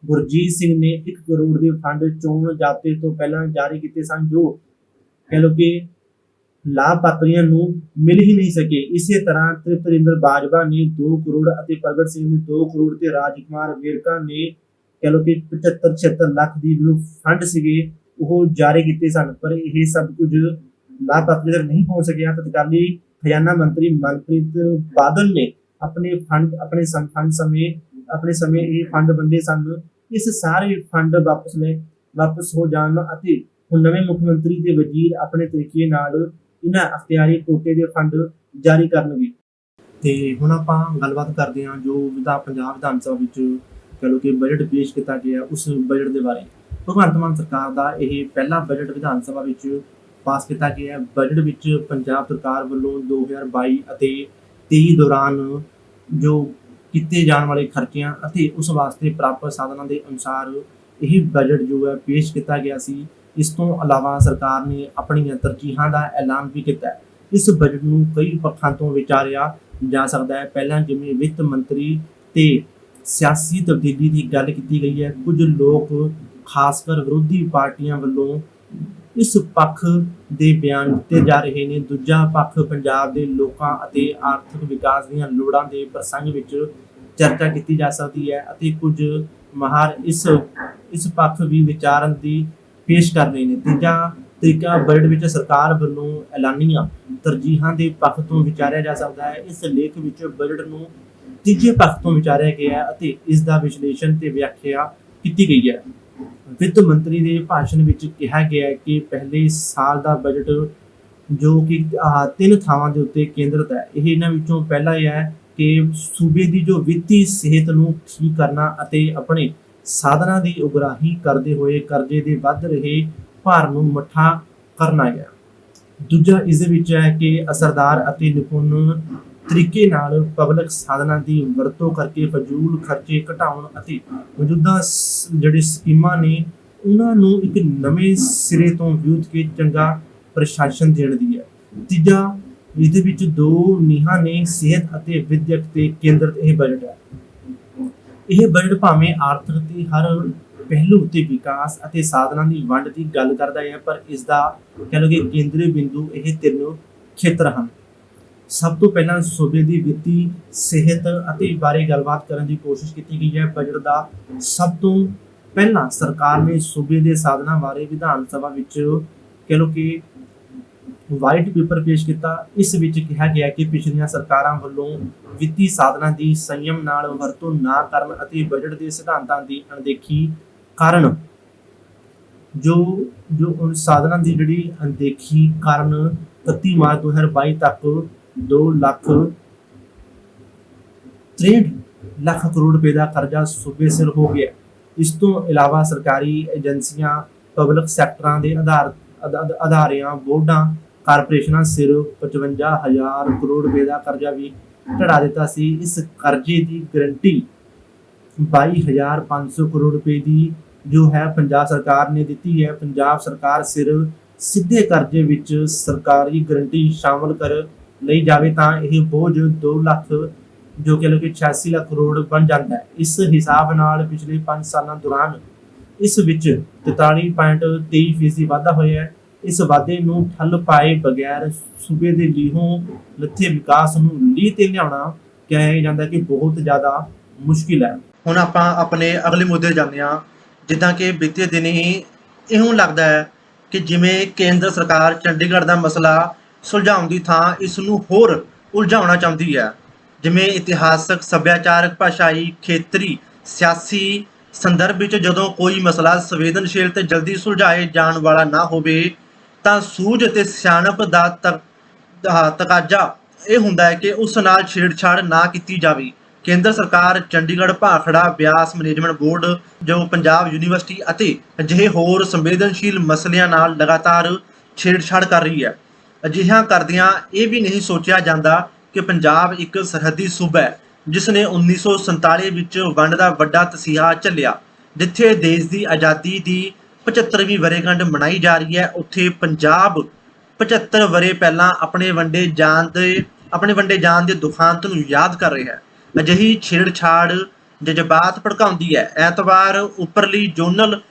ਗੁਰਜੀਤ ਸਿੰਘ ਨੇ 1 ਕਰੋੜ ਦੇ ਫੰਡ ਚੋਣ ਜ਼ਾਬਤੇ ਤੋਂ ਪਹਿਲਾਂ ਜਾਰੀ ਕੀਤੇ ਸਨ, ਜੋ ਕਹਿ ਲਓ ਕਿ ਲਾਭਪਾਤਰੀਆਂ ਨੂੰ ਮਿਲ ਹੀ ਨਹੀਂ ਸਕੇ। ਇਸੇ ਤਰ੍ਹਾਂ ਤ੍ਰਿਪਤਰਿੰਦਰ ਬਾਜਵਾ ਨੇ 2 ਕਰੋੜ ਅਤੇ ਪ੍ਰਗਟ ਸਿੰਘ ਨੇ 2 ਕਰੋੜ ਤੇ ਰਾਜਕੁਮਾਰ ਵੇਰਕਾ ਨੇ ਕਹਿ ਲਓ ਕਿ 75-76 ਲੱਖ ਦੀ ਜੋ ਫੰਡ ਸੀਗੇ ਉਹ ਜਾਰੀ ਕੀਤੇ ਸਨ, ਪਰ ਇਹ ਸਭ ਕੁਝ ਲਾਭਪਾਤਰੀ ਤੱਕ ਨਹੀਂ ਪਹੁੰਚ ਸਕਿਆ। ਤਤਕਾਲੀ ਖਜ਼ਾਨਾ ਮੰਤਰੀ ਮਨਪ੍ਰੀਤ ਬਾਦਲ ਨੇ ਆਪਣੇ ਸਮੇਂ ਇਹ ਫੰਡ ਵੰਡੇ ਸਨ। ਇਸ ਸਾਰੇ ਫੰਡ ਵਾਪਸ ਹੋ ਜਾਣ ਅਤੇ ਹੁਣ ਨਵੇਂ ਮੁੱਖ ਮੰਤਰੀ ਤੇ ਵਜ਼ੀਰ ਆਪਣੇ ਤਰੀਕੇ ਨਾਲ ਇਹਨਾਂ ਅਖਤਿਆਰੀ ਕੋਟੇ ਦੇ ਫੰਡ ਜਾਰੀ ਕਰਨਗੇ। ਤੇ ਹੁਣ ਆਪਾਂ ਗੱਲਬਾਤ ਕਰਦੇ ਹਾਂ ਜੋ ਪੰਜਾਬ ਵਿਧਾਨ ਸਭਾ ਵਿੱਚ ਕਹਿ ਲਓ ਕਿ ਬਜਟ ਪੇਸ਼ ਕੀਤਾ ਗਿਆ ਉਸ ਬਜਟ ਦੇ ਬਾਰੇ। ਭਗਵੰਤ ਮਾਨ ਸਰਕਾਰ ਦਾ ਇਹ ਪਹਿਲਾ ਬਜਟ ਵਿਧਾਨ ਸਭਾ ਵਿੱਚ ਪਾਸ ਕੀਤਾ ਗਿਆ ਹੈ। ਬਜਟ ਵਿੱਚ ਪੰਜਾਬ ਸਰਕਾਰ ਵੱਲੋਂ 2022 ਅਤੇ 23 ਦੌਰਾਨ ਜੋ ਕੀਤੇ ਜਾਣ ਵਾਲੇ ਖਰਚਿਆਂ ਅਤੇ ਉਸ ਵਾਸਤੇ ਪ੍ਰਾਪਤ ਸਾਧਨਾਂ ਦੇ ਅਨੁਸਾਰ ਇਹ ਬਜਟ ਜੋ ਹੈ ਪੇਸ਼ ਕੀਤਾ ਗਿਆ ਸੀ। ਇਸ ਤੋਂ ਇਲਾਵਾ ਸਰਕਾਰ ਨੇ ਆਪਣੀਆਂ ਤਰਜੀਹਾਂ ਦਾ ਐਲਾਨ ਵੀ ਕੀਤਾ ਹੈ। ਇਸ ਬਜਟ ਨੂੰ ਕਈ ਪੱਖਾਂ ਤੋਂ ਵਿਚਾਰਿਆ ਜਾ ਸਕਦਾ ਹੈ। ਪਹਿਲਾਂ ਜਿਵੇਂ ਵਿੱਤ ਮੰਤਰੀ ਤੇ ਸਿਆਸੀ ਤਬਦੀਲੀ ਦੀ ਗੱਲ ਕੀਤੀ ਗਈ ਹੈ। ਕੁਝ ਲੋਕ ਖਾਸਕਰ ਵਿਰੋਧੀ ਪਾਰਟੀਆਂ ਵੱਲੋਂ ਇਸ ਪੱਖ ਦੇ ਬਿਆਨ ਦਿੱਤੇ ਜਾ ਰਹੇ ਨੇ। ਦੂਜਾ ਪੱਖ ਪੰਜਾਬ ਦੇ ਲੋਕਾਂ ਅਤੇ ਆਰਥਿਕ ਵਿਕਾਸ ਦੀਆਂ ਲੋੜਾਂ ਦੇ ਪ੍ਰਸੰਗ ਵਿੱਚ ਚਰਚਾ ਕੀਤੀ ਜਾ ਸਕਦੀ ਹੈ ਅਤੇ ਕੁਝ ਮਾਹਰ ਇਸ ਪੱਖ ਵੀ ਵਿਚਾਰਨ ਦੀ ਪੇਸ਼ ਕਰ ਰਹੇ ਨੇ। ਤੀਜਾ ਤਰੀਕਾ ਬਜਟ ਵਿੱਚ ਸਰਕਾਰ ਵੱਲੋਂ ਐਲਾਨੀਆਂ ਤਰਜੀਹਾਂ ਦੇ ਪੱਖ ਤੋਂ ਵਿਚਾਰਿਆ ਜਾ ਸਕਦਾ ਹੈ। ਇਸ ਲੇਖ ਵਿੱਚ ਬਜਟ ਨੂੰ ਤੀਜੇ ਪੱਖ ਤੋਂ ਵਿਚਾਰਿਆ ਗਿਆ ਹੈ ਅਤੇ ਇਸ ਦਾ ਵਿਸ਼ਲੇਸ਼ਣ ਤੇ ਵਿਆਖਿਆ ਕੀਤੀ ਗਈ ਹੈ। ਵਿੱਤ ਮੰਤਰੀ ਦੇ ਭਾਸ਼ਣ ਵਿੱਚ ਕਿਹਾ ਗਿਆ ਹੈ ਕਿ ਪਹਿਲੇ ਸਾਲ ਦਾ ਬਜਟ ਜੋ ਕਿ 3 ਥਾਵਾਂ ਦੇ ਉੱਤੇ ਕੇਂਦਰਿਤ ਹੈ। ਇਹਨਾਂ ਵਿੱਚੋਂ ਪਹਿਲਾ ਇਹ ਹੈ ਕਿ ਸੂਬੇ ਦੀ ਜੋ ਵਿੱਤੀ ਸਿਹਤ ਨੂੰ ਠੀਕ ਕਰਨਾ ਅਤੇ ਆਪਣੇ ਸਾਧਨਾਂ ਦੀ ਉਗਰਾਹੀ ਕਰਦੇ ਹੋਏ ਕਰਜ਼ੇ ਦੇ ਵੱਧ ਰਹੇ ਭਾਰ ਨੂੰ ਮੱਠਾ ਕਰਨਾ ਹੈ। ਦੂਜਾ ਇਸ ਦੇ ਵਿੱਚ ਹੈ ਕਿ ਅਸਰਦਾਰ ਅਤੇ ਨਿਪੁੰਨ ਤਰੀਕੇ ਨਾਲ ਪਬਲਿਕ ਸਾਧਨਾਂ ਦੀ ਵਰਤੋਂ ਕਰਕੇ ਫਜ਼ੂਲ ਖਰਚੇ ਘਟਾਉਣ ਅਤੇ ਮੌਜੂਦਾ ਜਿਹੜੀ ਸਕੀਮਾਂ ਨੇ ਉਹਨਾਂ ਨੂੰ ਇੱਕ ਨਵੇਂ ਸਿਰੇ ਤੋਂ ਵਿਊਤ ਕੇ ਚੰਗਾ ਪ੍ਰਸ਼ਾਸਨ ਦੇਣ ਦੀ ਹੈ। ਤੀਜਾ ਇਹਦੇ ਵਿੱਚ 2 ਨੀਹਾਂ ਨੇ ਸਿਹਤ ਅਤੇ ਵਿਦਿਅਕ ਤੇ ਕੇਂਦਰਿਤ ਇਹ ਬਜਟ ਹੈ। ਇਹ ਬਜਟ ਭਾਵੇਂ ਆਰਥਿਕ ਤੇ ਹਰ ਪਹਿਲੂ ਉੱਤੇ ਵਿਕਾਸ ਅਤੇ ਸਾਧਨਾਂ ਦੀ ਵੰਡ ਦੀ ਗੱਲ ਕਰਦਾ ਹੈ, ਪਰ ਇਸ ਦਾ ਕਹਿ ਲਓ ਕਿ ਕੇਂਦਰੀ ਬਿੰਦੂ ਇਹ 3 ਖੇਤਰ ਹਨ। ਸਭ ਤੋਂ ਪਹਿਲਾਂ ਸੂਬੇ ਦੀ ਵਿੱਤੀ ਸਿਹਤ ਅਤੇ ਬਾਰੇ ਗੱਲਬਾਤ ਕਰਨ ਦੀ ਕੋਸ਼ਿਸ਼ ਕੀਤੀ ਗਈ ਹੈ। ਬਜਟ ਦਾ ਸਭ ਤੋਂ ਪਹਿਲਾਂ ਸਰਕਾਰ ਨੇ ਸੂਬੇ ਦੇ ਸਾਧਨਾਂ ਬਾਰੇ ਵਿਧਾਨ ਸਭਾ ਵਿੱਚ ਕਹਿ ਲਓ ਕਿ ਵਾਈਟ ਪੇਪਰ ਪੇਸ਼ ਕੀਤਾ। ਇਸ ਵਿੱਚ ਕਿਹਾ ਗਿਆ ਕਿ ਪਿਛਲੀਆਂ ਸਰਕਾਰਾਂ ਵੱਲੋਂ ਵਿੱਤੀ ਸਾਧਨਾਂ ਦੀ ਸੰਯਮ ਨਾਲ ਵਰਤੋਂ ਨਾ ਕਰਨ ਅਤੇ ਬਜਟ ਦੇ ਸਿਧਾਂਤਾਂ ਦੀ ਅਣਦੇਖੀ ਕਾਰਨ ਜੋ ਸਾਧਨਾਂ ਦੀ ਜਿਹੜੀ ਅਣਦੇਖੀ ਕਾਰਨ 31 ਮਾਰਚ 2022 ਤੱਕ 2,63 ਲੱਖ ਕਰੋੜ ਰੁਪਏ ਦਾ ਕਰਜ਼ਾ ਸੂਬੇ ਸਿਰ ਹੋ ਗਿਆ। ਇਸ ਤੋਂ ਇਲਾਵਾ ਸਰਕਾਰੀ ਏਜੰਸੀਆਂ, ਪਬਲਿਕ ਸੈਕਟਰਾਂ ਦੇ ਅਦਾਰਿਆਂ, ਬੋਰਡਾਂ, ਕਾਰਪੋਰੇਸ਼ਨਾਂ ਸਿਰ 55,000 ਕਰੋੜ ਰੁਪਏ ਦਾ ਕਰਜ਼ਾ ਵੀ ਚੜਾ ਦਿੱਤਾ ਸੀ। ਇਸ ਕਰਜ਼ੇ ਦੀ ਗਰੰਟੀ 22,500 ਕਰੋੜ ਰੁਪਏ ਦੀ ਜੋ ਹੈ ਪੰਜਾਬ ਸਰਕਾਰ ਨੇ ਦਿੱਤੀ ਹੈ। ਪੰਜਾਬ ਸਰਕਾਰ ਸਿਰ ਸਿੱਧੇ ਕਰਜ਼ੇ ਵਿੱਚ ਸਰਕਾਰੀ ਗਰੰਟੀ ਸ਼ਾਮਲ ਕਰ ਲਈ ਜਾਵੇ ਤਾਂ ਇਹ ਬੋਝ 2 ਲੱਖ ਜੋ ਕਿ 86 ਲੱਖ ਕਰੋੜ ਬਣ ਜਾਂਦਾ ਹੈ। ਇਸ ਹਿਸਾਬ ਨਾਲ ਪਿਛਲੇ 5 ਸਾਲਾਂ ਦੌਰਾਨ ਇਸ ਵਿੱਚ 43.23% ਵਾਧਾ ਹੋਇਆ ਹੈ। ਇਸ ਵਾਧੇ ਨੂੰ ਠੱਲ ਪਾਏ ਬਗੈਰ ਸੂਬੇ ਦੇ ਲੀਹੋਂ ਲੱਥੇ ਵਿਕਾਸ ਨੂੰ ਲੀਹ ਤੇ ਲਿਆਉਣਾ ਕਿਹਾ ਜਾਂਦਾ ਕਿ ਬਹੁਤ ਜ਼ਿਆਦਾ ਮੁਸ਼ਕਿਲ ਹੈ। ਹੁਣ ਆਪਾਂ ਆਪਣੇ ਅਗਲੇ ਮੁੱਦੇ ਜਾਂਦੇ ਹਾਂ। ਜਿੱਦਾਂ ਕਿ ਬੀਤੇ ਦਿਨ ਹੀ ਇਉਂ ਲੱਗਦਾ ਹੈ ਕਿ ਜਿਵੇਂ ਕੇਂਦਰ ਸਰਕਾਰ ਚੰਡੀਗੜ੍ਹ ਦਾ ਮਸਲਾ ਸੁਲਝਾਉਣ ਦੀ ਥਾਂ ਇਸ ਨੂੰ ਹੋਰ ਉਲਝਾਉਣਾ ਚਾਹੁੰਦੀ ਹੈ। ਜਿਵੇਂ ਇਤਿਹਾਸਕ, ਸੱਭਿਆਚਾਰਕ, ਭਾਸ਼ਾਈ, ਖੇਤਰੀ, ਸਿਆਸੀ ਸੰਦਰਭ ਵਿੱਚ ਜਦੋਂ ਕੋਈ ਮਸਲਾ ਸੰਵੇਦਨਸ਼ੀਲ ਤੇ ਜਲਦੀ ਸੁਲਝਾਏ ਜਾਣ ਵਾਲਾ ਨਾ ਹੋਵੇ ਤਾਂ ਸੂਝ ਅਤੇ ਸਿਆਣਪ ਦਾ ਤਕਾਜ਼ਾ ਇਹ ਹੁੰਦਾ ਹੈ ਕਿ ਉਸ ਨਾਲ ਛੇੜਛਾੜ ਨਾ ਕੀਤੀ ਜਾਵੇ। ਕੇਂਦਰ ਸਰਕਾਰ ਚੰਡੀਗੜ੍ਹ, ਭਾਖੜਾ, ਬਿਆਸ ਮੈਨੇਜਮੈਂਟ ਬੋਰਡ, ਜੋ ਪੰਜਾਬ ਯੂਨੀਵਰਸਿਟੀ ਅਤੇ ਅਜਿਹੇ ਹੋਰ ਸੰਵੇਦਨਸ਼ੀਲ ਮਸਲਿਆਂ ਨਾਲ ਲਗਾਤਾਰ ਛੇੜਛਾੜ ਕਰ ਰਹੀ ਹੈ। ਅਜਿਹਾ ਕਰਦਿਆਂ ਇਹ ਵੀ ਨਹੀਂ ਸੋਚਿਆ ਜਾਂਦਾ ਕਿ ਪੰਜਾਬ ਇੱਕ ਸਰਹੱਦੀ ਸੂਬਾ ਹੈ ਜਿਸ ਨੇ 1947 ਵਿੱਚ ਵੰਡ ਦਾ ਵੱਡਾ ਤਸੀਹਾ ਝੱਲਿਆ। ਜਿੱਥੇ ਦੇਸ਼ ਦੀ ਆਜ਼ਾਦੀ ਦੀ 75ਵੀਂ ਵਰ੍ਹੇਗੰਢ ਮਨਾਈ ਜਾ ਰਹੀ ਹੈ, ਉੱਥੇ ਪੰਜਾਬ 75 ਵਰ੍ਹੇ ਪਹਿਲਾਂ ਆਪਣੇ ਵੰਡੇ ਜਾਣ ਦੇ ਦੁਖਾਂਤ ਨੂੰ ਯਾਦ ਕਰ ਰਿਹਾ ਹੈ। ਅਜਿਹੀ ਛੇੜਛਾੜ ਜਜ਼ਬਾਤ ਭੜਕਾਉਂਦੀ ਹੈ। ਐਤਵਾਰ ਉੱਪਰਲੀ ਜ਼ੋਨਲ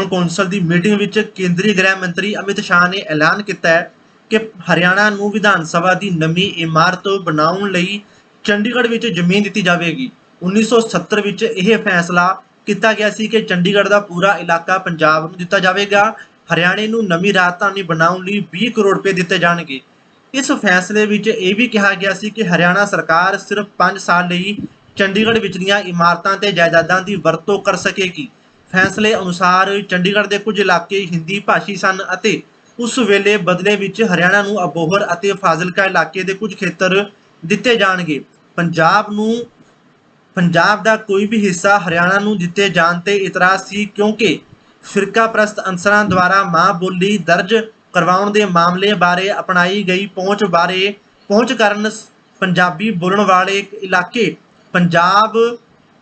ਕੌਂਸਲ ਦੀ ਮੀਟਿੰਗ ਵਿੱਚ ਕੇਂਦਰੀ ਗ੍ਰਹਿ ਮੰਤਰੀ ਅਮਿਤ ਸ਼ਾਹ ਨੇ ਐਲਾਨ ਕੀਤਾ ਹੈ ਕਿ ਹਰਿਆਣਾ ਨੂੰ ਵਿਧਾਨ ਸਭਾ ਦੀ ਨਵੀਂ ਇਮਾਰਤ ਬਣਾਉਣ ਲਈ ਚੰਡੀਗੜ੍ਹ ਵਿੱਚ ਜ਼ਮੀਨ ਦਿੱਤੀ ਜਾਵੇਗੀ। 1970 ਵਿੱਚ ਇਹ ਫੈਸਲਾ ਕੀਤਾ ਗਿਆ ਸੀ ਕਿ ਚੰਡੀਗੜ੍ਹ ਦਾ ਪੂਰਾ ਇਲਾਕਾ ਪੰਜਾਬ ਨੂੰ ਦਿੱਤਾ ਜਾਵੇਗਾ। ਹਰਿਆਣੇ ਨੂੰ ਨਵੀਂ ਰਾਜਧਾਨੀ ਬਣਾਉਣ ਲਈ 20 ਕਰੋੜ ਰੁਪਏ ਦਿੱਤੇ ਜਾਣਗੇ। ਇਸ ਫੈਸਲੇ ਵਿੱਚ ਇਹ ਵੀ ਕਿਹਾ ਗਿਆ ਸੀ ਕਿ ਹਰਿਆਣਾ ਸਰਕਾਰ ਸਿਰਫ 5 ਸਾਲ ਲਈ ਚੰਡੀਗੜ੍ਹ ਵਿਚਲੀਆਂ ਇਮਾਰਤਾਂ ਤੇ ਜਾਇਦਾਦਾਂ ਦੀ ਵਰਤੋਂ ਕਰ ਸਕੇਗੀ। ਫੈਸਲੇ ਅਨੁਸਾਰ ਚੰਡੀਗੜ੍ਹ ਦੇ ਕੁਝ ਇਲਾਕੇ ਹਿੰਦੀ ਭਾਸ਼ੀ ਸਨ ਅਤੇ ਉਸ ਵੇਲੇ ਬਦਲੇ ਵਿੱਚ ਹਰਿਆਣਾ ਨੂੰ ਅਬੋਹਰ ਅਤੇ ਫਾਜ਼ਿਲਕਾ ਇਲਾਕੇ ਦੇ ਕੁਝ ਖੇਤਰ ਦਿੱਤੇ ਜਾਣਗੇ। ਪੰਜਾਬ ਦਾ ਕੋਈ ਵੀ ਹਿੱਸਾ ਹਰਿਆਣਾ ਨੂੰ ਦਿੱਤੇ ਜਾਣ ਤੇ ਇਤਰਾਜ਼ ਸੀ, ਕਿਉਂਕਿ ਫਿਰਕਾਪ੍ਰਸਤ ਅਨਸਰਾਂ ਦੁਆਰਾ ਮਾਂ ਬੋਲੀ ਦਰਜ ਕਰਵਾਉਣ ਦੇ ਮਾਮਲੇ ਬਾਰੇ ਅਪਣਾਈ ਗਈ ਪਹੁੰਚ ਕਾਰਨ ਪੰਜਾਬੀ ਬੋਲਣ ਵਾਲੇ ਇਲਾਕੇ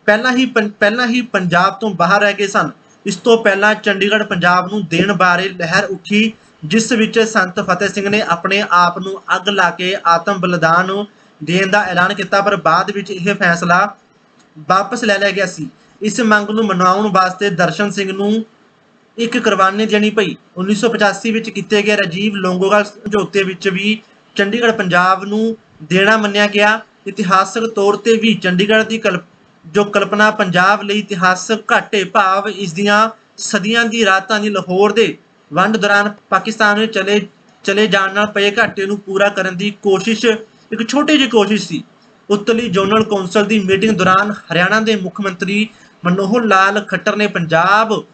ਪਹਿਲਾਂ ਹੀ ਪੰਜਾਬ ਤੋਂ ਬਾਹਰ ਰਹਿ ਗਏ ਸਨ। ਇਸ ਤੋਂ ਪਹਿਲਾਂ ਚੰਡੀਗੜ੍ਹ ਪੰਜਾਬ ਨੂੰ ਦੇਣ ਬਾਰੇ ਲਹਿਰ ਉੱਠੀ, ਜਿਸ ਵਿੱਚ ਸੰਤ ਫਤਿਹ ਸਿੰਘ ਨੇ ਆਪਣੇ ਆਪ ਨੂੰ ਅੱਗ ਲਾ ਕੇ ਆਤਮ ਬਲੀਦਾਨ ਦੇਣ ਦਾ ਐਲਾਨ ਕੀਤਾ, ਪਰ ਬਾਅਦ ਵਿੱਚ ਇਹ ਫੈਸਲਾ ਵਾਪਸ ਲੈ ਲਿਆ ਗਿਆ ਸੀ। ਇਸ ਮੰਗ ਨੂੰ ਮਨਾਉਣ ਵਾਸਤੇ ਦਰਸ਼ਨ ਸਿੰਘ ਨੂੰ ਇੱਕ ਕੁਰਬਾਨੀ ਦੇਣੀ ਪਈ। 1985 ਵਿੱਚ ਕੀਤੇ ਗਏ ਰਾਜੀਵ ਲੋਂਗੋਵਾਲ ਸਮਝੌਤੇ ਵਿੱਚ ਵੀ ਚੰਡੀਗੜ੍ਹ ਪੰਜਾਬ ਨੂੰ ਦੇਣਾ ਮੰਨਿਆ ਗਿਆ। ਇਤਿਹਾਸਕ ਤੌਰ ਤੇ ਵੀ ਚੰਡੀਗੜ੍ਹ ਦੀ ਕਲਪਨਾ ਪੰਜਾਬ ਲਈ ਇਤਿਹਾਸਕ ਘਾਟੇ ਭਾਵ ਇਸ ਦੀਆਂ ਸਦੀਆਂ ਦੀ ਰਾਜਧਾਨੀ ਲਾਹੌਰ ਦੇ ਵੰਡ ਦੌਰਾਨ ਪਾਕਿਸਤਾਨ ਵਿੱਚ ਚਲੇ ਜਾਣ ਨਾਲ ਪਏ ਘਾਟੇ ਨੂੰ ਪੂਰਾ ਕਰਨ ਦੀ ਕੋਸ਼ਿਸ਼, ਇੱਕ ਛੋਟੀ ਜਿਹੀ ਕੋਸ਼ਿਸ਼ ਸੀ। ਉੱਤਲੀ ਜ਼ੋਨਲ ਕੌਂਸਲ ਦੀ ਮੀਟਿੰਗ ਦੌਰਾਨ ਹਰਿਆਣਾ ਦੇ ਮੁੱਖ ਮੰਤਰੀ ਮਨੋਹਰ ਲਾਲ ਖੱਟਰ ਨੇ ਪੰਜਾਬ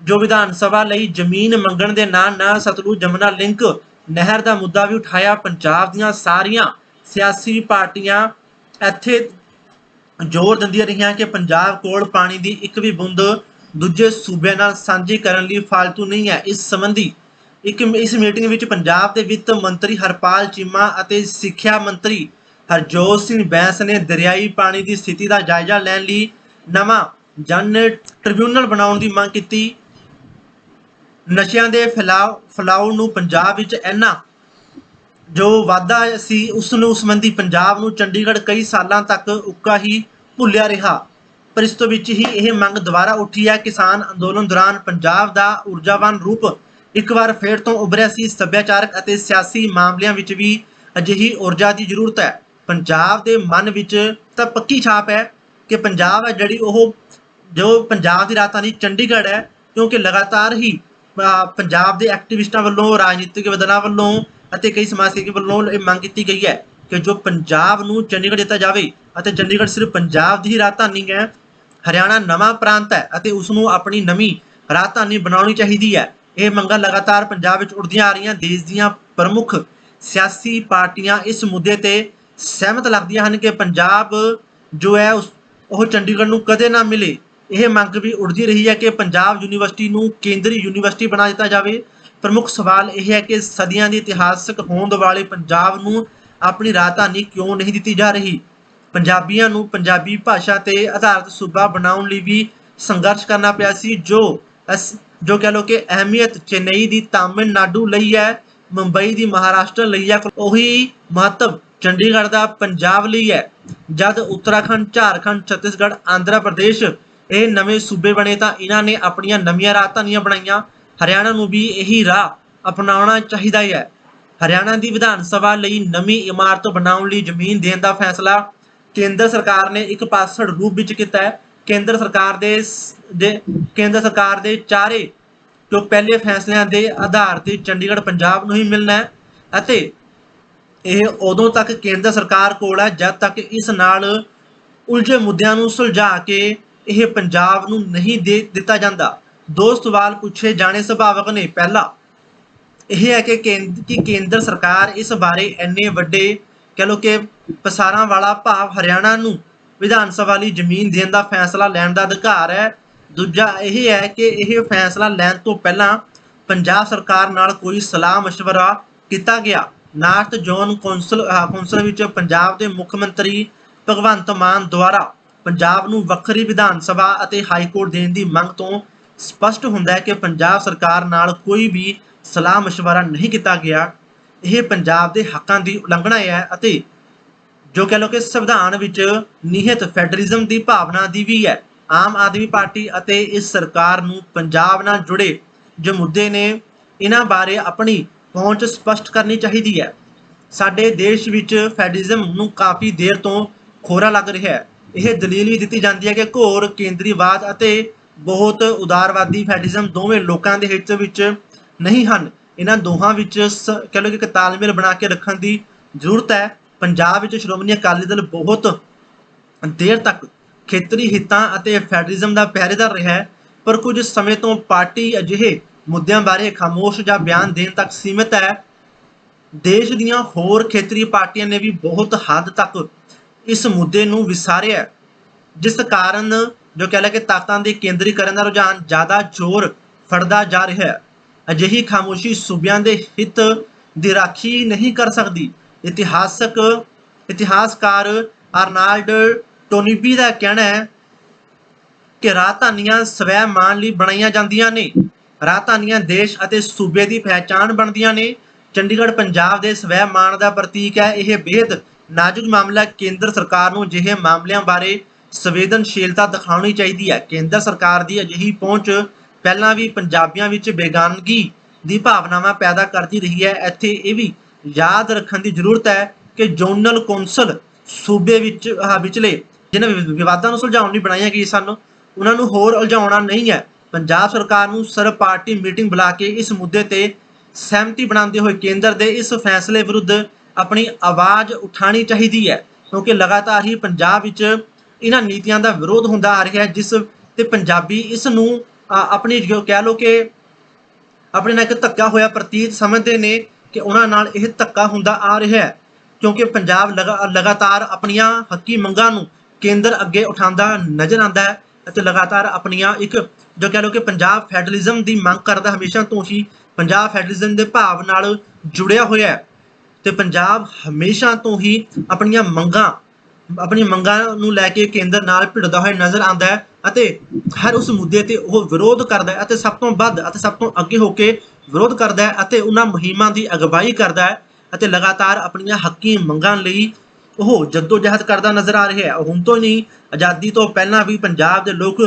ਜੋ ਵਿਧਾਨ ਸਭਾ ਲਈ ਜ਼ਮੀਨ ਮੰਗਣ ਦੇ ਨਾਲ ਸਤਲੁਜ ਜਮਨਾ ਲਿੰਕ ਨਹਿਰ ਦਾ ਮੁੱਦਾ ਵੀ ਉਠਾਇਆ। ਪੰਜਾਬ ਦੀਆਂ ਸਾਰੀਆਂ ਸਿਆਸੀ ਪਾਰਟੀਆਂ ਇੱਥੇ ਜ਼ੋਰ ਦਿੰਦੀਆਂ ਰਹੀਆਂ ਕਿ ਪੰਜਾਬ ਕੋਲ ਪਾਣੀ ਦੀ ਇੱਕ ਵੀ ਬੂੰਦ ਦੂਜੇ ਸੂਬਿਆਂ ਨਾਲ ਸਾਂਝੀ ਕਰਨ ਲਈ ਫਾਲਤੂ ਨਹੀਂ ਹੈ। ਇਸ ਸੰਬੰਧੀ ਇਸ ਮੀਟਿੰਗ ਵਿੱਚ ਪੰਜਾਬ ਦੇ ਵਿੱਤ ਮੰਤਰੀ ਹਰਪਾਲ ਚੀਮਾ ਅਤੇ ਸਿੱਖਿਆ ਮੰਤਰੀ ਹਰਜੋਤ ਸਿੰਘ ਬੈਂਸ ਨੇ ਦਰਿਆਈ ਪਾਣੀ ਦੀ ਸਥਿਤੀ ਦਾ ਜਾਇਜ਼ਾ ਲੈਣ ਲਈ ਨਵਾਂ ਜਨ ਟ੍ਰਿਬਿਊਨਲ ਬਣਾਉਣ ਦੀ ਮੰਗ ਕੀਤੀ। ਨਸ਼ਿਆਂ ਦੇ ਫੈਲਾਅ ਨੂੰ ਪੰਜਾਬ ਵਿੱਚ ਇੰਨਾ ਜੋ ਵਾਧਾ ਸੀ ਉਸ ਸੰਬੰਧੀ ਪੰਜਾਬ ਨੂੰ ਚੰਡੀਗੜ੍ਹ ਕਈ ਸਾਲਾਂ ਤੱਕ ਉੱਕਾ ਹੀ ਭੁੱਲਿਆ ਰਿਹਾ। ਪਰ ਇਸ ਤੋਂ ਵਿੱਚ ਹੀ ਇਹ ਮੰਗ ਦੁਬਾਰਾ ਉੱਠੀ ਹੈ। ਕਿਸਾਨ ਅੰਦੋਲਨ ਦੌਰਾਨ ਪੰਜਾਬ ਦਾ ਊਰਜਾਵਾਨ ਰੂਪ ਇੱਕ ਵਾਰ ਫੇਰ ਤੋਂ ਉਭਰਿਆ ਸੀ। ਸੱਭਿਆਚਾਰਕ ਅਤੇ ਸਿਆਸੀ ਮਾਮਲਿਆਂ ਵਿੱਚ ਵੀ ਅਜਿਹੀ ਊਰਜਾ ਦੀ ਜ਼ਰੂਰਤ ਹੈ। ਪੰਜਾਬ ਦੇ ਮਨ ਵਿੱਚ ਤਾਂ ਪੱਕੀ ਛਾਪ ਹੈ ਕਿ ਪੰਜਾਬ ਹੈ ਜੋ ਪੰਜਾਬ ਦੀ ਰਾਜਧਾਨੀ ਚੰਡੀਗੜ੍ਹ ਹੈ, ਕਿਉਂਕਿ ਲਗਾਤਾਰ ਹੀ ਪੰਜਾਬ ਦੇ ਐਕਟਿਵਿਸਟਾਂ ਵੱਲੋਂ, ਰਾਜਨੀਤਿਕ ਵਿਦਵਾਨਾਂ ਵੱਲੋਂ ਅਤੇ ਕਈ ਸਮਾਜ ਸੇਵੀ ਵੱਲੋਂ ਇਹ ਮੰਗ ਕੀਤੀ ਗਈ ਹੈ ਕਿ ਜੋ ਪੰਜਾਬ ਨੂੰ ਚੰਡੀਗੜ੍ਹ ਦਿੱਤਾ ਜਾਵੇ ਅਤੇ ਚੰਡੀਗੜ੍ਹ ਸਿਰਫ ਪੰਜਾਬ ਦੀ ਹੀ ਰਾਜਧਾਨੀ ਹੈ। ਹਰਿਆਣਾ ਨਵਾਂ ਪ੍ਰਾਂਤ ਹੈ ਅਤੇ ਉਸ ਨੂੰ ਆਪਣੀ ਨਵੀਂ ਰਾਜਧਾਨੀ ਬਣਾਉਣੀ ਚਾਹੀਦੀ ਹੈ। ਇਹ ਮੰਗਾਂ ਲਗਾਤਾਰ ਪੰਜਾਬ ਵਿੱਚ ਉੱਠਦੀਆਂ ਆ ਰਹੀਆਂ। ਦੇਸ਼ ਦੀਆਂ ਪ੍ਰਮੁੱਖ ਸਿਆਸੀ ਪਾਰਟੀਆਂ ਇਸ ਮੁੱਦੇ ਤੇ ਸਹਿਮਤ ਲੱਗਦੀਆਂ ਹਨ ਕਿ ਪੰਜਾਬ ਜੋ ਹੈ ਉਹ ਚੰਡੀਗੜ੍ਹ ਨੂੰ ਕਦੇ ਨਾ ਮਿਲੇ। ਇਹ ਮੰਗ ਵੀ ਉੱਠਦੀ ਰਹੀ ਹੈ ਕਿ ਪੰਜਾਬ ਯੂਨੀਵਰਸਿਟੀ ਨੂੰ ਕੇਂਦਰੀ ਯੂਨੀਵਰਸਿਟੀ ਬਣਾ ਦਿੱਤਾ ਜਾਵੇ। ਪ੍ਰਮੁੱਖ ਸਵਾਲ ਇਹ ਹੈ ਕਿ ਸਦੀਆਂ ਦੀ ਇਤਿਹਾਸਕ ਹੋਂਦ ਵਾਲੇ ਪੰਜਾਬ ਨੂੰ ਆਪਣੀ ਰਾਜਧਾਨੀ ਕਿਉਂ ਨਹੀਂ ਦਿੱਤੀ ਜਾ ਰਹੀ। ਪੰਜਾਬੀਆਂ ਨੂੰ ਪੰਜਾਬੀ ਭਾਸ਼ਾ ਤੇ ਆਧਾਰਿਤ ਸੂਬਾ ਬਣਾਉਣ ਲਈ ਵੀ ਸੰਘਰਸ਼ ਕਰਨਾ ਪਿਆ ਸੀ, ਜੋ ਕਹਿ ਲਓ ਕਿ ਅਹਿਮੀਅਤ ਚੇਨਈ ਦੀ ਤਾਮਿਲਨਾਡੂ ਲਈ ਹੈ, ਮੁੰਬਈ ਦੀ ਮਹਾਰਾਸ਼ਟਰ ਲਈ ਹੈ, ਉਹੀ ਮਹੱਤਵ ਚੰਡੀਗੜ੍ਹ ਦਾ ਪੰਜਾਬ ਲਈ ਹੈ। ਜਦ ਉੱਤਰਾਖੰਡ, ਝਾਰਖੰਡ, ਛੱਤੀਸਗੜ੍ਹ, ਆਂਧਰਾ ਪ੍ਰਦੇਸ਼ ਇਹ ਨਵੇਂ ਸੂਬੇ ਬਣੇ ਤਾਂ ਇਹਨਾਂ ਨੇ ਆਪਣੀਆਂ ਨਵੀਆਂ ਰਾਜਧਾਨੀਆਂ ਬਣਾਈਆਂ। ਹਰਿਆਣਾ ਨੂੰ ਵੀ ਇਹੀ ਰਾਹ ਅਪਣਾਉਣਾ ਚਾਹੀਦਾ ਹੈ। ਹਰਿਆਣਾ ਦੀ ਵਿਧਾਨ ਸਭਾ ਲਈ ਨਵੀਂ ਇਮਾਰਤ ਬਣਾਉਣ ਲਈ ਜ਼ਮੀਨ ਦੇਣ ਦਾ ਫੈਸਲਾ ਕੇਂਦਰ ਸਰਕਾਰ ਨੇ ਇੱਕ ਪਾਸੜ ਰੂਪ ਵਿੱਚ ਕੀਤਾ ਹੈ। ਕੇਂਦਰ ਸਰਕਾਰ ਦੇ ਚਾਰੇ ਜੋ ਪਹਿਲੇ ਫੈਸਲਿਆਂ ਦੇ ਆਧਾਰ ਤੇ ਚੰਡੀਗੜ੍ਹ ਪੰਜਾਬ ਨੂੰ ਹੀ ਮਿਲਣਾ ਹੈ ਅਤੇ ਇਹ ਉਦੋਂ ਤੱਕ ਕੇਂਦਰ ਸਰਕਾਰ ਕੋਲ ਹੈ ਜਦ ਤੱਕ ਇਸ ਨਾਲ ਉਲਝੇ ਮੁੱਦਿਆਂ ਨੂੰ ਸੁਲਝਾ ਕੇ ਇਹ ਪੰਜਾਬ ਨੂੰ ਨਹੀਂ ਦੇ ਦਿੱਤਾ ਜਾਂਦਾ। ਦੋ ਸਵਾਲ ਪੁੱਛੇ ਜਾਣੇ ਸੁਭਾਵਕ ਨੇ। ਪਹਿਲਾ ਇਹ ਹੈ ਕਿ ਕੇਂਦਰ ਸਰਕਾਰ ਇਸ ਬਾਰੇ ਇੰਨੇ ਵੱਡੇ ਕਹਿ ਲਓ ਕਿ ਪਸਾਰਾਂ ਵਾਲਾ ਭਾਵ ਹਰਿਆਣਾ ਨੂੰ ਵਿਧਾਨ ਸਭਾ ਲਈ ਜ਼ਮੀਨ ਦੇਣ ਦਾ ਫੈਸਲਾ ਲੈਣ ਦਾ ਅਧਿਕਾਰ ਹੈ। ਦੂਜਾ ਇਹ ਹੈ ਕਿ ਇਹ ਫੈਸਲਾ ਲੈਣ ਤੋਂ ਪਹਿਲਾਂ ਪੰਜਾਬ ਸਰਕਾਰ ਨਾਲ ਕੋਈ ਸਲਾਹ ਮਸ਼ਵਰਾ ਕੀਤਾ ਗਿਆ। ਨਾਰਥ ਜ਼ੋਨ ਕੌਂਸਲ ਵਿੱਚ ਪੰਜਾਬ ਦੇ ਮੁੱਖ ਮੰਤਰੀ ਭਗਵੰਤ ਮਾਨ ਦੁਆਰਾ ਪੰਜਾਬ ਨੂੰ ਵੱਖਰੀ ਵਿਧਾਨ ਸਭਾ ਅਤੇ ਹਾਈਕੋਰਟ ਦੇਣ ਦੀ ਮੰਗ ਤੋਂ ਸਪਸ਼ਟ ਹੁੰਦਾ ਹੈ ਕਿ ਪੰਜਾਬ ਸਰਕਾਰ ਨਾਲ ਕੋਈ ਵੀ ਸਲਾਹ ਮਸ਼ਵਰਾ ਨਹੀਂ ਕੀਤਾ ਗਿਆ। ਇਹ ਪੰਜਾਬ ਦੇ ਹੱਕਾਂ ਦੀ ਉਲੰਘਣਾ ਹੈ ਅਤੇ ਜੋ ਕਹ ਲੋ ਕਿ ਸੰਵਿਧਾਨ ਵਿੱਚ ਨਿਹਿਤ ਫੈਡਰਲਿਜ਼ਮ ਦੀ ਭਾਵਨਾ ਦੀ ਵੀ ਹੈ। ਆਮ ਆਦਮੀ ਪਾਰਟੀ ਅਤੇ ਇਸ ਸਰਕਾਰ ਨੂੰ ਪੰਜਾਬ ਨਾਲ ਜੁੜੇ ਜੋ ਮੁੱਦੇ ਨੇ ਇਹਨਾਂ ਬਾਰੇ ਆਪਣੀ ਪਹੁੰਚ ਸਪਸ਼ਟ ਕਰਨੀ ਚਾਹੀਦੀ ਹੈ। ਸਾਡੇ ਦੇਸ਼ ਵਿੱਚ ਫੈਡਰਲਿਜ਼ਮ ਨੂੰ ਕਾਫੀ ਦੇਰ ਤੋਂ ਖੋਰਾ ਲੱਗ ਰਿਹਾ ਹੈ। ਇਹ ਦਲੀਲ ਵੀ ਦਿੱਤੀ ਜਾਂਦੀ ਹੈ ਕਿ ਘੋਰ ਕੇਂਦਰੀਵਾਦ ਅਤੇ ਬਹੁਤ ਉਦਾਰਵਾਦੀ ਫੈਡਰਲਿਜ਼ਮ ਦੋਵੇਂ ਲੋਕਾਂ ਦੇ ਹਿੱਤ ਵਿੱਚ ਨਹੀਂ ਹਨ। ਇਹਨਾਂ ਦੋਹਾਂ ਵਿੱਚ ਕਹ ਲਓ ਕਿ ਇੱਕ ਤਾਲਮੇਲ ਬਣਾ ਕੇ ਰੱਖਣ ਦੀ ਜ਼ਰੂਰਤ ਹੈ। ਪੰਜਾਬ ਵਿੱਚ ਸ਼੍ਰੋਮਣੀ ਅਕਾਲੀ ਦਲ ਬਹੁਤ ਦੇਰ ਤੱਕ ਖੇਤਰੀ ਹਿੱਤਾਂ ਅਤੇ ਫੈਡਰਲਿਜ਼ਮ ਦਾ ਪਹਿਰੇਦਾਰ ਰਿਹਾ ਹੈ, ਪਰ ਕੁਝ ਸਮੇਂ ਤੋਂ ਪਾਰਟੀ ਅਜਿਹੇ ਮੁੱਦਿਆਂ ਬਾਰੇ ਖਾਮੋਸ਼ ਜਾਂ ਬਿਆਨ ਦੇਣ ਤੱਕ ਸੀਮਿਤ ਹੈ। ਦੇਸ਼ ਦੀਆਂ ਹੋਰ ਖੇਤਰੀ ਪਾਰਟੀਆਂ ਨੇ ਵੀ ਬਹੁਤ ਹੱਦ ਤੱਕ ਇਸ ਮੁੱਦੇ ਨੂੰ ਵਿਸਾਰਿਆ, ਜਿਸ ਕਾਰਨ ਜੋ ਕਹਿ ਲਓ ਕਿ ਤਾਕਤਾਂ ਦੇ ਕੇਂਦਰੀਕਰਨ ਦਾ ਰੁਝਾਨ ਜ਼ਿਆਦਾ ਜ਼ੋਰ ਫੜਦਾ ਜਾ ਰਿਹਾ ਹੈ। ਅਜਿਹੀ ਖਾਮੋਸ਼ੀ ਸੂਬਿਆਂ ਦੇ ਹਿੱਤ ਦੀ ਰਾਖੀ ਨਹੀਂ ਕਰ ਸਕਦੀ। ਇਤਿਹਾਸਕਾਰ ਅਰਨਾਲਡ ਟੋਨਬੀ ਦਾ ਕਹਿਣਾ ਹੈ ਕਿ ਰਾਜਧਾਨੀਆਂ ਸਵੈ ਮਾਣ ਲਈ ਬਣਾਈਆਂ ਜਾਂਦੀਆਂ ਨੇ। ਰਾਜਧਾਨੀਆਂ ਦੇਸ਼ ਅਤੇ ਸੂਬੇ ਦੀ ਪਹਿਚਾਣ ਬਣਦੀਆਂ ਨੇ। ਚੰਡੀਗੜ੍ਹ ਪੰਜਾਬ ਦੇ ਸਵੈ ਮਾਣ ਦਾ ਪ੍ਰਤੀਕ ਹੈ। ਇਹ ਬੇहद ਨਾਜ਼ੁਕ ਮਾਮਲਾ। ਕੇਂਦਰ ਸਰਕਾਰ ਨੂੰ ਅਜਿਹੇ ਮਾਮਲਿਆਂ ਬਾਰੇ ਸੰਵੇਦਨਸ਼ੀਲਤਾ ਦਿਖਾਉਣੀ ਚਾਹੀਦੀ ਹੈ। ਕੇਂਦਰ ਸਰਕਾਰ ਦੀ ਅਜਿਹੀ ਪਹੁੰਚ ਪਹਿਲਾਂ ਵੀ ਪੰਜਾਬੀਆਂ ਵਿੱਚ ਬੇਗਾਨਗੀ ਦੀ ਭਾਵਨਾਵਾਂ ਪੈਦਾ ਕਰਦੀ ਰਹੀ ਹੈ। ਇੱਥੇ ਇਹ ਵੀ ਯਾਦ ਰੱਖਣ ਦੀ ਜ਼ਰੂਰਤ ਹੈ ਕਿ ਜ਼ੋਨਲ ਕੌਂਸਲ ਸੂਬੇ ਵਿਚਲੇ ਜਿਨ੍ਹਾਂ ਵਿਵਾਦਾਂ ਨੂੰ ਸੁਲਝਾਉਣ ਲਈ ਬਣਾਈਆਂ ਗਈਆਂ ਸਨ, ਉਹਨਾਂ ਨੂੰ ਹੋਰ ਉਲਝਾਉਣਾ ਨਹੀਂ ਹੈ। ਪੰਜਾਬ ਸਰਕਾਰ ਨੂੰ ਸਰਬ ਪਾਰਟੀ ਮੀਟਿੰਗ ਬੁਲਾ ਕੇ ਇਸ ਮੁੱਦੇ ਤੇ ਸਹਿਮਤੀ ਬਣਾਉਂਦੇ ਹੋਏ ਕੇਂਦਰ ਦੇ ਇਸ ਫੈਸਲੇ ਵਿਰੁੱਧ ਆਪਣੀ ਆਵਾਜ਼ ਉਠਾਉਣੀ ਚਾਹੀਦੀ ਹੈ, ਕਿਉਂਕਿ ਲਗਾਤਾਰ ਹੀ ਪੰਜਾਬ ਵਿੱਚ ਇਹਨਾਂ ਨੀਤੀਆਂ ਦਾ ਵਿਰੋਧ ਹੁੰਦਾ ਆ ਰਿਹਾ ਹੈ, ਜਿਸ ਤੇ ਪੰਜਾਬੀ ਇਸ ਨੂੰ ਆਪਣੀ ਜੋ ਕਹਿ ਲਓ ਕਿ ਆਪਣੇ ਨਾਲ ਇੱਕ ਧੱਕਾ ਹੋਇਆ ਪ੍ਰਤੀਤ ਸਮਝਦੇ ਨੇ ਕਿ ਉਹਨਾਂ ਨਾਲ ਇਹ ਧੱਕਾ ਹੁੰਦਾ ਆ ਰਿਹਾ ਹੈ, ਕਿਉਂਕਿ ਪੰਜਾਬ ਲਗਾਤਾਰ ਆਪਣੀਆਂ ਹੱਕੀ ਮੰਗਾਂ ਨੂੰ ਕੇਂਦਰ ਅੱਗੇ ਉਠਾਉਂਦਾ ਨਜ਼ਰ ਆਉਂਦਾ ਹੈ ਅਤੇ ਲਗਾਤਾਰ ਆਪਣੀਆਂ ਇੱਕ ਜੋ ਕਹਿ ਲਓ ਕਿ ਪੰਜਾਬ ਫੈਡਰਲਿਜ਼ਮ ਦੀ ਮੰਗ ਕਰਦਾ ਹਮੇਸ਼ਾ ਤੋਂ ਹੀ ਪੰਜਾਬ ਫੈਡਰਲਿਜ਼ਮ ਦੇ ਭਾਵ ਨਾਲ ਜੁੜਿਆ ਹੋਇਆ ਹੈ ਤੇ ਪੰਜਾਬ ਹਮੇਸ਼ਾ ਤੋਂ ਹੀ ਆਪਣੀਆਂ ਮੰਗਾਂ ਨੂੰ ਲੈ ਕੇ ਕੇਂਦਰ ਨਾਲ ਭਿੜਦਾ ਹੋਇਆ ਨਜ਼ਰ ਆਉਂਦਾ ਹੈ ਅਤੇ ਹਰ ਉਸ ਮੁੱਦੇ ਤੇ ਉਹ ਵਿਰੋਧ ਕਰਦਾ ਹੈ ਅਤੇ ਸਭ ਤੋਂ ਵੱਧ ਅਤੇ ਸਭ ਤੋਂ ਅੱਗੇ ਹੋ ਕੇ ਵਿਰੋਧ ਕਰਦਾ ਹੈ ਅਤੇ ਉਹਨਾਂ ਮੁਹਿੰਮਾਂ ਦੀ ਅਗਵਾਈ ਕਰਦਾ ਹੈ ਅਤੇ ਲਗਾਤਾਰ ਆਪਣੀਆਂ ਹੱਕੀ ਮੰਗਾਂ ਲਈ ਉਹ ਜੱਦੋ-ਜਹਿਦ ਕਰਦਾ ਨਜ਼ਰ ਆ ਰਿਹਾ ਹੈ। ਹੁਣ ਤੋਂ ਨਹੀਂ, ਆਜ਼ਾਦੀ ਤੋਂ ਪਹਿਲਾਂ ਵੀ ਪੰਜਾਬ ਦੇ ਲੋਕ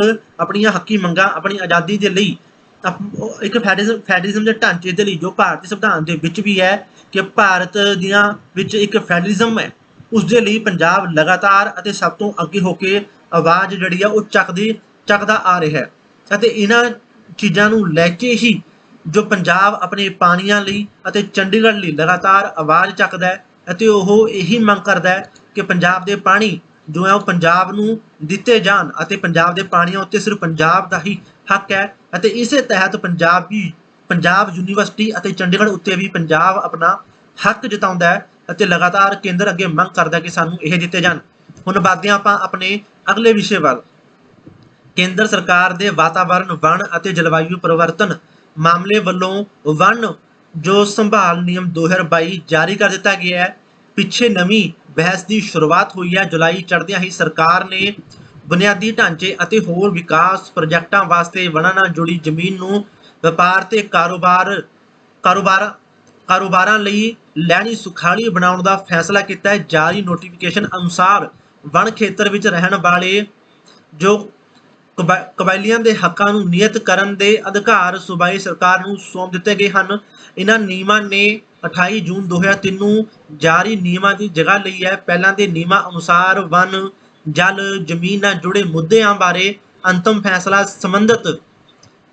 ਆਪਣੀਆਂ ਹੱਕੀ ਮੰਗਾਂ, ਆਪਣੀ ਆਜ਼ਾਦੀ ਦੇ ਲਈ ਇੱਕ ਫੈਡਰਲਿਜ਼ਮ ਦੇ ਢਾਂਚੇ ਦੇ ਲਈ ਜੋ ਭਾਰਤੀ ਸੰਵਿਧਾਨ ਦੇ ਵਿੱਚ ਵੀ ਹੈ ਕਿ ਭਾਰਤ ਦੀਆਂ ਵਿੱਚ ਇੱਕ ਫੈਡਰਲਿਜ਼ਮ ਹੈ, ਉਸ ਦੇ ਲਈ ਪੰਜਾਬ ਲਗਾਤਾਰ ਅਤੇ ਸਭ ਤੋਂ ਅੱਗੇ ਹੋ ਕੇ ਆਵਾਜ਼ ਜਿਹੜੀ ਆ ਉਹ ਚੱਕਦਾ ਆ ਰਿਹਾ ਹੈ ਅਤੇ ਇਹਨਾਂ ਚੀਜ਼ਾਂ ਨੂੰ ਲੈ ਕੇ ਹੀ ਜੋ ਪੰਜਾਬ ਆਪਣੇ ਪਾਣੀਆਂ ਲਈ ਅਤੇ ਚੰਡੀਗੜ੍ਹ ਲਈ ਲਗਾਤਾਰ ਆਵਾਜ਼ ਚੱਕਦਾ ਹੈ ਅਤੇ ਉਹ ਇਹੀ ਮੰਗ ਕਰਦਾ ਹੈ ਕਿ ਪੰਜਾਬ ਦੇ ਪਾਣੀ ਜੋ ਹੈ ਉਹ ਪੰਜਾਬ ਨੂੰ ਦਿੱਤੇ ਜਾਣ ਅਤੇ ਪੰਜਾਬ ਦੇ ਪਾਣੀਆਂ ਉੱਤੇ ਸਿਰਫ ਪੰਜਾਬ ਦਾ ਹੀ ਹੱਕ ਹੈ ਅਤੇ ਇਸੇ ਤਹਿਤ ਪੰਜਾਬ ਯੂਨੀਵਰਸਿਟੀ ਅਤੇ ਚੰਡੀਗੜ੍ਹ ਉੱਤੇ ਵੀ ਪੰਜਾਬ ਆਪਣਾ ਹੱਕ ਜਤਾਉਂਦਾ ਹੈ ਅਤੇ ਲਗਾਤਾਰ ਕੇਂਦਰ ਅੱਗੇ ਮੰਗ ਕਰਦਾ ਕਿ ਸਾਨੂੰ ਇਹ ਦਿੱਤੇ ਜਾਣ। ਹੁਣ ਵਧਦੇ ਹਾਂ ਆਪਾਂ ਆਪਣੇ ਅਗਲੇ ਵਿਸ਼ੇ ਵੱਲ। ਕੇਂਦਰ ਸਰਕਾਰ ਦੇ ਵਾਤਾਵਰਣ, ਵਣ ਅਤੇ ਜਲਵਾਯੂ ਪਰਿਵਰਤਨ ਮਾਮਲੇ ਵੱਲੋਂ ਵਣ ਜੋ ਸੰਭਾਲ ਨਿਯਮ 2022 ਜਾਰੀ ਕਰ ਦਿੱਤਾ ਗਿਆ ਹੈ। ਪਿੱਛੇ ਨਵੀਂ ਬਹਿਸ ਦੀ ਸ਼ੁਰੂਆਤ ਹੋਈ ਹੈ। ਜੁਲਾਈ ਚੜ੍ਹਦਿਆਂ ਹੀ ਸਰਕਾਰ ਨੇ ਬੁਨਿਆਦੀ ਢਾਂਚੇ ਅਤੇ ਹੋਰ ਵਿਕਾਸ ਪ੍ਰੋਜੈਕਟਾਂ ਵਾਸਤੇ ਵਣਾਂ ਨਾਲ ਜੁੜੀ ਜ਼ਮੀਨ ਨੂੰ ਵਪਾਰ ਤੇ ਕਾਰੋਬਾਰਾਂ ਲਈ ਲੈਣੀ ਸੁਖਾਲੀ ਬਣਾਉਣ ਦਾ ਫੈਸਲਾ ਕੀਤਾ ਹੈ। ਜਾਰੀ ਨੋਟੀਫਿਕੇਸ਼ਨ ਅਨੁਸਾਰ ਵਣ ਖੇਤਰ ਵਿੱਚ ਰਹਿਣ ਵਾਲੇ ਜੋ ਕਬਾਇਲੀਆਂ ਦੇ ਹੱਕਾਂ ਨੂੰ ਨਿਯਤ ਕਰਨ ਦੇ ਅਧਿਕਾਰ ਸੂਬਾਈ ਸਰਕਾਰ ਨੂੰ ਸੌਂਪ ਦਿੱਤੇ ਗਏ ਹਨ। ਇਹਨਾਂ ਨਿਯਮਾਂ ਨੇ 28 ਜੂਨ 2003 ਨੂੰ ਜਾਰੀ ਨਿਯਮਾਂ ਦੀ ਜਗ੍ਹਾ ਲਈ ਹੈ। ਪਹਿਲਾਂ ਦੇ ਨਿਯਮਾਂ ਅਨੁਸਾਰ ਵਣ, ਜਲ, ਜ਼ਮੀਨ ਨਾਲ ਜੁੜੇ ਮੁੱਦਿਆਂ ਬਾਰੇ ਅੰਤਮ ਫੈਸਲਾ ਸੰਬੰਧਿਤ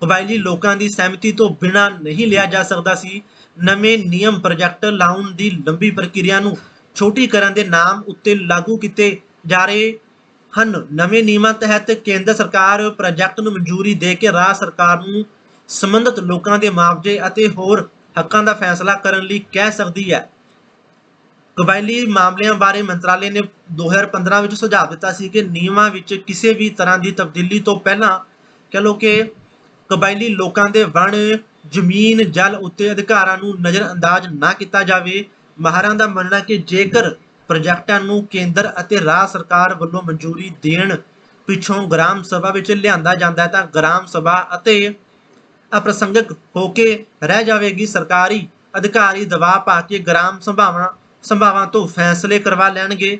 ਕਬਾਇਲੀ ਲੋਕਾਂ ਦੀ ਸਹਿਮਤੀ ਤੋਂ ਬਿਨਾਂ ਨਹੀਂ ਲਿਆ ਜਾ ਸਕਦਾ ਸੀ। ਨਵੇਂ ਨਿਯਮ ਪ੍ਰੋਜੈਕਟ ਲਾਉਣ ਦੀ ਲੰਬੀ ਪ੍ਰਕਿਰਿਆ ਨੂੰ ਛੋਟੀ ਕਰਨ ਦੇ ਨਾਮ ਉੱਤੇ ਲਾਗੂ ਕੀਤੇ ਜਾ ਰਹੇ ਹਨ। ਨਵੇਂ ਨਿਯਮਾਂ ਤਹਿਤ ਕੇਂਦਰ ਸਰਕਾਰ ਪ੍ਰੋਜੈਕਟ ਨੂੰ ਮਨਜ਼ੂਰੀ ਦੇ ਕੇ ਰਾਜ ਸਰਕਾਰ ਨੂੰ ਸੰਬੰਧਿਤ ਲੋਕਾਂ ਦੇ ਮੁਆਵਜ਼ੇ ਅਤੇ ਹੋਰ ਹੱਕਾਂ ਦਾ ਫੈਸਲਾ ਕਰਨ ਲਈ ਕਹਿ ਸਕਦੀ ਹੈ। ਕਬਾਇਲੀ ਮਾਮਲਿਆਂ ਬਾਰੇ ਮੰਤਰਾਲੇ ਨੇ 2015 ਵਿੱਚ ਸੁਝਾਅ ਦਿੱਤਾ ਸੀ ਕਿ ਨਿਯਮਾਂ ਵਿੱਚ ਕਿਸੇ ਵੀ ਤਰ੍ਹਾਂ ਦੀ ਤਬਦੀਲੀ ਤੋਂ ਪਹਿਲਾਂ ਕਹ ਲਓ ਕਿ ਕਬਾਇਲੀ ਲੋਕਾਂ ਦੇ ਵਣ, ਜ਼ਮੀਨ, ਜਲ ਉੱਤੇ ਅਧਿਕਾਰਾਂ ਨੂੰ ਨਜ਼ਰਅੰਦਾਜ਼ ਨਾ ਕੀਤਾ ਜਾਵੇ। ਮਾਹਰਾਂ ਦਾ ਮੰਨਣਾ ਕਿ ਜੇਕਰ ਪ੍ਰੋਜੈਕਟਾਂ ਨੂੰ ਕੇਂਦਰ ਅਤੇ ਰਾਜ ਸਰਕਾਰ ਵੱਲੋਂ ਮਨਜ਼ੂਰੀ ਦੇਣ ਪਿੱਛੋਂ ਗ੍ਰਾਮ ਸਭਾ ਵਿੱਚ ਲਿਆਂਦਾ ਜਾਂਦਾ ਹੈ ਤਾਂ ਗ੍ਰਾਮ ਸਭਾ ਅਤੇ ਅਪ੍ਰਸੰਗਿਕ ਹੋ ਕੇ ਰਹਿ ਜਾਵੇਗੀ। ਸਰਕਾਰੀ ਅਧਿਕਾਰੀ ਦਬਾਅ ਪਾ ਕੇ ਗ੍ਰਾਮ ਸਭਾਵਾਂ ਤੋਂ ਫੈਸਲੇ ਕਰਵਾ ਲੈਣਗੇ।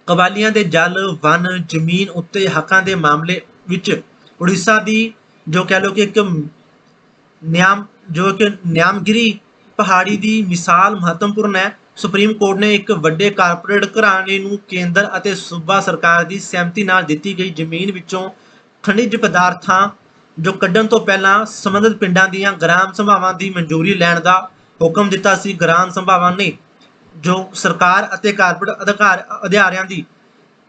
ਕਬਾਲੀਆਂ ਦੇ ਜਲ, ਵਨ, ਜ਼ਮੀਨ ਉੱਤੇ ਹੱਕਾਂ ਦੇ ਮਾਮਲੇ ਵਿੱਚ ਉੜੀਸਾ ਦੀ ਜੋ ਕਹਿ ਲਓ ਕਿ ਇੱਕ ਨਿਆਮਗਿਰੀ ਪਹਾੜੀ ਦੀ ਮਿਸਾਲ ਮਹੱਤਵਪੂਰਨ ਹੈ। ਸੁਪਰੀਮ ਕੋਰਟ ਨੇ ਇੱਕ ਵੱਡੇ ਕਾਰਪੋਰੇਟ ਘਰਾਣੇ ਨੂੰ ਕੇਂਦਰ ਅਤੇ ਸੂਬਾ ਸਰਕਾਰ ਦੀ ਸਹਿਮਤੀ ਨਾਲ ਦਿੱਤੀ ਗਈ ਜ਼ਮੀਨ ਵਿੱਚੋਂ ਖਣਿਜ ਪਦਾਰਥਾਂ ਜੋ ਕੱਢਣ ਤੋਂ ਪਹਿਲਾਂ ਸੰਬੰਧਿਤ ਪਿੰਡਾਂ ਦੀਆਂ ਗ੍ਰਾਮ ਸਭਾਵਾਂ ਦੀ ਮਨਜ਼ੂਰੀ ਲੈਣ ਦਾ ਹੁਕਮ ਦਿੱਤਾ ਸੀ। ਗ੍ਰਾਮ ਸਭਾਵਾਂ ਨੇ ਜੋ ਸਰਕਾਰ ਅਤੇ ਕਾਰਪੋਰੇਟ ਅਧਿਕਾਰੀਆਂ ਦੀ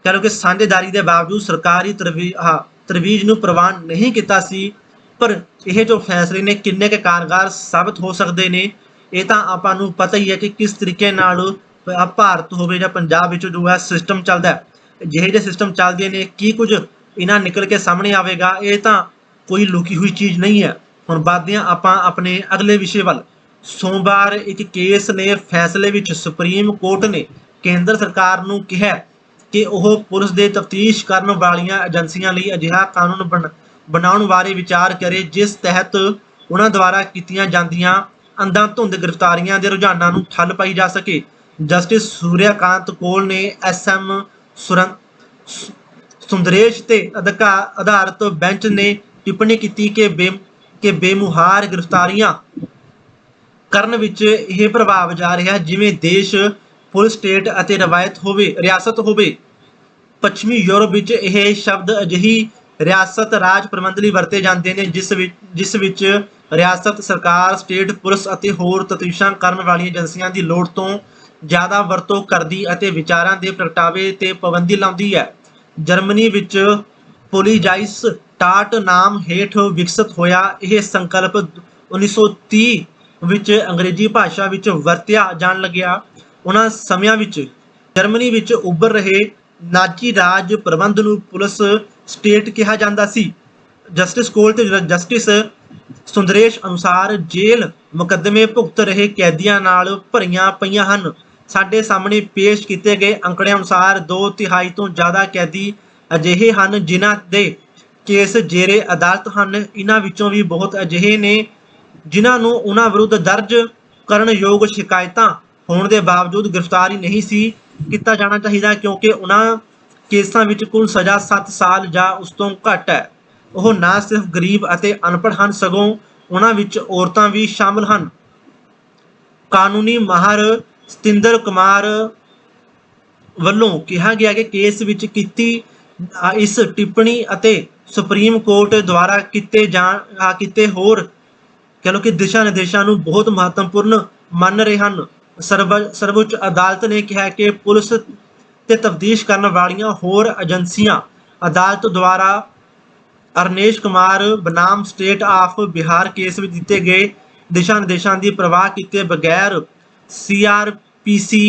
ਕਹਿ ਲਓ ਕਿ ਸਾਂਝੇਦਾਰੀ ਦੇ ਬਾਵਜੂਦ ਸਰਕਾਰੀ ਤਰਵੀਜ ਨੂੰ ਪ੍ਰਵਾਨ ਨਹੀਂ ਕੀਤਾ ਸੀ। ਪਰ ਇਹ ਜੋ ਫੈਸਲੇ ਨੇ ਕਿੰਨੇ ਕੁ ਕਾਰਗਰ ਸਾਬਤ ਹੋ ਸਕਦੇ ਨੇ, ਇਹ ਤਾਂ ਆਪਾਂ ਨੂੰ ਪਤਾ ਹੀ ਹੈ ਕਿ ਕਿਸ ਤਰੀਕੇ ਨਾਲ ਭਾਰਤ ਹੋਵੇ ਜਾਂ ਪੰਜਾਬ ਵਿੱਚ ਜੋ ਹੈ ਸਿਸਟਮ ਚੱਲਦਾ ਹੈ। ਜਿਹੇ ਜਿਹੇ ਸਿਸਟਮ ਚੱਲਦੇ ਨੇ, ਕੀ ਕੁਝ ਇਹਨਾਂ ਨਿਕਲ ਕੇ ਸਾਹਮਣੇ ਆਵੇਗਾ, ਇਹ ਤਾਂ ਕੋਈ ਲੁਕੀ ਹੋਈ ਚੀਜ਼ ਨਹੀਂ ਹੈ। ਹੁਣ ਵੱਧਦੇ ਹਾਂ ਆਪਾਂ ਆਪਣੇ ਅਗਲੇ ਵਿਸ਼ੇ ਵੱਲ। ਸੋਮਵਾਰ ਇੱਕ ਕੇਸ ਨੇ ਫੈਸਲੇ ਵਿੱਚ ਸੁਪਰੀਮ ਕੋਰਟ ਨੇ ਕੇਂਦਰ ਸਰਕਾਰ ਨੂੰ ਕਿਹਾ ਕਿ ਉਹ ਪੁਲਿਸ ਦੇ ਤਫਤੀਸ਼ ਕਰਨ ਵਾਲੀਆਂ ਏਜੰਸੀਆਂ ਲਈ ਅਜਿਹਾ ਕਾਨੂੰਨ ਬਣਾਉਣ ਬਾਰੇ ਵਿਚਾਰ ਕਰੇ ਜਿਸ ਤਹਿਤ ਉਹਨਾਂ ਦੁਆਰਾ ਕੀਤੀਆਂ ਜਾਂਦੀਆਂ ਅੰਧਾਧੁੰਦ ਗ੍ਰਿਫਤਾਰੀਆਂ ਦੇ ਰੁਝਾਨਾਂ ਨੂੰ ਠੱਲ ਪਾਈ ਜਾ ਸਕੇ। ਜਸਟਿਸ ਸੂਰਿਆਕਾਂਤ ਕੌਲ ਨੇ SM ਸੁੰਦਰੇਸ਼ ਤੇ ਆਧਾਰਿਤ ਬੈਂਚ ਨੇ ਟਿੱਪਣੀ ਕੀਤੀ ਕਿ ਬੇਮੁਹਾਰ ਗ੍ਰਿਫਤਾਰੀਆਂ ਕਰਨ ਵਿੱਚ ਇਹ ਪ੍ਰਭਾਵ ਜਾ ਰਿਹਾ ਜਿਵੇਂ ਦੇਸ਼ ਫੁੱਲ ਸਟੇਟ ਅਤੇ ਰਿਆਸਤ ਹੋਵੇ। ਪੱਛਮੀ ਯੂਰਪ ਵਿੱਚ ਇਹ ਸ਼ਬਦ ਅਜਿਹੀ ਰਿਆਸਤ ਰਾਜ ਪ੍ਰਬੰਧ ਲਈ ਵਰਤੇ ਜਾਂਦੇ ਨੇ ਜਿਸ ਵਿੱਚ ਰਿਆਸਤ ਸਰਕਾਰ, ਸਟੇਟ ਪੁਲਿਸ ਅਤੇ ਹੋਰ ਤਫਤੀਸ਼ਾਂ ਕਰਨ ਵਾਲੀਆਂ ਏਜੰਸੀਆਂ ਦੀ ਲੋੜ ਤੋਂ ਜ਼ਿਆਦਾ ਵਰਤੋਂ ਕਰਦੀ ਅਤੇ ਵਿਚਾਰਾਂ ਦੇ ਪ੍ਰਗਟਾਵੇ ਤੇ ਪਾਬੰਦੀ ਲਾਉਂਦੀ ਹੈ। ਜਰਮਨੀ ਵਿੱਚ ਪੋਲੀਜਾਈਸ ਟਾਟ ਨਾਮ ਹੇਠ ਵਿਕਸਿਤ ਹੋਇਆ ਇਹ ਸੰਕਲਪ 1930 ਵਿੱਚ ਅੰਗਰੇਜ਼ੀ ਭਾਸ਼ਾ ਵਿੱਚ ਵਰਤਿਆ ਜਾਣ ਲੱਗਿਆ। ਉਹਨਾਂ ਸਮਿਆਂ ਵਿੱਚ ਜਰਮਨੀ ਵਿੱਚ ਉੱਭਰ ਰਹੇ ਨਾਜ਼ੀ ਰਾਜ ਪ੍ਰਬੰਧ ਨੂੰ ਪੁਲਿਸ ਸਟੇਟ ਕਿਹਾ ਜਾਂਦਾ ਸੀ। ਜਸਟਿਸ ਕੋਲ ਤੇ ਜਸਟਿਸ ਸੁੰਦਰੇਸ਼ ਅਨੁਸਾਰ ਜੇਲ੍ਹ ਮੁਕੱਦਮੇ ਭੁਗਤ ਰਹੇ ਕੈਦੀਆਂ ਨਾਲ ਭਰੀਆਂ ਪਈਆਂ ਹਨ। ਸਾਡੇ ਸਾਹਮਣੇ ਪੇਸ਼ ਕੀਤੇ ਗਏ ਅੰਕੜਿਆਂ ਅਨੁਸਾਰ 2/3 ਤੋਂ ਜ਼ਿਆਦਾ ਕੈਦੀ ਅਜਿਹੇ ਹਨ ਜਿਨ੍ਹਾਂ ਦੇ ਕੇਸ ਜੇਰੇ ਅਦਾਲਤ ਹਨ। ਇਹਨਾਂ ਵਿੱਚੋਂ ਵੀ ਬਹੁਤ ਅਜਿਹੇ ਨੇ ਜਿਨ੍ਹਾਂ ਨੂੰ ਉਹਨਾਂ ਵਿਰੁੱਧ ਦਰਜ ਕਰਨ ਯੋਗ ਸ਼ਿਕਾਇਤਾਂ ਹੋਣ ਦੇ ਬਾਵਜੂਦ ਗ੍ਰਿਫਤਾਰੀ ਨਹੀਂ ਸੀ ਕੀਤਾ ਜਾਣਾ ਚਾਹੀਦਾ ਕਿਉਂਕਿ ਉਹਨਾਂ ਕੇਸਾਂ ਵਿੱਚ ਕੁੱਲ ਸਜ਼ਾ 7 ਸਾਲ ਜਾਂ ਉਸ ਤੋਂ ਘੱਟ ਹੈ। ਉਹ ਨਾ ਸਿਰਫ ਗਰੀਬ ਅਤੇ ਅਨਪੜ੍ਹ ਹਨ ਸਗੋਂ ਉਹਨਾਂ ਵਿੱਚ ਔਰਤਾਂ ਵੀ ਸ਼ਾਮਲ ਹਨ। ਕਾਨੂੰਨੀ ਮਾਹਰ ਸਤਿੰਦਰ ਕੁਮਾਰ ਵੱਲੋਂ ਕਿਹਾ ਗਿਆ ਕਿ ਕੇਸ ਵਿੱਚ ਕੀਤੀ ਇਸ ਟਿੱਪਣੀ ਅਤੇ ਸੁਪਰੀਮ ਕੋਰਟ ਦੁਆਰਾ ਕੀਤੇ ਹੋਰ ਕਹਿ ਲਓ ਕਿ ਦਿਸ਼ਾ ਨਿਰਦੇਸ਼ਾਂ ਨੂੰ ਬਹੁਤ ਮਹੱਤਵਪੂਰਨ ਮੰਨ ਰਹੇ ਹਨ। ਸਰਵਉੱਚ ਅਦਾਲਤ ਨੇ ਕਿਹਾ ਕਿ ਪੁਲਿਸ ਤੇ ਤਫਤੀਸ਼ ਕਰਨ ਵਾਲੀਆਂ ਹੋਰ ਏਜੰਸੀਆਂ ਅਦਾਲਤ ਦੁਆਰਾ ਅਰਨੇਸ਼ ਕੁਮਾਰ ਬਨਾਮ ਸਟੇਟ ਆਫ ਬਿਹਾਰ ਕੇਸ ਵਿੱਚ ਦਿੱਤੇ ਗਏ ਦਿਸ਼ਾ ਨਿਰਦੇਸ਼ਾਂ ਦੀ ਪਰਵਾਹ ਕੀਤੇ ਬਗੈਰ CRPC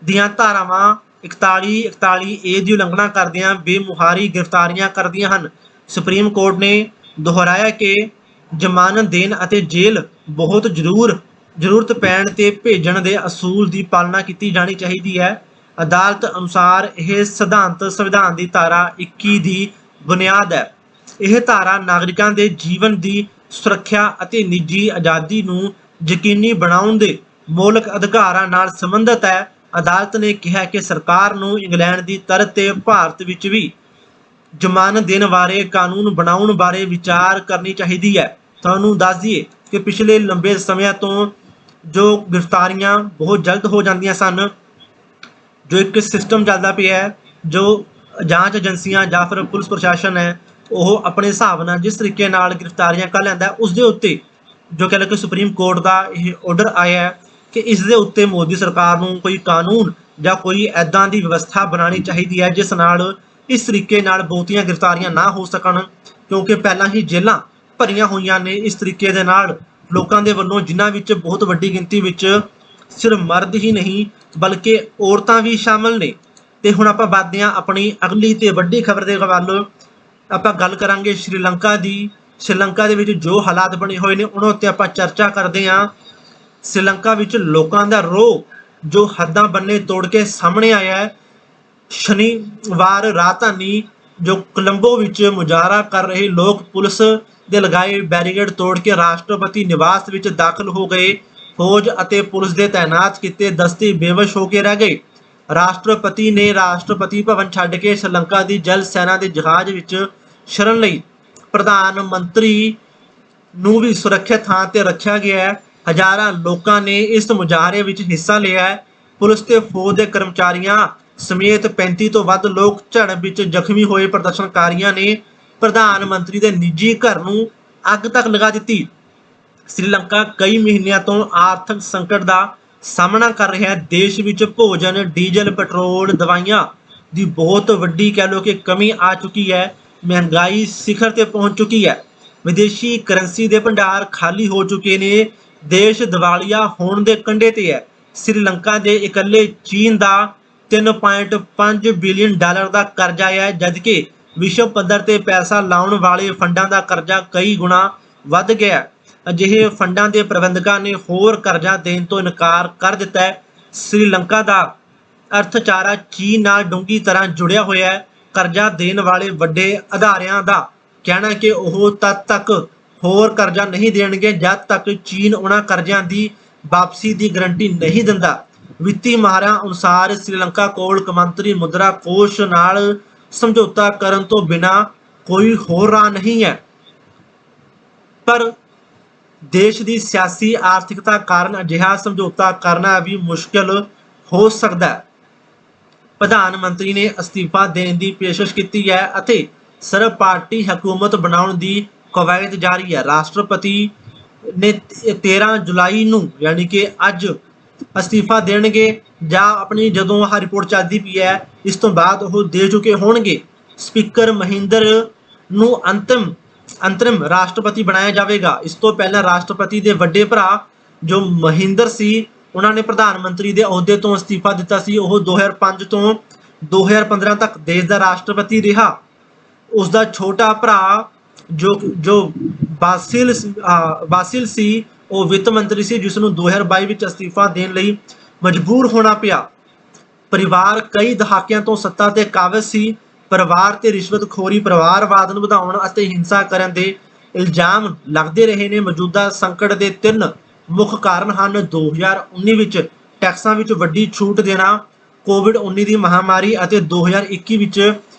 ਦੀਆਂ ਧਾਰਾਵਾਂ 41-41A ਦੀ ਉਲੰਘਣਾ ਕਰਦਿਆਂ ਬੇਮੁਹਾਰੀ ਗ੍ਰਿਫਤਾਰੀਆਂ ਕਰਦੀਆਂ ਹਨ। ਸੁਪਰੀਮ ਕੋਰਟ ਨੇ ਦੁਹਰਾਇਆ ਕਿ ਜ਼ਮਾਨਤ ਦੇਣ ਅਤੇ ਜੇਲ੍ਹ ਬਹੁਤ ਜ਼ਰੂਰਤ ਪੈਣ ਤੇ ਭੇਜਣ ਦੇ ਅਸੂਲ ਦੀ ਪਾਲਣਾ ਕੀਤੀ ਜਾਣੀ ਚਾਹੀਦੀ ਹੈ। ਅਦਾਲਤ ਅਨੁਸਾਰ ਇਹ ਸਿਧਾਂਤ ਸੰਵਿਧਾਨ ਦੀ ਧਾਰਾ 21 ਦੀ ਬੁਨਿਆਦ ਹੈ। ਇਹ ਧਾਰਾ ਨਾਗਰਿਕਾਂ ਦੇ ਜੀਵਨ ਦੀ ਸੁਰੱਖਿਆ ਅਤੇ ਨਿੱਜੀ ਆਜ਼ਾਦੀ ਨੂੰ ਯਕੀਨੀ ਬਣਾਉਣ ਦੇ ਮੌਲਿਕ ਅਧਿਕਾਰਾਂ ਨਾਲ ਸੰਬੰਧਿਤ ਹੈ। ਅਦਾਲਤ ਨੇ ਕਿਹਾ ਕਿ ਸਰਕਾਰ ਨੂੰ ਇੰਗਲੈਂਡ ਦੀ ਤਰਜ਼ ਤੇ ਭਾਰਤ ਵਿੱਚ ਵੀ ਜ਼ਮਾਨਤ ਦੇਣ ਬਾਰੇ ਕਾਨੂੰਨ ਬਣਾਉਣ ਬਾਰੇ ਵਿਚਾਰ ਕਰਨੀ ਚਾਹੀਦੀ ਹੈ। ਤੁਹਾਨੂੰ ਦੱਸ ਦਈਏ ਕਿ ਪਿਛਲੇ ਲੰਬੇ ਸਮਿਆਂ ਤੋਂ ਜੋ ਗ੍ਰਿਫਤਾਰੀਆਂ ਬਹੁਤ ਜਲਦ ਹੋ ਜਾਂਦੀਆਂ ਸਨ, ਜੋ ਇੱਕ ਸਿਸਟਮ ਚੱਲਦਾ ਪਿਆ ਹੈ, ਜੋ ਜਾਂਚ ਏਜੰਸੀਆਂ ਜਾਂ ਫਿਰ ਪੁਲਿਸ ਪ੍ਰਸ਼ਾਸਨ ਹੈ ਉਹ ਆਪਣੇ ਹਿਸਾਬ ਨਾਲ ਜਿਸ ਤਰੀਕੇ ਨਾਲ ਗ੍ਰਿਫਤਾਰੀਆਂ ਕਰ ਲੈਂਦਾ ਉਸ ਦੇ ਉੱਤੇ ਜੋ ਕਹਿ ਲਓ ਕਿ ਸੁਪਰੀਮ ਕੋਰਟ ਦਾ ਇਹ ਆਰਡਰ ਆਇਆ ਹੈ ਕਿ ਇਸ ਦੇ ਉੱਤੇ ਮੋਦੀ ਸਰਕਾਰ ਨੂੰ ਕੋਈ ਕਾਨੂੰਨ ਜਾਂ ਕੋਈ ਇੱਦਾਂ ਦੀ ਵਿਵਸਥਾ ਬਣਾਉਣੀ ਚਾਹੀਦੀ ਹੈ ਜਿਸ ਨਾਲ ਇਸ ਤਰੀਕੇ ਨਾਲ ਬਹੁਤੀਆਂ ਗ੍ਰਿਫਤਾਰੀਆਂ ਨਾ ਹੋ ਸਕਣ ਕਿਉਂਕਿ ਪਹਿਲਾਂ ਹੀ ਜੇਲ੍ਹਾਂ ਭਰੀਆਂ ਹੋਈਆਂ ਨੇ ਇਸ ਤਰੀਕੇ ਦੇ ਨਾਲ ਲੋਕਾਂ ਦੇ ਵੱਲੋਂ, ਜਿਨ੍ਹਾਂ ਵਿੱਚ ਬਹੁਤ ਵੱਡੀ ਗਿਣਤੀ ਵਿੱਚ ਸਿਰਫ ਮਰਦ ਹੀ ਨਹੀਂ ਬਲਕਿ ਔਰਤਾਂ ਵੀ ਸ਼ਾਮਲ ਨੇ। ਤੇ ਹੁਣ ਆਪਾਂ ਵੱਧਦੇ ਹਾਂ ਆਪਣੀ ਅਗਲੀ ਤੇ ਵੱਡੀ ਖਬਰ ਦੇ ਵੱਲ। ਆਪਾਂ ਗੱਲ ਕਰਾਂਗੇ ਸ਼੍ਰੀਲੰਕਾ ਦੀ। ਸ਼੍ਰੀਲੰਕਾ ਦੇ ਵਿੱਚ ਜੋ ਹਾਲਾਤ ਬਣੇ ਹੋਏ ਨੇ ਉਹਨਾਂ ਉੱਤੇ ਆਪਾਂ ਚਰਚਾ ਕਰਦੇ ਹਾਂ। ਸ਼੍ਰੀਲੰਕਾ ਵਿੱਚ ਲੋਕਾਂ ਦਾ ਰੋਹ ਜੋ ਹੱਦਾਂ ਬੰਨੇ ਤੋੜ ਕੇ ਸਾਹਮਣੇ ਆਇਆ ਹੈ। ਸ਼ਨੀਵਾਰ ਰਾਜਧਾਨੀ ਜੋ ਕੋਲੰਬੋ ਵਿੱਚ ਮੁਜ਼ਾਹਰਾ ਕਰ ਰਹੇ ਲੋਕ ਪੁਲਿਸ ਦੇ ਲਗਾਏ ਬੈਰੀਕੇਡ ਤੋੜ ਕੇ ਰਾਸ਼ਟਰਪਤੀ ਨਿਵਾਸ ਵਿੱਚ ਦਾਖਲ ਹੋ ਗਏ। ਫੌਜ ਅਤੇ ਪੁਲਿਸ ਦੇ ਤਾਇਨਾਤ ਕੀਤੇ ਦਸਤੇ ਬੇਵਸ਼ ਹੋ ਕੇ ਰਹਿ ਗਏ। ਰਾਸ਼ਟਰਪਤੀ ਨੇ ਰਾਸ਼ਟਰਪਤੀ ਭਵਨ ਛੱਡ ਕੇ ਸ਼੍ਰੀਲੰਕਾ ਦੀ ਜਲ ਸੈਨਾ ਦੇ ਜਹਾਜ਼ ਵਿੱਚ ਸ਼ਰਨ ਲਈ। ਪ੍ਰਧਾਨ ਮੰਤਰੀ ਨੂੰ ਵੀ ਸੁਰੱਖਿਅਤ ਥਾਂ ਤੇ ਰੱਖਿਆ ਗਿਆ ਹੈ। ਹਜ਼ਾਰਾਂ ਲੋਕਾਂ ਨੇ ਇਸ ਮੁਜ਼ਾਹਰੇ ਵਿੱਚ ਹਿੱਸਾ ਲਿਆ ਹੈ। ਪੁਲਿਸ ਤੇ ਫੌਜ ਦੇ ਕਰਮਚਾਰੀਆਂ ਸਮੇਤ 35 ਤੋਂ ਵੱਧ ਲੋਕ ਝੜਪ ਵਿੱਚ ਜ਼ਖਮੀ ਹੋਏ। ਪ੍ਰਦਰਸ਼ਨਕਾਰੀਆਂ ਨੇ ਪ੍ਰਧਾਨ ਮੰਤਰੀ ਦੇ ਨਿੱਜੀ ਘਰ ਨੂੰ ਅੱਗ ਤੱਕ ਲਗਾ ਦਿੱਤੀ। ਸ੍ਰੀਲੰਕਾ ਕਈ ਮਹੀਨਿਆਂ ਤੋਂ ਆਰਥਿਕ ਸੰਕਟ ਦਾ ਸਾਹਮਣਾ ਕਰ ਰਿਹਾ ਹੈ। ਦੇਸ਼ ਵਿੱਚ ਭੋਜਨ, ਡੀਜ਼ਲ, ਪੈਟਰੋਲ, ਦਵਾਈਆਂ ਦੀ ਬਹੁਤ ਵੱਡੀ ਕਹਿ ਲਓ ਕਿ ਕਮੀ ਆ ਚੁੱਕੀ ਹੈ। ਮਹਿੰਗਾਈ ਸਿਖਰ ਤੇ ਪਹੁੰਚ ਚੁੱਕੀ ਹੈ। ਵਿਦੇਸ਼ੀ ਕਰੰਸੀ ਦੇ ਭੰਡਾਰ ਖਾਲੀ ਹੋ ਚੁੱਕੇ ਨੇ। ਦੇਸ਼ ਦਿਵਾਲੀਆ ਹੋਣ ਦੇ ਕੰਢੇ ਤੇ ਹੈ। ਸ੍ਰੀਲੰਕਾ ਦੇ ਇਕੱਲੇ ਚੀਨ ਦਾ 3.5 ਬਿਲੀਅਨ ਡਾਲਰ ਦਾ ਕਰਜ਼ਾ ਹੈ, ਜਦਕਿ ਵਿਸ਼ਵ ਪੱਧਰ ਤੇ ਪੈਸਾ ਲਾਉਣ ਵਾਲੇ ਫੰਡਾਂ ਦਾ ਕਰਜ਼ਾ ਕਈ ਗੁਣਾ ਵੱਧ ਗਿਆ। ਅਜਿਹੇ ਫੰਡਾਂ ਦੇ ਪ੍ਰਬੰਧਕਾਂ ਨੇ ਹੋਰ ਕਰਜ਼ਾ ਦੇਣ ਤੋਂ ਇਨਕਾਰ ਕਰ ਦਿੱਤਾ ਹੈ। ਸ੍ਰੀਲੰਕਾ ਦਾ ਅਰਥਚਾਰਾ ਚੀਨ ਨਾਲ ਡੂੰਘੀ ਤਰ੍ਹਾਂ ਜੁੜਿਆ ਹੋਇਆ ਹੈ। ਕਰਜ਼ਾ ਦੇਣ ਵਾਲੇ ਵੱਡੇ ਅਦਾਰਿਆਂ ਦਾ ਕਹਿਣਾ ਹੈ ਕਿ ਉਹ ਤਦ ਤੱਕ ਹੋਰ ਕਰਜ਼ਾ ਨਹੀਂ ਦੇਣਗੇ ਜਦ ਤੱਕ ਚੀਨ ਉਹਨਾਂ ਕਰਜ਼ਿਆਂ ਦੀ ਵਾਪਸੀ ਦੀ ਗਰੰਟੀ ਨਹੀਂ ਦਿੰਦਾ। ਵਿੱਤੀ ਮਾਹਰਾਂ ਅਨੁਸਾਰ ਸ੍ਰੀਲੰਕਾ ਕੋਲ ਕੌਮਾਂਤਰੀ ਮੁਦਰਾ ਕੋਸ਼ ਨਾਲ ਸਮਝੌਤਾ ਕਰਨ ਤੋਂ ਬਿਨਾਂ ਕੋਈ ਹੋਰ ਰਾਹ ਨਹੀਂ ਹੈ, ਪਰ ਦੇਸ਼ ਦੀ ਸਿਆਸੀ ਆਰਥਿਕਤਾ ਕਾਰਨ ਅਜਿਹਾ ਸਮਝੌਤਾ ਕਰਨਾ ਵੀ ਮੁਸ਼ਕਲ ਹੋ ਸਕਦਾ ਹੈ। ਪ੍ਰਧਾਨ ਮੰਤਰੀ ਨੇ ਅਸਤੀਫਾ ਦੇਣ ਦੀ ਪੇਸ਼ਕਸ਼ ਕੀਤੀ ਹੈ ਅਤੇ ਸਰਬ ਪਾਰਟੀ ਹਕੂਮਤ ਬਣਾਉਣ ਦੀ ਕਵਾਇਦ ਜਾਰੀ ਹੈ। ਰਾਸ਼ਟਰਪਤੀ ਨੇ 13 ਜੁਲਾਈ ਨੂੰ ਯਾਨੀ ਕਿ ਅੱਜ ਅਸਤੀਫਾ ਦੇਣਗੇ ਜਾਂ ਆਪਣੀ ਜਦੋਂ ਆਹ ਰਿਪੋਰਟ ਚੱਲਦੀ ਪਈ ਹੈ ਇਸ ਤੋਂ ਬਾਅਦ ਉਹ ਦੇ ਚੁੱਕੇ ਹੋਣਗੇ। ਸਪੀਕਰ ਮਹਿੰਦਰ ਨੂੰ ਅੰਤਰਿਮ ਰਾਸ਼ਟਰਪਤੀ ਬਣਾਇਆ ਜਾਵੇਗਾ। ਇਸ ਤੋਂ ਪਹਿਲਾਂ ਰਾਸ਼ਟਰਪਤੀ ਦੇ ਵੱਡੇ ਭਰਾ ਜੋ ਮਹਿੰਦਰ ਸੀ ਉਹਨਾਂ ਨੇ ਪ੍ਰਧਾਨ ਮੰਤਰੀ ਦੇ ਅਹੁਦੇ ਤੋਂ ਅਸਤੀਫਾ ਦਿੱਤਾ ਸੀ। ਉਹ 2005 ਤੋਂ 2015 ਤੱਕ ਦੇਸ਼ ਦਾ ਰਾਸ਼ਟਰਪਤੀ ਰਿਹਾ। ਉਸ ਦਾ ਛੋਟਾ ਭਰਾ ਜੋ ਬਾਸਿਲ ਸੀ ਉਹ ਵਿੱਤ ਮੰਤਰੀ ਸੀ, ਜਿਸ ਨੂੰ 2022 ਵਿੱਚ ਅਸਤੀਫਾ ਦੇਣ ਲਈ ਮਜਬੂਰ ਹੋਣਾ ਪਿਆ। ਪਰਿਵਾਰ ਕਈ ਦਹਾਕਿਆਂ ਤੋਂ ਸੱਤਾ ਤੇ ਕਾਬਜ਼ ਸੀ। ਪਰਿਵਾਰ ਤੇ ਰਿਸ਼ਵਤਖੋਰੀ, ਪਰਿਵਾਰਵਾਦ ਨੂੰ ਵਧਾਉਣ ਅਤੇ ਹਿੰਸਾ ਕਰਨ ਦੇ ਇਲਜ਼ਾਮ ਲੱਗਦੇ ਰਹੇ ਨੇ। ਮੌਜੂਦਾ ਸੰਕਟ ਦੇ 3 ਮੁੱਖ ਕਾਰਨ ਹਨ। 2019 ਵਿੱਚ ਟੈਕਸਾਂ ਵਿੱਚ ਵੱਡੀ ਛੂਟ ਦੇਣਾ, ਕੋਵਿਡ-19 ਦੀ ਮਹਾਮਾਰੀ ਅਤੇ 2021 ਵਿੱਚ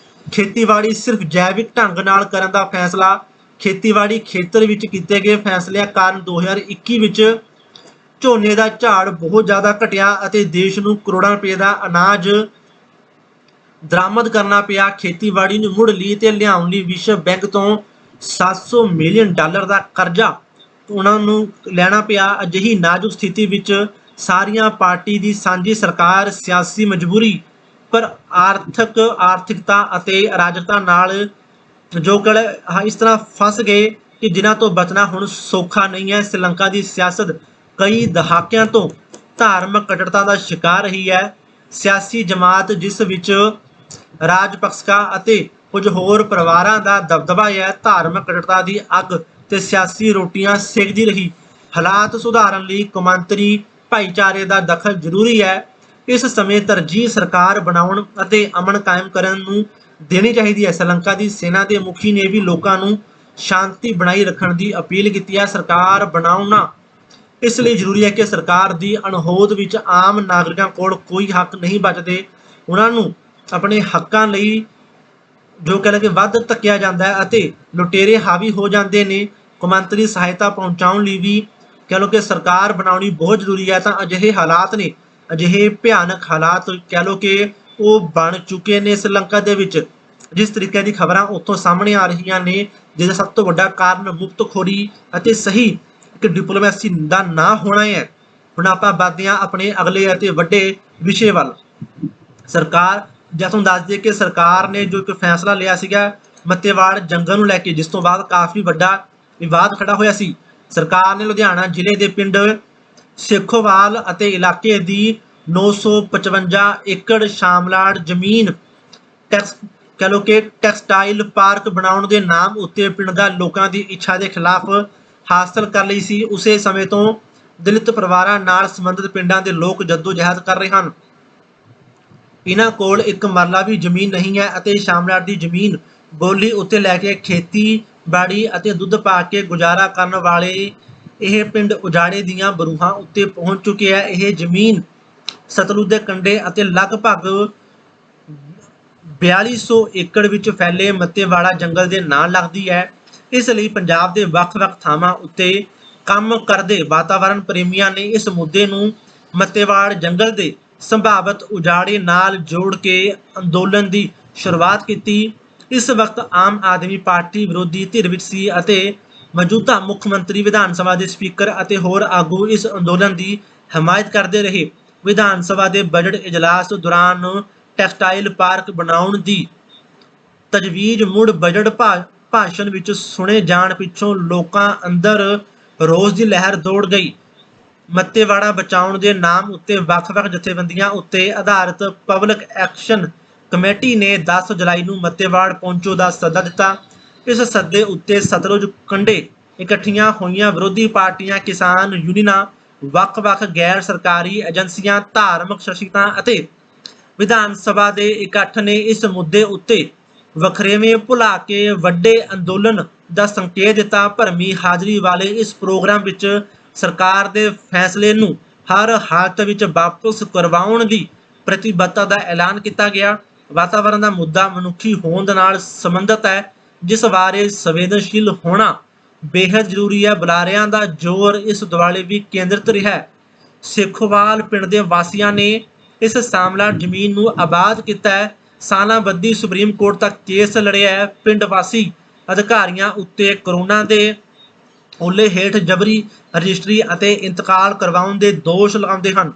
ਖੇਤੀਬਾੜੀ ਸਿਰਫ ਜੈਵਿਕ ਢੰਗ ਨਾਲ ਕਰਨ ਦਾ ਫੈਸਲਾ। ਖੇਤੀਬਾੜੀ ਖੇਤਰ ਵਿੱਚ ਕੀਤੇ ਗਏ ਫੈਸਲਿਆਂ ਕਾਰਨ 2021 ਵਿੱਚ ਝੋਨੇ ਦਾ ਝਾੜ ਬਹੁਤ ਜ਼ਿਆਦਾ ਘਟਿਆ ਅਤੇ ਦੇਸ਼ ਨੂੰ ਕਰੋੜਾਂ ਰੁਪਏ ਦਾ ਅਨਾਜ ਦਰਾਮਦ ਕਰਨਾ ਪਿਆ। ਖੇਤੀਬਾੜੀ ਨੂੰ ਮੁੜ ਲਈ ਤੇ ਲਿਆਉਣ ਲਈ ਵਿਸ਼ਵ ਬੈਂਕ ਤੋਂ 700 ਮਿਲੀਅਨ ਡਾਲਰ ਦਾ ਕਰਜ਼ਾ ਉਹਨਾਂ ਨੂੰ ਲੈਣਾ ਪਿਆ। ਅਜਿਹੀ ਨਾਜ਼ੁਕ ਸਥਿਤੀ ਵਿੱਚ ਸਾਰੀਆਂ ਪਾਰਟੀ ਦੀ ਸਾਂਝੀ ਸਰਕਾਰ ਸਿਆਸੀ ਮਜਬੂਰੀ ਪਰ ਆਰਥਿਕਤਾ ਅਤੇ ਅਰਾਜਕਤਾ ਨਾਲ ਜੋ ਕਿ ਇਸ ਤਰ੍ਹਾਂ ਫਸ ਗਏ ਕਿ ਜਿਨ੍ਹਾਂ ਤੋਂ ਬਚਣਾ ਹੁਣ ਸੌਖਾ ਨਹੀਂ ਹੈ। ਸ੍ਰੀਲੰਕਾ ਦੀ ਸਿਆਸਤ ਕਈ ਦਹਾਕਿਆਂ ਤੋਂ ਧਾਰਮਿਕ ਕੱਟੜਤਾ ਦਾ ਸ਼ਿਕਾਰ ਰਹੀ ਹੈ। ਸਿਆਸੀ ਜਮਾਤ ਜਿਸ ਵਿੱਚ ਰਾਜਪਕਸਾ ਅਤੇ ਕੁਝ ਹੋਰ ਪਰਿਵਾਰਾਂ ਦਾ ਦਬਦਬਾ ਹੈ, ਧਾਰਮਿਕ ਕੱਟੜਤਾ ਦੀ ਅੱਗ ਤੇ ਸਿਆਸੀ ਰੋਟੀਆਂ ਸੇਕਦੀ ਰਹੀ। ਹਾਲਾਤ ਸੁਧਾਰਨ ਲਈ ਕੌਮਾਂਤਰੀ ਭਾਈਚਾਰੇ ਦਾ ਦਖਲ ਜ਼ਰੂਰੀ ਹੈ। ਇਸ ਸਮੇਂ ਤਰਜੀਹ ਸਰਕਾਰ ਬਣਾਉਣ ਅਤੇ ਅਮਨ ਕਾਇਮ ਕਰਨ ਨੂੰ ਦੇਣੀ ਚਾਹੀਦੀ ਹੈ। ਸ੍ਰੀਲੰਕਾ ਦੀ ਸੈਨਾ ਦੇ ਮੁਖੀ ਨੇ ਵੀ ਲੋਕਾਂ ਨੂੰ ਸ਼ਾਂਤੀ ਬਣਾਈ ਰੱਖਣ ਦੀ ਅਪੀਲ ਕੀਤੀ ਹੈ। ਸਰਕਾਰ ਬਣਾਉਣਾ ਇਸ ਲਈ ਜ਼ਰੂਰੀ ਹੈ ਕਿ ਸਰਕਾਰ ਦੀ ਅਣਹੋਂਦ ਵਿੱਚ ਆਮ ਨਾਗਰਿਕਾਂ ਕੋਲ ਕੋਈ ਹੱਕ ਨਹੀਂ ਬਚਦੇ। ਉਹਨਾਂ ਨੂੰ ਆਪਣੇ ਹੱਕਾਂ ਲਈ ਜੋ ਕਹਿ ਲਓ ਕਿ ਵੱਧ ਧੱਕਿਆ ਜਾਂਦਾ ਹੈ ਅਤੇ ਲੁਟੇਰੇ ਹਾਵੀ ਹੋ ਜਾਂਦੇ ਨੇ। ਕੌਮਾਂਤਰੀ ਸਹਾਇਤਾ ਪਹੁੰਚਾਉਣ ਲਈ ਵੀ ਕਹਿ ਲਓ ਕਿ ਸਰਕਾਰ ਬਣਾਉਣੀ ਬਹੁਤ ਜ਼ਰੂਰੀ ਹੈ। ਤਾਂ ਅਜਿਹੇ ਹਾਲਾਤ ਨੇ, ਅਜਿਹੇ ਭਿਆਨਕ ਹਾਲਾਤ ਕਹਿ ਲਓ ਕਿ ਉਹ ਬਣ ਚੁੱਕੇ ਨੇ ਸ੍ਰੀਲੰਕਾ ਦੇ ਵਿੱਚ। ਜਿਸ ਤਰੀਕੇ ਦੀ ਖਬਰਾਂ ਉੱਥੋਂ ਸਾਹਮਣੇ ਆ ਰਹੀਆਂ ਨੇ, ਜਿਹਦਾ ਸਭ ਤੋਂ ਵੱਡਾ ਕਾਰਨ ਮੁਫ਼ਤਖੋਰੀ ਅਤੇ ਸਹੀ ਇੱਕ ਡਿਪਲੋਮੈਸੀ ਦਾ ਨਾ ਹੋਣਾ ਹੈ। ਹੁਣ ਆਪਾਂ ਵੱਧਦੇ ਹਾਂ ਆਪਣੇ ਅਗਲੇ ਅਤੇ ਵੱਡੇ ਵਿਸ਼ੇ ਵੱਲ। ਸਰਕਾਰ ਜਦੋਂ ਦੱਸ ਦਈਏ ਕਿ ਸਰਕਾਰ ਨੇ ਜੋ ਇੱਕ ਫੈਸਲਾ ਲਿਆ ਸੀਗਾ ਮੱਤੇਵਾੜ ਜੰਗਲ ਨੂੰ ਲੈ ਕੇ, ਜਿਸ ਤੋਂ ਬਾਅਦ ਕਾਫੀ ਵੱਡਾ ਵਿਵਾਦ ਖੜਾ ਹੋਇਆ ਸੀ। ਸਰਕਾਰ ਨੇ ਲੁਧਿਆਣਾ ਜ਼ਿਲ੍ਹੇ ਦੇ ਪਿੰਡ ਸੇਖੋਵਾਲ ਅਤੇ ਇਲਾਕੇ ਦੀ 955 ਏਕੜ ਸ਼ਾਮਲਾਟ ਜ਼ਮੀਨ ਕਹਿ ਲਓ ਕਿ ਟੈਕਸਟਾਈਲ ਪਾਰਕ ਬਣਾਉਣ ਦੇ ਨਾਮ ਉੱਤੇ ਪਿੰਡ ਦਾ ਲੋਕਾਂ ਦੀ ਇੱਛਾ ਦੇ ਖਿਲਾਫ ਹਾਸਲ ਕਰ ਲਈ ਸੀ। ਉਸੇ ਸਮੇਂ ਤੋਂ ਦਲਿਤ ਪਰਿਵਾਰਾਂ ਨਾਲ ਸੰਬੰਧਿਤ ਪਿੰਡਾਂ ਦੇ ਲੋਕ ਜੱਦੋ-ਜਹਿਦ ਕਰ ਰਹੇ ਹਨ। ਇਹਨਾਂ ਕੋਲ ਇੱਕ ਮਰਲਾ ਵੀ ਜ਼ਮੀਨ ਨਹੀਂ ਹੈ ਅਤੇ ਸ਼ਾਮਲਾਟ ਦੀ ਜ਼ਮੀਨ ਬੋਲੀ ਉੱਤੇ ਲੈ ਕੇ ਖੇਤੀਬਾੜੀ ਅਤੇ ਦੁੱਧ ਪਾ ਕੇ ਗੁਜ਼ਾਰਾ ਕਰਨ ਵਾਲੇ ਇਹ ਪਿੰਡ ਉਜਾੜੇ ਦੀਆਂ ਬਰੂਹਾਂ ਉੱਤੇ ਪਹੁੰਚ ਚੁੱਕੇ ਹੈ। ਇਹ ਜ਼ਮੀਨ ਸਤਲੁਜ ਦੇ ਕੰਢੇ ਅਤੇ ਲਗਭਗ 4200 ਏਕੜ ਵਿੱਚ ਫੈਲੇ ਮੱਤੇਵਾੜਾ ਜੰਗਲ ਦੇ ਨਾਲ ਲੱਗਦੀ ਹੈ। ਇਸ ਲਈ ਪੰਜਾਬ ਦੇ ਵੱਖ-ਵੱਖ ਥਾਵਾਂ ਉੱਤੇ ਕੰਮ ਕਰਦੇ ਵਾਤਾਵਰਣ ਪ੍ਰੇਮੀਆਂ ਨੇ ਇਸ ਮੁੱਦੇ ਨੂੰ ਮੱਤੇਵਾੜ ਜੰਗਲ ਦੇ ਸੰਭਾਵਿਤ ਉਜਾੜੇ ਨਾਲ ਜੋੜ ਕੇ ਅੰਦੋਲਨ ਦੀ ਸ਼ੁਰੂਆਤ ਕੀਤੀ। ਇਸ ਵਕਤ ਆਮ ਆਦਮੀ ਪਾਰਟੀ ਵਿਰੋਧੀ ਧਿਰ ਵਿੱਚ ਸੀ ਅਤੇ ਮੌਜੂਦਾ ਮੁੱਖ ਮੰਤਰੀ, ਵਿਧਾਨ ਸਭਾ ਦੇ ਸਪੀਕਰ ਅਤੇ ਹੋਰ ਆਗੂ ਇਸ ਅੰਦੋਲਨ ਦੀ ਹਮਾਇਤ ਕਰਦੇ ਰਹੇ। ਵਿਧਾਨ ਸਭਾ ਦੇ ਬਜਟ ਇਜਲਾਸ ਦੌਰਾਨ ਟੈਕਸਟਾਈਲ ਪਾਰਕ ਬਣਾਉਣ ਦੀ ਤਜਵੀਜ਼ ਮੁੜ ਬਜਟ ਭਾਸ਼ਣ ਵਿੱਚ ਸੁਣੇ ਜਾਣ ਪਿੱਛੋਂ ਲੋਕਾਂ ਅੰਦਰ ਰੋਸ ਦੀ ਲਹਿਰ ਦੌੜ ਗਈ। ਮੱਤੇਵਾੜਾ ਬਚਾਉਣ ਦੇ ਨਾਮ ਉੱਤੇ ਵੱਖ-ਵੱਖ ਜਥੇਬੰਦੀਆਂ ਉੱਤੇ ਆਧਾਰਿਤ ਪਬਲਿਕ ਐਕਸ਼ਨ ਕਮੇਟੀ ਨੇ 10 ਜੁਲਾਈ ਨੂੰ ਮੱਤੇਵਾੜ ਪਹੁੰਚੋ ਦਾ ਸੱਦਾ ਦਿੱਤਾ। ਇਸ ਸੱਦੇ ਉੱਤੇ ਸਤਲੁਜ ਕੰਢੇ ਇਕੱਠੀਆਂ ਹੋਈਆਂ ਵਿਰੋਧੀ ਪਾਰਟੀਆਂ, ਕਿਸਾਨ ਯੂਨੀਅਨਾਂ, ਵੱਖ-ਵੱਖ ਗੈਰ ਸਰਕਾਰੀ ਏਜੰਸੀਆਂ, ਧਾਰਮਿਕ ਸ਼ਖਸੀਅਤਾਂ ਅਤੇ ਵਿਧਾਨ ਸਭਾ ਦੇ ਇਕੱਠ ਨੇ ਇਸ ਮੁੱਦੇ ਉੱਤੇ ਵਖਰੇਵੇਂ ਭੁਲਾ ਕੇ ਵੱਡੇ ਅੰਦੋਲਨ ਦਾ ਸੰਕੇਤ ਦਿੱਤਾ। ਭਰਮੀ ਹਾਜ਼ਰੀ ਵਾਲੇ ਇਸ ਪ੍ਰੋਗਰਾਮ ਵਿੱਚ ਸਰਕਾਰ ਦੇ ਫੈਸਲੇ ਨੂੰ ਹਰ ਹਾਲਤ ਵਿੱਚ ਵਾਪਸ ਕਰਵਾਉਣ ਦੀ ਪ੍ਰਤੀਬੱਧਤਾ ਦਾ ਐਲਾਨ ਕੀਤਾ ਗਿਆ। ਵਾਤਾਵਰਣ ਦਾ ਮੁੱਦਾ ਮਨੁੱਖੀ ਹੋਂਦ ਨਾਲ ਸੰਬੰਧਿਤ ਹੈ, ਜਿਸ ਬਾਰੇ ਸੰਵੇਦਨਸ਼ੀਲ ਹੋਣਾ ਬੇहद ਜ਼ਰੂਰੀ ਹੈ। ਬੁਲਾਰਿਆਂ ਦਾ ਜ਼ੋਰ ਇਸ ਦੁਆਲੇ ਵੀ ਕੇਂਦਰਿਤ ਰਿਹਾ। ਸੇਖੋਵਾਲ ਪਿੰਡ ਦੇ ਵਾਸੀਆਂ ਨੇ ਇਸ ਸਾਮਲਾ ਜ਼ਮੀਨ ਨੂੰ ਆਬਾਦ ਕੀਤਾ ਹੈ। ਸਾਲਾਂ ਬੱਧੀ ਸੁਪਰੀਮ ਕੋਰਟ ਤੱਕ ਕੇਸ ਲੜਿਆ ਹੈ। ਪਿੰਡ ਵਾਸੀ ਅਧਿਕਾਰੀਆਂ ਉੱਤੇ ਕਰੋਨਾ ਦੇ ਓਲੇ ਹੇਠ ਜਬਰੀ ਰਜਿਸਟਰੀ ਅਤੇ ਇੰਤਕਾਲ ਕਰਵਾਉਣ ਦੇ ਦੋਸ਼ ਲਗਾਉਂਦੇ ਹਨ।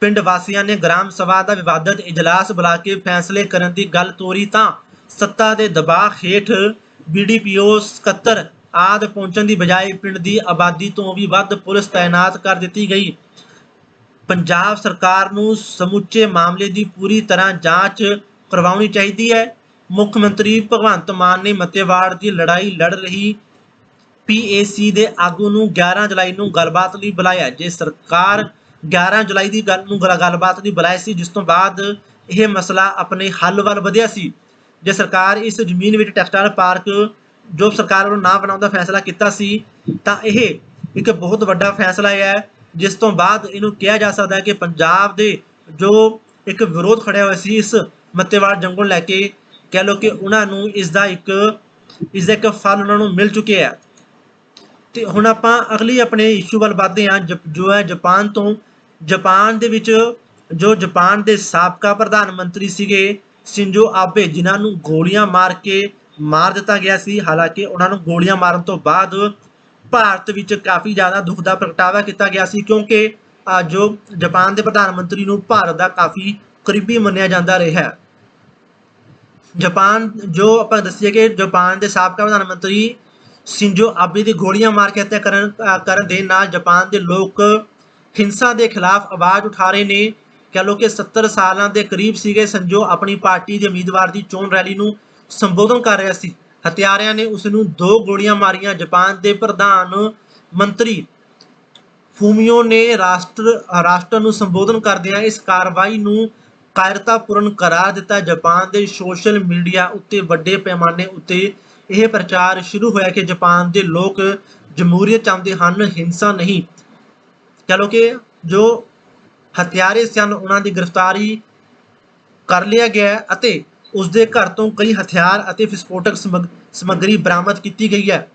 ਪਿੰਡ ਵਾਸੀਆਂ ਨੇ ਗ੍ਰਾਮ ਸਭਾ ਦਾ ਵਿਵਾਦਤ ਇਜਲਾਸ ਬੁਲਾ ਕੇ ਫੈਸਲੇ ਕਰਨ ਦੀ ਗੱਲ ਤੋਰੀ ਤਾਂ ਸੱਤਾ ਦੇ ਦਬਾਅ ਹੇਠ BDPO, ਸਕੱਤਰ ਆਦਿ ਪਹੁੰਚਣ ਦੀ ਬਜਾਏ ਪਿੰਡ ਦੀ ਆਬਾਦੀ ਤੋਂ ਵੀ ਵੱਧ ਪੁਲਿਸ ਤਾਇਨਾਤ ਕਰ ਦਿੱਤੀ ਗਈ। ਪੰਜਾਬ ਸਰਕਾਰ ਨੂੰ ਸਮੁੱਚੇ ਮਾਮਲੇ ਦੀ ਪੂਰੀ ਤਰ੍ਹਾਂ ਜਾਂਚ ਕਰਵਾਉਣੀ ਚਾਹੀਦੀ ਹੈ। ਮੁੱਖ ਮੰਤਰੀ ਭਗਵੰਤ ਮਾਨ ਨੇ ਮੱਤੇਵਾੜ ਦੀ ਲੜਾਈ ਲੜ ਰਹੀ PAC ਦੇ ਆਗੂ ਨੂੰ 11 ਜੁਲਾਈ ਨੂੰ ਗੱਲਬਾਤ ਲਈ ਬੁਲਾਇਆ। ਜੇ ਸਰਕਾਰ 11 ਜੁਲਾਈ ਦੀ ਗੱਲਬਾਤ ਲਈ ਬੁਲਾਈ ਸੀ, ਜਿਸ ਤੋਂ ਬਾਅਦ ਇਹ ਮਸਲਾ ਆਪਣੇ ਹੱਲ ਵੱਲ ਵਧਿਆ ਸੀ। ਜੇ ਸਰਕਾਰ ਇਸ ਜ਼ਮੀਨ ਵਿੱਚ ਟੈਕਸਟਾਈਲ ਪਾਰਕ ਜੋ ਸਰਕਾਰ ਵੱਲੋਂ ਨਾ ਬਣਾਉਣ ਦਾ ਫੈਸਲਾ ਕੀਤਾ ਸੀ, ਤਾਂ ਇਹ ਇੱਕ ਬਹੁਤ ਵੱਡਾ ਫੈਸਲਾ ਹੈ, ਜਿਸ ਤੋਂ ਬਾਅਦ ਇਹਨੂੰ ਕਿਹਾ ਜਾ ਸਕਦਾ ਹੈ ਕਿ ਪੰਜਾਬ ਦੇ ਜੋ ਇੱਕ ਵਿਰੋਧ ਖੜਿਆ ਹੋਇਆ ਸੀ ਇਸ ਮੱਤੇਵਾੜ ਜੰਗਲ ਲੈ ਕੇ, ਕਹਿ ਲਓ ਕਿ ਉਹਨਾਂ ਨੂੰ ਇਸਦਾ ਇੱਕ ਫਲ ਉਹਨਾਂ ਨੂੰ ਮਿਲ ਚੁੱਕਿਆ ਹੈ। ਤੇ ਹੁਣ ਆਪਾਂ ਅਗਲੀ ਆਪਣੇ ਇਸ਼ੂ ਵੱਲ ਵਧਦੇ ਹਾਂ, ਜੋ ਹੈ ਜਾਪਾਨ ਤੋਂ। ਜਾਪਾਨ ਦੇ ਵਿੱਚ ਜੋ ਜਾਪਾਨ ਦੇ ਸਾਬਕਾ ਪ੍ਰਧਾਨ ਮੰਤਰੀ ਸੀਗੇ ਸ਼ਿੰਜੋ ਆਬੇ, ਜਿਨ੍ਹਾਂ ਨੂੰ ਗੋਲੀਆਂ ਮਾਰ ਕੇ ਮਾਰ ਦਿੱਤਾ ਗਿਆ ਸੀ। ਹਾਲਾਂਕਿ ਉਹਨਾਂ ਨੂੰ ਗੋਲੀਆਂ ਮਾਰਨ ਤੋਂ ਬਾਅਦ ਭਾਰਤ ਵਿੱਚ ਕਾਫੀ ਜ਼ਿਆਦਾ ਦੁੱਖ ਦਾ ਪ੍ਰਗਟਾਵਾ ਕੀਤਾ ਗਿਆ ਸੀ, ਕਿਉਂਕਿ ਜੋ ਜਾਪਾਨ ਦੇ ਪ੍ਰਧਾਨ ਮੰਤਰੀ ਨੂੰ ਭਾਰਤ ਦਾ ਕਾਫੀ ਕਰੀਬੀ ਮੰਨਿਆ ਜਾਂਦਾ ਰਿਹਾ। ਜਾਪਾਨ ਜੋ ਆਪਾਂ ਦੱਸੀਏ ਕਿ ਜਾਪਾਨ ਦੇ ਸਾਬਕਾ ਪ੍ਰਧਾਨ ਮੰਤਰੀ ਸ਼ਿੰਜੋ ਆਬੇ ਦੀ ਗੋਲੀਆਂ ਮਾਰ ਕੇ ਹੱਤਿਆ ਕਰਨ ਦੇ ਨਾਲ ਜਾਪਾਨ ਦੇ ਲੋਕ ਹਿੰਸਾ ਦੇ ਖਿਲਾਫ ਆਵਾਜ਼ ਉਠਾ ਰਹੇ ਨੇ। ਕਹਿ ਲਓ ਕਿ 70 ਸਾਲਾਂ ਦੇ ਕਰੀਬ ਸੀਗੇ। ਸ਼ਿੰਜੋ ਆਪਣੀ ਪਾਰਟੀ ਦੇ ਉਮੀਦਵਾਰ ਦੀ ਚੋਣ ਰੈਲੀ ਨੂੰ ਸੰਬੋਧਨ ਕਰ ਰਿਹਾ ਸੀ। ਹਥਿਆਰਿਆਂ ਨੇ ਉਸ ਨੂੰ 2 ਗੋਲੀਆਂ ਮਾਰੀਆਂ। ਜਾਪਾਨ ਦੇ ਪ੍ਰਧਾਨ ਮੰਤਰੀ ਫੂਮੀਓ ਨੇ ਰਾਸ਼ਟਰ ਨੂੰ ਸੰਬੋਧਨ ਕਰਦਿਆਂ ਇਸ ਕਾਰਵਾਈ ਨੂੰ ਕਾਇਰਤਾਪੂਰਨ ਕਰਾਰ ਦਿੱਤਾ। ਜਾਪਾਨ ਦੇ ਸੋਸ਼ਲ ਮੀਡੀਆ ਉੱਤੇ ਵੱਡੇ ਪੈਮਾਨੇ ਉੱਤੇ ਇਹ ਪ੍ਰਚਾਰ ਸ਼ੁਰੂ ਹੋਇਆ ਕਿ ਜਾਪਾਨ ਦੇ ਲੋਕ ਜਮਹੂਰੀਅਤ ਚਾਹੁੰਦੇ ਹਨ, ਹਿੰਸਾ ਨਹੀਂ। ਕਹਿ ਲਓ ਕਿ ਜੋ ਹਥਿਆਰੇ ਸਨ ਉਹਨਾਂ ਦੀ ਗ੍ਰਿਫਤਾਰੀ ਕਰ ਲਿਆ ਗਿਆ ਅਤੇ ਉਸਦੇ ਘਰ ਤੋਂ ਕਈ ਹਥਿਆਰ ਅਤੇ ਵਿਸਫੋਟਕ ਸਮੱਗਰੀ ਬਰਾਮਦ ਕੀਤੀ ਗਈ ਹੈ।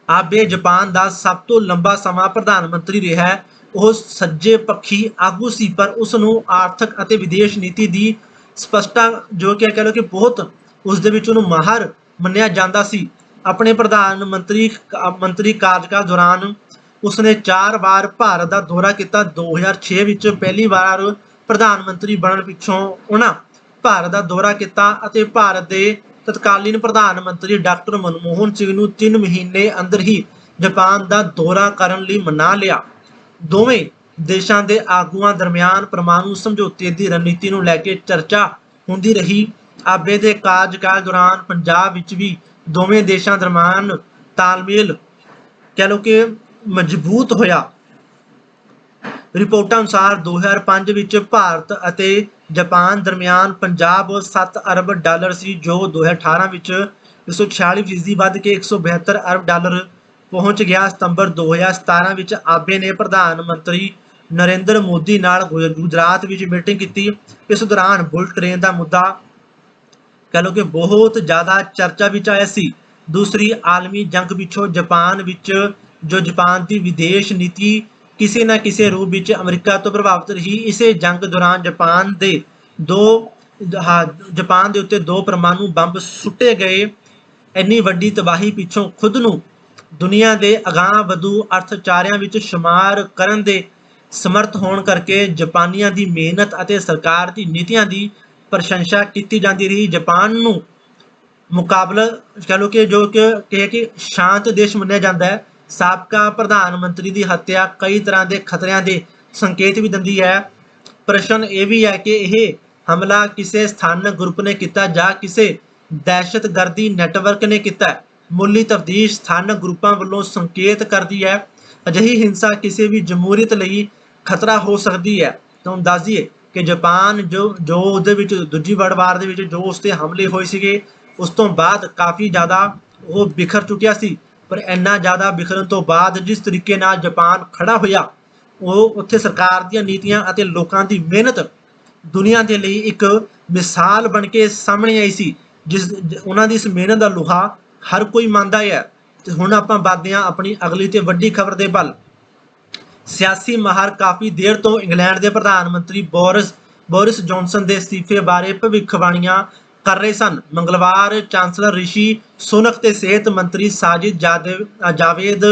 ਆਬੇ ਜਾਪਾਨ ਦਾ ਸਭ ਤੋਂ ਲੰਬਾ ਸਮਾਂ ਪ੍ਰਧਾਨ ਮੰਤਰੀ ਰਿਹਾ ਹੈ। ਉਹ ਸੱਜੇ ਪੱਖੀ ਆਗੂ ਸੀ, ਪਰ ਉਸ ਨੂੰ ਆਰਥਿਕ ਅਤੇ ਵਿਦੇਸ਼ ਨੀਤੀ ਦੀ ਸਪਸ਼ਟਤਾ ਜੋ ਕਿ ਕਹਿ ਲਓ ਕਿ ਬਹੁਤ ਉਸ ਦੇ ਵਿੱਚ ਉਹਨੂੰ ਮਾਹਰ ਮੰਨਿਆ ਜਾਂਦਾ ਸੀ। ਆਪਣੇ ਪ੍ਰਧਾਨ ਮੰਤਰੀ ਕਾਰਜਕਾਲ ਦੌਰਾਨ ਉਸਨੇ 4 ਵਾਰ ਭਾਰਤ ਦਾ ਦੌਰਾ ਕੀਤਾ। 2006 ਵਿੱਚ ਪਹਿਲੀ ਵਾਰ ਪ੍ਰਧਾਨ ਮੰਤਰੀ ਬਣਨ ਪਿੱਛੋਂ ਉਹਨਾਂ ਭਾਰਤ ਦਾ ਦੌਰਾ ਕੀਤਾ ਅਤੇ ਭਾਰਤ ਦੇ ਤਤਕਾਲੀਨ ਪ੍ਰਧਾਨ ਮੰਤਰੀ ਡਾਕਟਰ ਮਨਮੋਹਨ ਸਿੰਘ ਨੂੰ 3 ਮਹੀਨੇ ਅੰਦਰ ਹੀ ਜਾਪਾਨ ਦਾ ਦੌਰਾ ਕਰਨ ਲਈ ਮਨਾ ਲਿਆ। ਦੋਵੇਂ ਦੇਸ਼ਾਂ ਦੇ ਆਗੂਆਂ ਦਰਮਿਆਨ ਪਰਮਾਣੂ ਸਮਝੌਤੇ ਦੀ ਰਣਨੀਤੀ ਨੂੰ ਲੈ ਕੇ ਚਰਚਾ ਹੁੰਦੀ ਰਹੀ। ਆਬੇ ਦੇ ਕਾਰਜਕਾਲ ਦੌਰਾਨ ਪੰਜਾਬ ਵਿੱਚ ਵੀ ਦੋਵੇਂ ਦੇਸ਼ਾਂ ਦਰਮਿਆਨ ਤਾਲਮੇਲ ਕਹਿ ਲਓ ਕਿ ਮਜ਼ਬੂਤ ਹੋਇਆ। ਰਿਪੋਰਟਾਂ ਅਨੁਸਾਰ 2005 ਵਿੱਚ ਭਾਰਤ ਅਤੇ ਜਾਪਾਨ ਦਰਮਿਆਨ ਪੰਜਾਬ $7 ਅਰਬ ਸੀ, ਜੋ 2018 ਵਿੱਚ 146% ਵੱਧ ਕੇ $172 ਅਰਬ ਪਹੁੰਚ ਗਿਆ। ਸਤੰਬਰ 2017 ਵਿੱਚ ਆਬੇ ਨੇ ਪ੍ਰਧਾਨ ਮੰਤਰੀ ਨਰਿੰਦਰ ਮੋਦੀ ਨਾਲ ਗੁਜਰਾਤ ਵਿੱਚ ਮੀਟਿੰਗ ਕੀਤੀ। ਇਸ ਦੌਰਾਨ ਬੁਲਟ ਟ੍ਰੇਨ ਦਾ ਮੁੱਦਾ कह लो कि बहुत ज़्यादा चर्चा विच आया सी। दूसरी आलमी जंग पिछों जापान विच जो जापान की विदेश नीति किसी न किसी रूप विच अमरीका तो प्रभावित रही। इसे जंग दौरान जापान के उत्ते दो परमाणु बंब सुट्टे गए। इन्नी वड्डी तबाही पिछों खुद नूं दुनिया के अगाह वधू अर्थचारियां विच शुमार करन दे समर्थ होने करके जापानियां की मेहनत और सरकार की नीतियां की प्रशंसा की जाती रही। जापान नूं मुकाबला कह लो कि जो कि शांत देश मन्निया जाता है। साबका प्रधानमंत्री की हत्या कई तरह के खतरियां के संकेत भी दिंदी है। प्रश्न ये भी है कि यह हमला किसी स्थानक ग्रुप ने किया जां किसी दहशतगर्दी नैटवर्क ने किया। मुੱਢਲੀ तफ्तीश स्थानक ग्रुपों वालों संकेत करती है अजिही हिंसा किसी भी जमहूरीत लई खतरा हो सकती है। तो हम दस दईए कि जापान जो दूजी वर्ल्ड वार दे विच जो उस ते हमले होए सीगे उस तो बाद काफ़ी ज़्यादा वो बिखर चुकिया सी। पर इन्ना ज़्यादा बिखरन तो बाद जिस तरीके नाल जापान खड़ा होया वो उत्थे सरकार दी नीतियां अते लोकां दी मेहनत दुनिया के लिए एक मिसाल बन के सामने आई सी। जिस उन्हां दी इस मेहनत का लोहा हर कोई मानता है। तो हुण आपां वधदे हां अपनी अगली ते वड्डी खबर दे बल। सियासी माहर काफ़ी देर तो इंग्लैंड के प्रधानमंत्री बोरिस जॉनसन के इस्तीफे बारे भविष्यवाणियां कर रहे सन। मंगलवार चांसलर रिशी सुनक ते सेहत मंत्री साजिद जावेद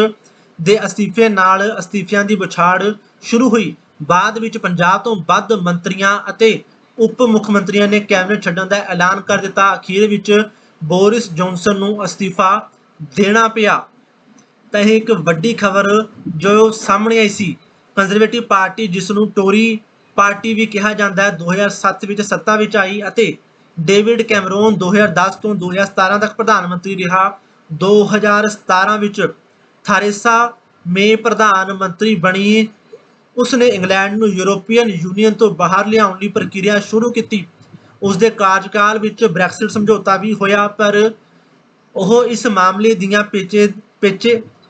के इस्तीफे नाल इस्तीफियां की बुछाड़ शुरू हुई। बाद विच पंजाब तो वध मंत्रियां अते उप मुख मंत्रियों ने कैबिनेट छड्डण का ऐलान कर दिता। अखीर विच बोरिस जॉनसन नूं इस्तीफा देना पिया। तो यह एक वड्डी खबर जो सामने आई सी। कंजरवेटिव पार्टी जिसनूं टोरी पार्टी भी कहा जाता है 2007 विच सत्ता विच आई अते डेविड कैमरोन 2010 तो 2017 तक प्रधानमंत्री रहा। 2017 विच थेरेसा मे प्रधानमंत्री बनी। उसने इंग्लैंड नूं यूरोपीयन यूनीयन तो बाहर लियाउण लई प्रक्रिया शुरू की। उसके कार्यकाल विच ब्रैक्सिट समझौता भी होया पर वह इस मामले दीयां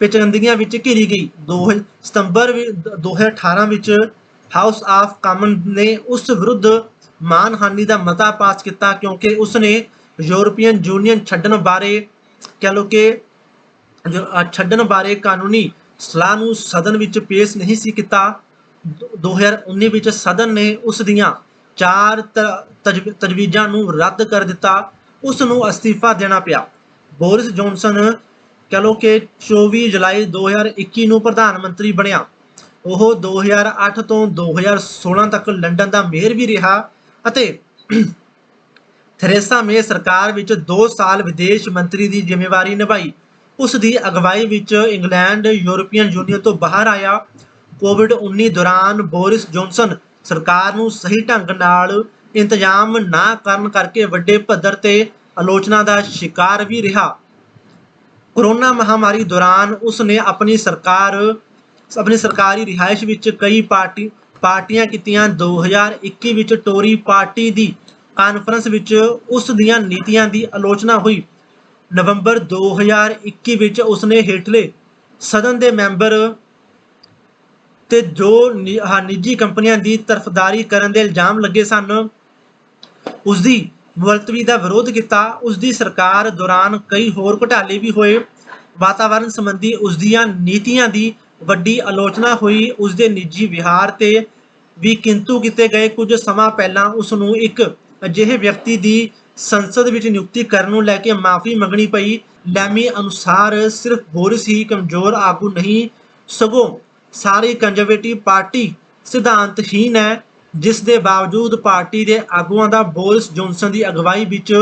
पेचगंदियां विच घिरी गई। 2 सितंबर 2018 विच हाउस ऑफ कॉमन ने उस विरुद्ध मानहानि का मता पास किया क्योंकि उसने यूरोपीयन यूनीयन छड्डण बारे कह लो कि छड्डण बारे कानूनी सलाह नूं सदन विच पेश नहीं सी किया। 2019 विच सदन ने उस दियां 4 तजवीज़ां नूं रद्द कर दिता। उस नूं अस्तीफा देना पिया। बोरिस जॉनसन कह लो कि 24 जुलाई 2021 नूं प्रधानमंत्री बनया। वह 2008 तो 2016 तक लंडन का मेयर भी रहा अते थेरेसा मे सरकार विच 2 साल विदेश मंत्री की जिम्मेवारी निभाई। उसकी अगवाई विच इंग्लैंड यूरोपीयन यूनीयन तो बाहर आया। कोविड-19 दौरान बोरिस जॉनसन सरकार नूं सही ढंग नाल इंतजाम ना करन करके वड्डे पद्धर ते आलोचना का शिकार भी रहा। कोरोना महामारी दौरान उसने अपनी सरकारी रिहाइश विच कई पार्टियां कीतियां। 2021 विच टोरी पार्टी की कानफ्रेंस विच उस दियां नीतियां की आलोचना हुई। नवंबर 2021 विच उसने हेठले सदन के मैंबर ते जो निजी कंपनियां की तरफदारी करने के इल्जाम लगे सन उसकी मुलतवी का विरोध किया। उसकी सरकार दौरान कई होर घोटाले भी होए। वातावरण संबंधी उसदियां नीतियां की वड्डी आलोचना हुई। उसके निजी विहार ते भी किंतु किए गए। कुछ समा पहला उसनूं एक अजिहे व्यक्ति की संसद विच नियुक्ति करन नूं लैके माफ़ी मंगनी पई। लैमी अनुसार सिर्फ बोरिस ही कमजोर आगू नहीं सगों सारी कंजरवेटिव पार्टी सिद्धांतहीन है। जिस दे बावजूद पार्टी के आगुआं दा बोरिस जॉनसन की अगवाई विच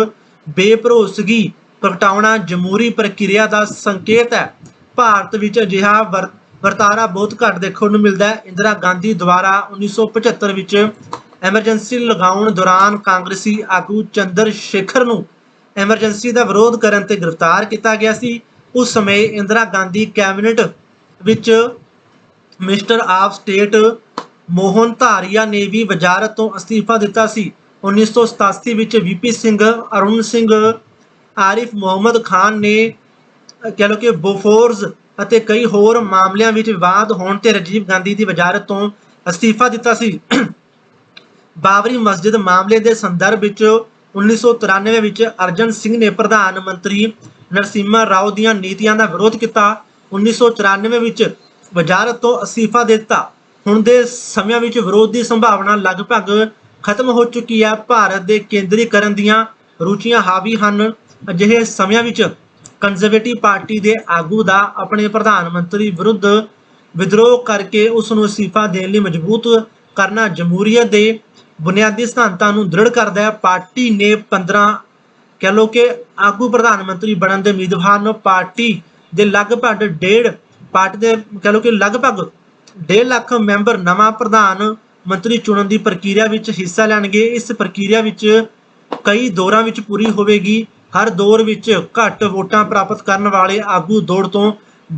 बेभरोसगी प्रगटाउणा जमहूरी प्रक्रिया का संकेत है। भारत विच अजिहा वरतारा बहुत घट देखने को मिलता है। इंदिरा गांधी द्वारा 1975 विच एमरजेंसी लगाउण दौरान कांग्रेसी आगू चंद्र शेखर नूं एमरजेंसी का विरोध करन ते गिरफ्तार किया गया सी। उस समय इंदिरा गांधी कैबिनेट विच minister of state Mohan Dharia ने भी वजारत तो अस्तीफा दिता सी। 1987 विच वीपी सिंह, अरुण सिंह, आरिफ मुहम्मद खान ने कह लो कि बोफोर्स ਅਤੇ कई होर मामलों में विवाद होने ते राजीव गांधी की वजारत तो ਅਸਤੀਫਾ ਦਿੱਤਾ ਸੀ। ਬਾਬਰੀ ਮਸਜਿਦ ਮਾਮਲੇ ਦੇ ਸੰਦਰਭ ਵਿੱਚ 1993 ਵਿੱਚ ਅਰਜਨ ਸਿੰਘ ਨੇ ਪ੍ਰਧਾਨ ਮੰਤਰੀ ਨਰਸਿਮਹਾ ਰਾਓ ਦੀਆਂ ਨੀਤੀਆਂ ਦਾ ਵਿਰੋਧ ਕੀਤਾ। 1994 ਵਿੱਚ ਵਜ਼ਾਰਤ ਤੋਂ ਅਸਤੀਫਾ ਦੇ ਦਿੱਤਾ। ਹੁਣ ਦੇ ਸਮਿਆਂ ਵਿੱਚ ਵਿਰੋਧ ਦੀ ਸੰਭਾਵਨਾ ਲਗਭਗ ਖਤਮ ਹੋ ਚੁੱਕੀ ਹੈ। ਭਾਰਤ ਦੇ ਕੇਂਦਰੀਕਰਨ ਦੀਆਂ ਰੁਚੀਆਂ ਹਾਵੀ ਹਨ। ਅਜਿਹੇ ਸਮਿਆਂ ਵਿੱਚ ਕੰਜ਼ਰਵੇਟਿਵ ਪਾਰਟੀ ਦੇ ਆਗੂ ਦਾ ਆਪਣੇ ਪ੍ਰਧਾਨ ਮੰਤਰੀ ਵਿਰੁੱਧ ਵਿਦਰੋਹ ਕਰਕੇ ਉਸ ਨੂੰ ਅਸਤੀਫਾ ਦੇਣ ਲਈ ਮਜਬੂਰ ਕਰਨਾ ਜਮਹੂਰੀਅਤ ਦੇ ਬੁਨਿਆਦੀ ਸਿਧਾਂਤਾਂ ਨੂੰ ਦ੍ਰਿੜ ਕਰਦਾ ਹੈ। ਪਾਰਟੀ ਨੇ 15 ਕਹਿ ਲਓ ਕਿ ਆਗੂ ਪ੍ਰਧਾਨ ਮੰਤਰੀ ਬਣਨ ਦੇ ਉਮੀਦਵਾਰ ਨੂੰ ਪਾਰਟੀ ਦੇ ਲਗਭਗ 1.5 ਲੱਖ ਮੈਂਬਰ ਨਵਾਂ ਪ੍ਰਧਾਨ ਮੰਤਰੀ ਚੁਣਨ ਦੀ ਪ੍ਰਕਿਰਿਆ ਵਿੱਚ ਹਿੱਸਾ ਲੈਣਗੇ। ਇਸ ਪ੍ਰਕਿਰਿਆ ਵਿੱਚ ਕਈ ਦੌਰਾਂ ਵਿੱਚ ਪੂਰੀ ਹੋਵੇਗੀ। ਹਰ ਦੌਰ ਵਿੱਚ ਘੱਟ ਵੋਟਾਂ ਪ੍ਰਾਪਤ ਕਰਨ ਵਾਲੇ ਆਗੂ ਦੌੜ ਤੋਂ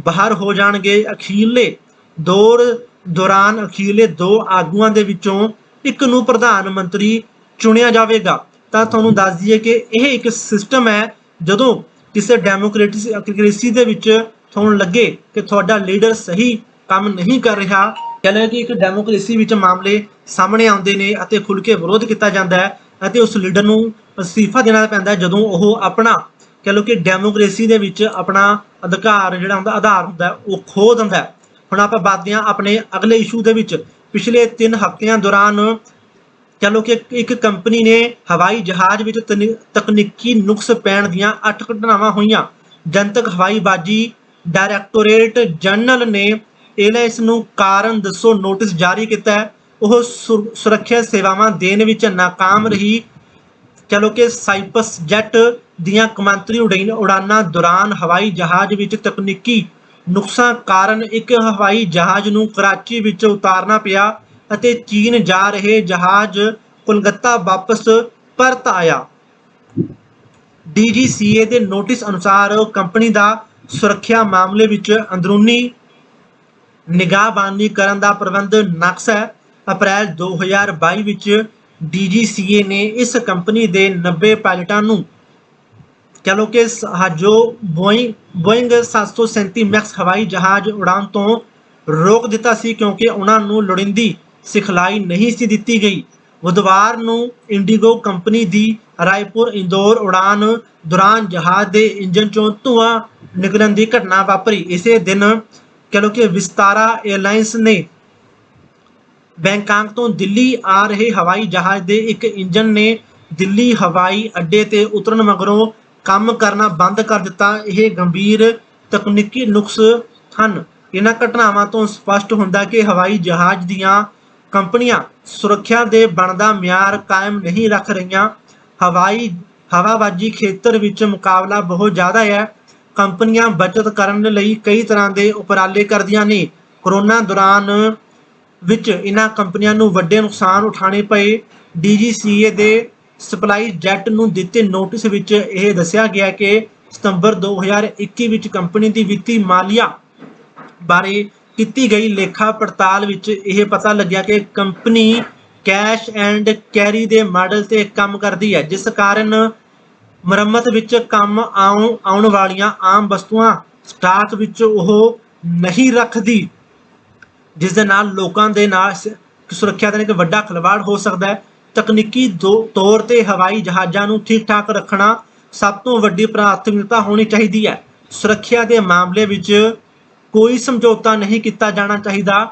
ਬਾਹਰ ਹੋ ਜਾਣਗੇ। ਅਖੀਰਲੇ ਦੌਰ ਦੌਰਾਨ ਅਖੀਰਲੇ 2 ਆਗੂਆਂ ਦੇ ਵਿੱਚੋਂ ਇੱਕ ਨੂੰ ਪ੍ਰਧਾਨ ਮੰਤਰੀ ਚੁਣਿਆ ਜਾਵੇਗਾ। ਤਾਂ ਤੁਹਾਨੂੰ ਦੱਸ ਦਈਏ ਕਿ ਇਹ ਇੱਕ ਸਿਸਟਮ ਹੈ। ਜਦੋਂ ਕਿਸੇ ਡੈਮੋਕ੍ਰੇਸੀ ਦੇ ਵਿੱਚ ਤੁਹਾਨੂੰ ਲੱਗੇ ਕਿ ਤੁਹਾਡਾ ਲੀਡਰ ਸਹੀ ਕੰਮ ਨਹੀਂ ਕਰ ਰਿਹਾ, ਕਹਿੰਦੇ ਕਿ ਇੱਕ ਡੈਮੋਕ੍ਰੇਸੀ ਵਿੱਚ ਮਾਮਲੇ ਸਾਹਮਣੇ ਆਉਂਦੇ ਨੇ ਅਤੇ ਖੁੱਲ੍ਹ ਕੇ ਵਿਰੋਧ ਕੀਤਾ ਜਾਂਦਾ ਹੈ ਅਤੇ ਉਸ ਲੀਡਰ ਨੂੰ ਅਸਤੀਫਾ ਦੇਣਾ ਪੈਂਦਾ ਹੈ ਜਦੋਂ ਉਹ ਆਪਣਾ ਕਹਿ ਲਓ ਕਿ ਡੈਮੋਕ੍ਰੇਸੀ ਦੇ ਵਿੱਚ ਆਪਣਾ ਅਧਿਕਾਰ ਜਿਹੜਾ ਹੁੰਦਾ ਆਧਾਰ ਹੁੰਦਾ ਉਹ ਖੋਹ ਦਿੰਦਾ ਹੈ। ਹੁਣ ਆਪਾਂ ਬਾਤ ਹਾਂ ਆਪਣੇ ਅਗਲੇ ਇਸ਼ੂ ਦੇ ਵਿੱਚ। ਪਿਛਲੇ 3 ਹਫ਼ਤਿਆਂ ਦੌਰਾਨ ਕਹਿ ਲਓ ਕਿ ਇੱਕ ਕੰਪਨੀ ਨੇ ਹਵਾਈ ਜਹਾਜ਼ ਵਿੱਚ ਤਕਨੀਕੀ ਨੁਕਸ ਪੈਣ ਦੀਆਂ 8 ਘਟਨਾਵਾਂ ਹੋਈਆਂ। ਜਨਤਕ ਹਵਾਈਬਾਜ਼ੀ ਡਾਇਰੈਕਟੋਰੇਟ ਜਨਰਲ ਨੇ ਏਅਰਲਾਈਨਸ ਨੂੰ ਕਾਰਨ ਦੱਸੋ ਨੋਟਿਸ ਜਾਰੀ ਕੀਤਾ ਹੈ। ਉਹ ਸੁਰੱਖਿਆ ਸੇਵਾਵਾਂ ਦੇਣ ਵਿੱਚ ਨਾਕਾਮ ਰਹੀ। ਚਲੋ ਕਿ ਸਾਈਪਸ ਜੈਟ ਦੀਆਂ ਕੌਮਾਂਤਰੀ ਉਡਾਨਾਂ ਦੌਰਾਨ ਹਵਾਈ ਜਹਾਜ਼ ਵਿੱਚ ਤਕਨੀਕੀ ਨੁਕਸਾਂ ਕਾਰਨ ਇੱਕ ਹਵਾਈ ਜਹਾਜ਼ ਨੂੰ ਕਰਾਚੀ ਵਿੱਚ ਉਤਾਰਨਾ ਪਿਆ ਅਤੇ ਚੀਨ ਜਾ ਰਹੇ ਜਹਾਜ਼ ਕੋਲਕਾਤਾ ਵਾਪਸ ਪਰਤ ਆਇਆ। DGCA ਦੇ ਨੋਟਿਸ ਅਨੁਸਾਰ ਕੰਪਨੀ ਦਾ ਸੁਰੱਖਿਆ ਮਾਮਲੇ ਵਿੱਚ ਅੰਦਰੂਨੀ ਨਿਗਾਹਬਾਨੀ ਕਰਨ ਦਾ ਪ੍ਰਬੰਧ ਨਕਸ਼ ਹੈ। ਅਪ੍ਰੈਲ 2022 ਵਿੱਚ DGCA ਨੇ ਇਸ ਕੰਪਨੀ ਦੇ 90 ਪਾਇਲਟਾਂ ਨੂੰ ਕਹਿ ਲਓ ਕਿ ਜੋ ਬੋਇੰਗ 737 ਮੈਕਸ ਹਵਾਈ ਜਹਾਜ਼ ਉਡਾਣ ਤੋਂ ਰੋਕ ਦਿੱਤਾ ਸੀ ਕਿਉਂਕਿ ਉਹਨਾਂ ਨੂੰ ਲੋੜੀਂਦੀ ਸਿਖਲਾਈ ਨਹੀਂ ਸੀ ਦਿੱਤੀ ਗਈ। ਬੁੱਧਵਾਰ ਨੂੰ ਇੰਡੀਗੋ ਕੰਪਨੀ ਦੀ ਰਾਏਪੁਰ ਇੰਦੌਰ ਉਡਾਨ ਦੌਰਾਨ ਜਹਾਜ਼ ਦੇ ਇੰਜਨ ਚੋਂ ਧੂਆਂ ਨਿਕਲਣ ਦੀ ਘਟਨਾ ਵਾਪਰੀ। ਇਸੇ ਦਿਨ ਕਹਿ ਲਓ ਕਿ ਵਿਸਤਾਰਾ ਏਅਰਲਾਈਨਸ ਨੇ ਬੈਂਕਾਕ ਤੋਂ ਦਿੱਲੀ ਆ ਰਹੇ ਹਵਾਈ ਜਹਾਜ਼ ਦੇ ਇੱਕ ਇੰਜਨ ਨੇ ਦਿੱਲੀ ਹਵਾਈ ਅੱਡੇ ਤੇ ਉਤਰਨ ਮਗਰੋਂ ਕੰਮ ਕਰਨਾ ਬੰਦ ਕਰ ਦਿੱਤਾ। ਇਹ ਗੰਭੀਰ ਤਕਨੀਕੀ ਨੁਕਸ ਹਨ। ਇਹਨਾਂ ਘਟਨਾਵਾਂ ਤੋਂ ਸਪਸ਼ਟ ਹੁੰਦਾ ਕਿ ਹਵਾਈ ਜਹਾਜ਼ ਦੀਆਂ ਕੰਪਨੀਆਂ ਸੁਰੱਖਿਆ ਦੇ ਬਣਦਾ ਮਿਆਰ ਕਾਇਮ ਨਹੀਂ ਰੱਖ ਰਹੀਆਂ। ਹਵਾਬਾਜ਼ੀ ਖੇਤਰ ਵਿੱਚ ਮੁਕਾਬਲਾ ਬਹੁਤ ਜ਼ਿਆਦਾ ਹੈ। ਕੰਪਨੀਆਂ ਬਚਤ ਕਰਨ ਲਈ ਕਈ ਤਰ੍ਹਾਂ ਦੇ ਉਪਰਾਲੇ ਕਰਦੀਆਂ ਨੇ। ਕਰੋਨਾ ਦੌਰਾਨ ਵਿੱਚ ਇਹਨਾਂ ਕੰਪਨੀਆਂ ਨੂੰ ਵੱਡੇ ਨੁਕਸਾਨ ਉਠਾਉਣੇ ਪਏ। DGCA ਦੇ ਸਪਲਾਈ ਜੈਟ ਨੂੰ ਦਿੱਤੇ ਨੋਟਿਸ ਵਿੱਚ ਇਹ ਦੱਸਿਆ ਗਿਆ ਕਿ ਸਤੰਬਰ 2021 ਵਿੱਚ ਕੰਪਨੀ ਦੀ ਵਿੱਤੀ ਮਾਲੀਆ ਬਾਰੇ ਕੀਤੀ ਗਈ ਲੇਖਾ ਪੜਤਾਲ ਵਿੱਚ ਇਹ ਪਤਾ ਲੱਗਿਆ ਕਿ ਕੰਪਨੀ ਕੈਸ਼ ਐਂਡ ਕੈਰੀ ਦੇ ਮਾਡਲ ਤੇ ਕੰਮ ਕਰਦੀ ਹੈ, ਜਿਸ ਕਾਰਨ ਮੁਰੰਮਤ ਵਿੱਚ ਕੰਮ ਆਉਣ ਵਾਲੀਆਂ ਆਮ ਵਸਤੂਆਂ ਸਟਾਕ ਵਿੱਚ ਉਹ ਨਹੀਂ ਰੱਖਦੀ, ਜਿਸ ਦੇ ਨਾਲ ਲੋਕਾਂ ਦੇ ਨਾਲ ਸੁਰੱਖਿਆ ਦਾ ਇੱਕ ਵੱਡਾ ਖਿਲਵਾੜ ਹੋ ਸਕਦਾ ਹੈ। ਤਕਨੀਕੀ ਤੌਰ ਤੇ ਹਵਾਈ ਜਹਾਜ਼ਾਂ ਨੂੰ ਠੀਕ ਠਾਕ ਰੱਖਣਾ ਸਭ ਤੋਂ ਵੱਡੀ ਪ੍ਰਾਥਮਿਕਤਾ ਹੋਣੀ ਚਾਹੀਦੀ ਹੈ। ਸੁਰੱਖਿਆ ਦੇ ਮਾਮਲੇ ਵਿੱਚ ਕੋਈ ਸਮਝੌਤਾ ਨਹੀਂ ਕੀਤਾ ਜਾਣਾ ਚਾਹੀਦਾ।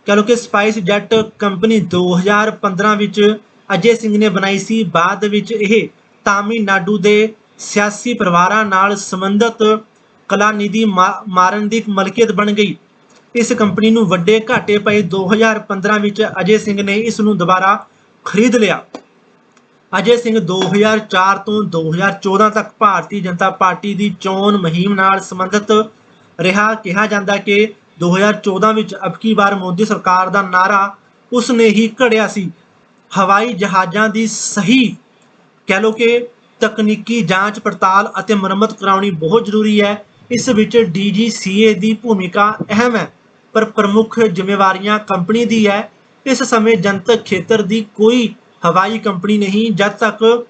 ਕਹਿ ਲਓ ਕਿ ਸਪਾਈਸ ਜੈਟ ਕੰਪਨੀ 2015 ਵਿੱਚ ਅਜੇ ਸਿੰਘ ਨੇ ਬਣਾਈ ਸੀ। ਬਾਅਦ ਵਿੱਚ ਇਹ ਤਾਮਿਲਨਾਡੂ ਦੇ ਸਿਆਸੀ ਪਰਿਵਾਰਾਂ ਨਾਲ ਸੰਬੰਧਿਤ ਕਲਾਨਿਧੀ ਮਾਰਨ ਦੀ ਮਲਕੀਅਤ ਬਣ ਗਈ। ਇਸ ਕੰਪਨੀ ਨੂੰ ਵੱਡੇ ਘਾਟੇ ਪਏ। 2015 ਵਿੱਚ ਅਜੇ ਸਿੰਘ ਨੇ ਇਸ ਨੂੰ ਦੁਬਾਰਾ ਖਰੀਦ ਲਿਆ। ਅਜੇ ਸਿੰਘ 2004 ਤੋਂ 2014 ਤੱਕ ਭਾਰਤੀ ਜਨਤਾ ਪਾਰਟੀ ਦੀ ਚੋਣ ਮੁਹਿੰਮ ਨਾਲ ਸੰਬੰਧਿਤ ਰਿਹਾ। ਕਿਹਾ ਜਾਂਦਾ ਕਿ 2014 ਵਿੱਚ ਅਬਕੀ ਵਾਰ ਮੋਦੀ ਸਰਕਾਰ ਦਾ ਨਾਰਾ ਉਸ ਨੇ ਹੀ ਘੜਿਆ ਸੀ। ਹਵਾਈ ਜਹਾਜ਼ਾਂ ਦੀ ਸਹੀ ਕਹਿ ਲਓ ਕਿ ਤਕਨੀਕੀ ਜਾਂਚ ਪੜਤਾਲ ਅਤੇ ਮੁਰੰਮਤ ਕਰਾਉਣੀ ਬਹੁਤ ਜ਼ਰੂਰੀ ਹੈ। ਇਸ ਵਿੱਚ DGCA ਦੀ ਭੂਮਿਕਾ ਅਹਿਮ ਹੈ, ਪਰ ਪ੍ਰਮੁੱਖ ਜ਼ਿੰਮੇਵਾਰੀਆਂ ਕੰਪਨੀ ਦੀ ਹੈ। ਇਸ ਸਮੇਂ ਜਨਤਕ ਖੇਤਰ ਦੀ ਕੋਈ ਹਵਾਈ ਕੰਪਨੀ ਨਹੀਂ। ਜਦ ਤੱਕ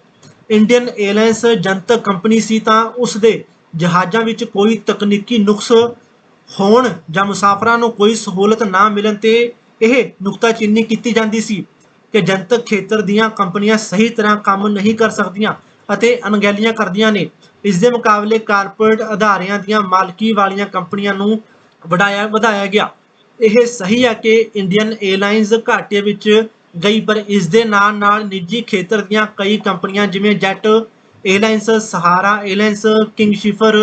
ਇੰਡੀਅਨ ਏਅਰਲਾਈਨਸ ਜਨਤਕ ਕੰਪਨੀ ਸੀ ਤਾਂ ਉਸ ਦੇ ਜਹਾਜ਼ਾਂ ਵਿੱਚ ਕੋਈ ਤਕਨੀਕੀ ਨੁਕਸ ਹੋਣ ਜਾਂ ਮੁਸਾਫਰਾਂ ਨੂੰ ਕੋਈ ਸਹੂਲਤ ਨਾ ਮਿਲਣ ਤੇ ਇਹ ਨੁਕਤਾਚੀਨੀ ਕੀਤੀ ਜਾਂਦੀ ਸੀ ਕਿ ਜਨਤਕ ਖੇਤਰ ਦੀਆਂ ਕੰਪਨੀਆਂ ਸਹੀ ਤਰ੍ਹਾਂ ਕੰਮ ਨਹੀਂ ਕਰ ਸਕਦੀਆਂ ਅਤੇ ਅਣਗਹਿਲੀਆਂ ਕਰਦੀਆਂ ਨੇ। ਇਸ ਦੇ ਮੁਕਾਬਲੇ ਕਾਰਪੋਰੇਟ ਅਦਾਰਿਆਂ ਦੀਆਂ ਮਾਲਕੀ ਵਾਲੀਆਂ ਕੰਪਨੀਆਂ ਨੂੰ ਵਧਾਇਆ ਗਿਆ। ਇਹ ਸਹੀ ਹੈ ਕਿ ਇੰਡੀਅਨ 에ਅਰਲਾਈਨਜ਼ ਘਾਟੇ ਵਿੱਚ ਗਈ, ਪਰ ਇਸ ਦੇ ਨਾਲ ਨਾਲ ਨਿੱਜੀ ਖੇਤਰ ਦੀਆਂ ਕਈ ਕੰਪਨੀਆਂ ਜਿਵੇਂ ਜੈਟ 에ਅਰਲਾਈਨਸ, ਸਹਾਰਾ 에ਅਰਲਾਈਨਸ, ਕਿੰਗਫਿਸ਼ਰ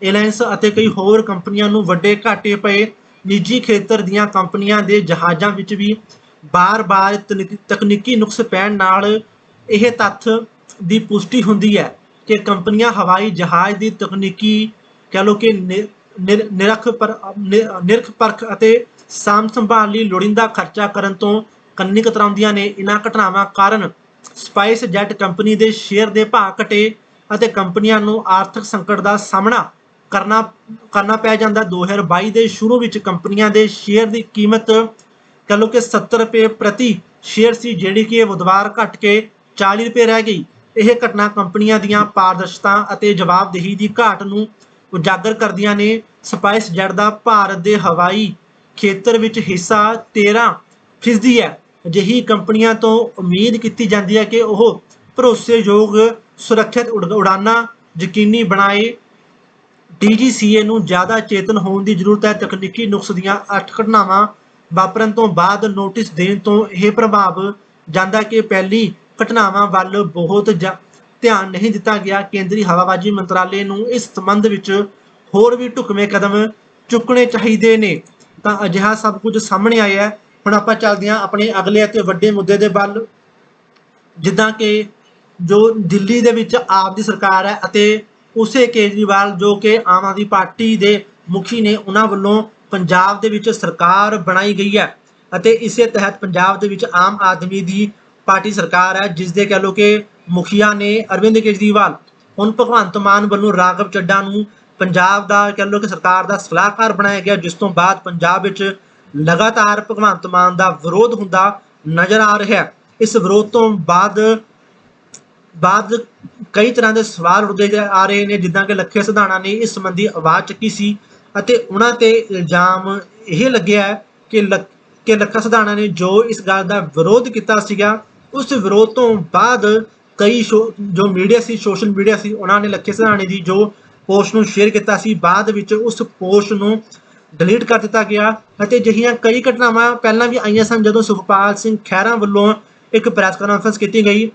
에ਅਰਲਾਈਨਸ ਅਤੇ ਕਈ ਹੋਰ ਕੰਪਨੀਆਂ ਨੂੰ ਵੱਡੇ ਘਾਟੇ ਪਏ। ਨਿੱਜੀ ਖੇਤਰ ਦੀਆਂ ਕੰਪਨੀਆਂ ਦੇ ਜਹਾਜ਼ਾਂ ਵਿੱਚ ਵੀ ਬਾਰ-ਬਾਰ ਤਕਨੀਕੀ ਨੁਕਸ ਪੈਣ ਨਾਲ ਇਹ ਤੱਥ ਦੀ ਪੁਸ਼ਟੀ ਹੁੰਦੀ ਹੈ ਕਿ ਕੰਪਨੀਆਂ ਹਵਾਈ ਜਹਾਜ਼ ਦੀ ਤਕਨੀਕੀ ਕਹਿ ਲਓ ਕਿ ਨਿਰਖ ਪਰਖ ਅਤੇ ਸਾਂਭ ਸੰਭਾਲ ਲਈ ਲੋੜੀਂਦਾ ਖਰਚਾ ਕਰਨ ਤੋਂ ਕੰਨੀ ਕਤਰਾਉਂਦੀਆਂ ਨੇ। ਇਹਨਾਂ ਘਟਨਾਵਾਂ ਕਾਰਨ ਸਪਾਈਸ ਜੈਟ ਕੰਪਨੀ ਦੇ ਸ਼ੇਅਰ ਦੇ ਭਾਅ ਘਟੇ ਅਤੇ ਕੰਪਨੀਆਂ ਨੂੰ ਆਰਥਿਕ ਸੰਕਟ ਦਾ ਸਾਹਮਣਾ ਕਰਨਾ ਪੈ ਜਾਂਦਾ। 2022 ਦੇ ਸ਼ੁਰੂ ਵਿੱਚ ਕੰਪਨੀਆਂ ਦੇ ਸ਼ੇਅਰ ਦੀ ਕੀਮਤ ਕਹਿ ਲਓ ਕਿ 70 ਰੁਪਏ ਪ੍ਰਤੀ ਸ਼ੇਅਰ ਸੀ, ਜਿਹੜੀ ਕਿ ਬੁੱਧਵਾਰ ਘਟ ਕੇ 40 ਰੁਪਏ ਰਹਿ ਗਈ। ਇਹ ਘਟਨਾ ਕੰਪਨੀਆਂ ਦੀਆਂ ਪਾਰਦਰਸ਼ਤਾ ਅਤੇ ਜਵਾਬਦੇਹੀ ਦੀ ਘਾਟ ਨੂੰ ਉਜਾਗਰ ਕਰਦੀਆਂ ਨੇ। ਸਪਾਈਸ ਜੈਟ ਦਾ ਭਾਰਤ ਦੇ ਹਵਾਈ ਖੇਤਰ ਵਿੱਚ ਹਿੱਸਾ 13% ਹੈ। ਅਜਿਹੀ ਕੰਪਨੀਆਂ ਤੋਂ ਉਮੀਦ ਕੀਤੀ ਜਾਂਦੀ ਹੈ ਕਿ ਉਹ ਭਰੋਸੇਯੋਗ ਸੁਰੱਖਿਅਤ ਉਡਾਨਾਂ ਯਕੀਨੀ ਬਣਾਏ। DGCA ਨੂੰ ਜ਼ਿਆਦਾ ਚੇਤਨ ਹੋਣ ਦੀ ਜ਼ਰੂਰਤ ਹੈ। ਤਕਨੀਕੀ ਨੁਕਸ ਦੀਆਂ 8 ਘਟਨਾਵਾਂ ਵਾਪਰਨ ਤੋਂ ਬਾਅਦ ਨੋਟਿਸ ਦੇਣ ਤੋਂ ਇਹ ਪ੍ਰਭਾਵ ਜਾਂਦਾ ਕਿ ਪਹਿਲੀ ਘਟਨਾਵਾਂ ਵੱਲ ਬਹੁਤ ਧਿਆਨ ਨਹੀਂ ਦਿੱਤਾ ਗਿਆ। ਕੇਂਦਰੀ ਹਵਾਬਾਜ਼ੀ ਮੰਤਰਾਲੇ ਨੂੰ ਇਸ ਸੰਬੰਧ ਵਿੱਚ ਹੋਰ ਵੀ ਢੁਕਵੇਂ ਕਦਮ ਚੁੱਕਣੇ ਚਾਹੀਦੇ ਨੇ। ਤਾਂ ਅਜਿਹਾ ਸਭ ਕੁਝ ਸਾਹਮਣੇ ਆਇਆ ਹੈ। ਹੁਣ ਆਪਾਂ ਚੱਲਦੇ ਹਾਂ ਆਪਣੇ ਅਗਲੇ ਅਤੇ ਵੱਡੇ ਮੁੱਦੇ ਦੇ ਵੱਲ, ਜਿੱਦਾਂ ਕਿ ਜੋ ਦਿੱਲੀ ਦੇ ਵਿੱਚ ਆਪ ਦੀ ਸਰਕਾਰ ਹੈ ਅਤੇ ਉਸੇ ਕੇਜਰੀਵਾਲ ਜੋ ਕਿ ਆਮ ਆਦਮੀ ਪਾਰਟੀ ਦੇ ਮੁਖੀ ਨੇ, ਉਹਨਾਂ ਵੱਲੋਂ ਪੰਜਾਬ ਦੇ ਵਿੱਚ ਸਰਕਾਰ ਬਣਾਈ ਗਈ ਹੈ ਅਤੇ ਇਸੇ ਤਹਿਤ ਪੰਜਾਬ ਦੇ ਵਿੱਚ ਆਮ ਆਦਮੀ ਦੀ ਪਾਰਟੀ ਸਰਕਾਰ ਹੈ, ਜਿਸ ਦੇ ਕਹਿ ਲਓ ਕਿ ਮੁਖੀਆ ਨੇ ਅਰਵਿੰਦ ਕੇਜਰੀਵਾਲ। ਹੁਣ ਭਗਵੰਤ ਮਾਨ ਵੱਲੋਂ ਰਾਘਵ ਚੱਡਾ ਨੂੰ ਪੰਜਾਬ ਦਾ ਕਹਿ ਲਓ ਕਿ ਸਰਕਾਰ ਦਾ ਸਲਾਹਕਾਰ ਬਣਾਇਆ ਗਿਆ, ਜਿਸ ਤੋਂ ਬਾਅਦ ਪੰਜਾਬ ਵਿੱਚ ਲਗਾਤਾਰ ਭਗਵੰਤ ਮਾਨ ਦਾ ਵਿਰੋਧ ਹੁੰਦਾ ਨਜ਼ਰ ਆ ਰਿਹਾ ਹੈ। ਇਸ ਵਿਰੋਧ ਤੋਂ ਬਾਅਦ ਕਈ ਤਰ੍ਹਾਂ ਦੇ ਸਵਾਲ ਉੱਠਦੇ ਆ ਰਹੇ ਨੇ, ਜਿੱਦਾਂ ਕਿ ਲੱਖੇ ਸਿਧਾਣਾ ਨੇ ਇਸ ਸੰਬੰਧੀ ਆਵਾਜ਼ ਚੱਕੀ ਸੀ ਅਤੇ ਉਹਨਾਂ ਤੇ ਇਲਜ਼ਾਮ ਇਹ ਲੱਗਿਆ ਕਿ ਲੱਖਾ ਸਿਧਾਣਾ ਨੇ ਜੋ ਇਸ ਗੱਲ ਦਾ ਵਿਰੋਧ ਕੀਤਾ ਸੀਗਾ, ਉਸ ਵਿਰੋਧ ਤੋਂ ਬਾਅਦ ਕਈ ਜੋ ਮੀਡੀਆ ਸੀ, ਸੋਸ਼ਲ ਮੀਡੀਆ ਸੀ, ਉਹਨਾਂ ਨੇ ਲੱਖੇ ਸਿਧਾਣੇ ਦੀ ਜੋ ਪੋਸਟ ਨੂੰ ਸ਼ੇਅਰ ਕੀਤਾ ਸੀ, ਬਾਅਦ ਵਿੱਚ ਉਸ ਪੋਸਟ ਨੂੰ ਡਿਲੀਟ ਕਰ ਦਿੱਤਾ ਗਿਆ। ਅਤੇ ਅਜਿਹੀਆਂ ਕਈ ਘਟਨਾਵਾਂ ਪਹਿਲਾਂ ਵੀ ਆਈਆਂ ਸਨ, ਜਦੋਂ ਸੁਖਪਾਲ ਸਿੰਘ ਖਹਿਰਾ ਵੱਲੋਂ ਇੱਕ ਪ੍ਰੈਸ ਕਾਨਫਰੰਸ ਕੀਤੀ ਗਈ,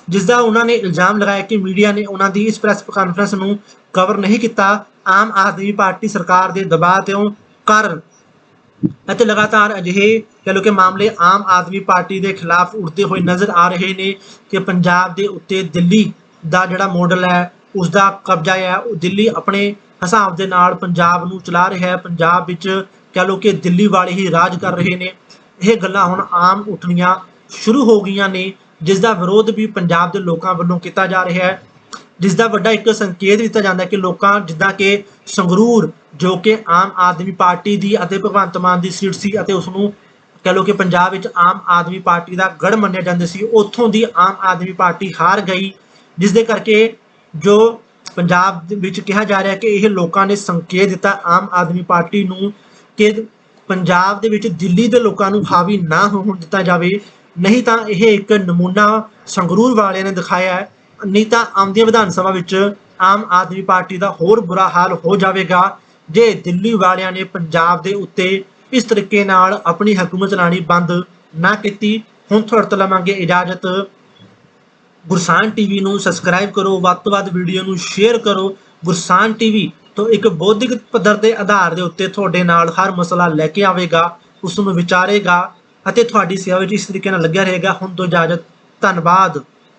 ਜਿਸ ਦਾ ਉਹਨਾਂ ਨੇ ਇਲਜ਼ਾਮ ਲਗਾਇਆ ਕਿ ਮੀਡੀਆ ਨੇ ਉਹਨਾਂ ਦੀ ਇਸ ਪ੍ਰੈਸ ਕਾਨਫਰੰਸ ਨੂੰ ਕਵਰ ਨਹੀਂ ਕੀਤਾ ਆਮ ਆਦਮੀ ਪਾਰਟੀ ਸਰਕਾਰ ਦੇ ਦਬਾਅ ਤੋਂ ਕਾਰਨ। ਅਤੇ ਲਗਾਤਾਰ ਅਜਿਹੇ ਕਹਿ ਲਓ ਕਿ ਮਾਮਲੇ ਆਮ ਆਦਮੀ ਪਾਰਟੀ ਦੇ ਖਿਲਾਫ ਉੱਠਦੇ ਹੋਏ ਨਜ਼ਰ ਆ ਰਹੇ ਨੇ ਕਿ ਪੰਜਾਬ ਦੇ ਉੱਤੇ ਦਿੱਲੀ ਦਾ ਜਿਹੜਾ ਮਾਡਲ ਹੈ, ਉਸ ਦਾ ਕਬਜ਼ਾ ਹੈ। ਉਹ ਦਿੱਲੀ ਆਪਣੇ ਹਿਸਾਬ ਦੇ ਨਾਲ ਪੰਜਾਬ ਨੂੰ ਚਲਾ ਰਿਹਾ ਹੈ। ਪੰਜਾਬ ਵਿੱਚ ਕਹਿ ਲਓ ਕਿ ਦਿੱਲੀ ਵਾਲੇ ਹੀ ਰਾਜ ਕਰ ਰਹੇ ਨੇ। ਇਹ ਗੱਲਾਂ ਹੁਣ ਆਮ ਉੱਠਣੀਆਂ ਸ਼ੁਰੂ ਹੋ ਗਈਆਂ ਨੇ, ਜਿਸ ਦਾ ਵਿਰੋਧ ਵੀ ਪੰਜਾਬ ਦੇ ਲੋਕਾਂ ਵੱਲੋਂ ਕੀਤਾ ਜਾ ਰਿਹਾ ਹੈ, ਜਿਸ ਦਾ ਵੱਡਾ ਇੱਕ ਸੰਕੇਤ ਦਿੱਤਾ ਜਾਂਦਾ ਕਿ ਲੋਕਾਂ ਜਿੱਦਾਂ ਕਿ ਸੰਗਰੂਰ ਜੋ ਕਿ ਆਮ ਆਦਮੀ ਪਾਰਟੀ ਦੀ ਅਤੇ ਭਗਵੰਤ ਮਾਨ ਦੀ ਸੀਟ ਸੀ ਅਤੇ ਉਸ ਨੂੰ ਕਹਿ ਲਓ ਕਿ ਪੰਜਾਬ ਵਿੱਚ ਆਮ ਆਦਮੀ ਪਾਰਟੀ ਦਾ ਗੜ੍ਹ ਮੰਨਿਆ ਜਾਂਦਾ ਸੀ, ਉੱਥੋਂ ਦੀ ਆਮ ਆਦਮੀ ਪਾਰਟੀ ਹਾਰ ਗਈ, ਜਿਸ ਦੇ ਕਰਕੇ ਜੋ ਪੰਜਾਬ ਦੇ ਵਿੱਚ ਕਿਹਾ ਜਾ ਰਿਹਾ ਕਿ ਇਹ ਲੋਕਾਂ ਨੇ ਸੰਕੇਤ ਦਿੱਤਾ ਆਮ ਆਦਮੀ ਪਾਰਟੀ ਨੂੰ ਕਿ ਪੰਜਾਬ ਦੇ ਵਿੱਚ ਦਿੱਲੀ ਦੇ ਲੋਕਾਂ ਨੂੰ ਹਾਵੀ ਨਾ ਹੋਣ ਦਿੱਤਾ ਜਾਵੇ, ਨਹੀਂ ਤਾਂ ਇਹ ਇੱਕ ਨਮੂਨਾ ਸੰਗਰੂਰ ਵਾਲਿਆਂ ਨੇ ਦਿਖਾਇਆ ਹੈ। ਨਹੀਂ ਤਾਂ ਆਉਂਦੀਆਂ ਵਿਧਾਨ ਸਭਾ ਵਿੱਚ ਆਮ ਆਦਮੀ ਪਾਰਟੀ ਦਾ ਹੋਰ ਬੁਰਾ ਹਾਲ ਹੋ ਜਾਵੇਗਾ ਜੇ ਦਿੱਲੀ ਵਾਲਿਆਂ ਨੇ ਪੰਜਾਬ ਦੇ ਉੱਤੇ ਇਸ ਤਰੀਕੇ ਨਾਲ ਆਪਣੀ ਹਕੂਮਤ ਚਲਾਉਣੀ ਬੰਦ ਨਾ ਕੀਤੀ। ਹੁਣ ਤੁਹਾਡੇ ਤੋਂ ਲਵਾਂਗੇ ਇਜਾਜ਼ਤ। ਗੁਰਸਾਨ ਟੀਵੀ ਨੂੰ ਸਬਸਕ੍ਰਾਈਬ ਕਰੋ, ਵੱਧ ਤੋਂ ਵੱਧ ਵੀਡੀਓ ਨੂੰ ਸ਼ੇਅਰ ਕਰੋ। ਗੁਰਸਾਨ ਟੀਵੀ ਤੋਂ ਇੱਕ ਬੌਧਿਕ ਪੱਧਰ ਦੇ ਆਧਾਰ ਦੇ ਉੱਤੇ ਤੁਹਾਡੇ ਨਾਲ ਹਰ ਮਸਲਾ ਲੈ ਕੇ ਆਵੇਗਾ, ਉਸ ਨੂੰ ਵਿਚਾਰੇਗਾ ਅਤੇ ਤੁਹਾਡੀ ਸੇਵਾ ਵਿੱਚ ਇਸ ਤਰੀਕੇ ਨਾਲ ਲੱਗਿਆ ਰਹੇਗਾ। ਹੁਣ ਤੋਂ ਇਜਾਜ਼ਤ, ਧੰਨਵਾਦ।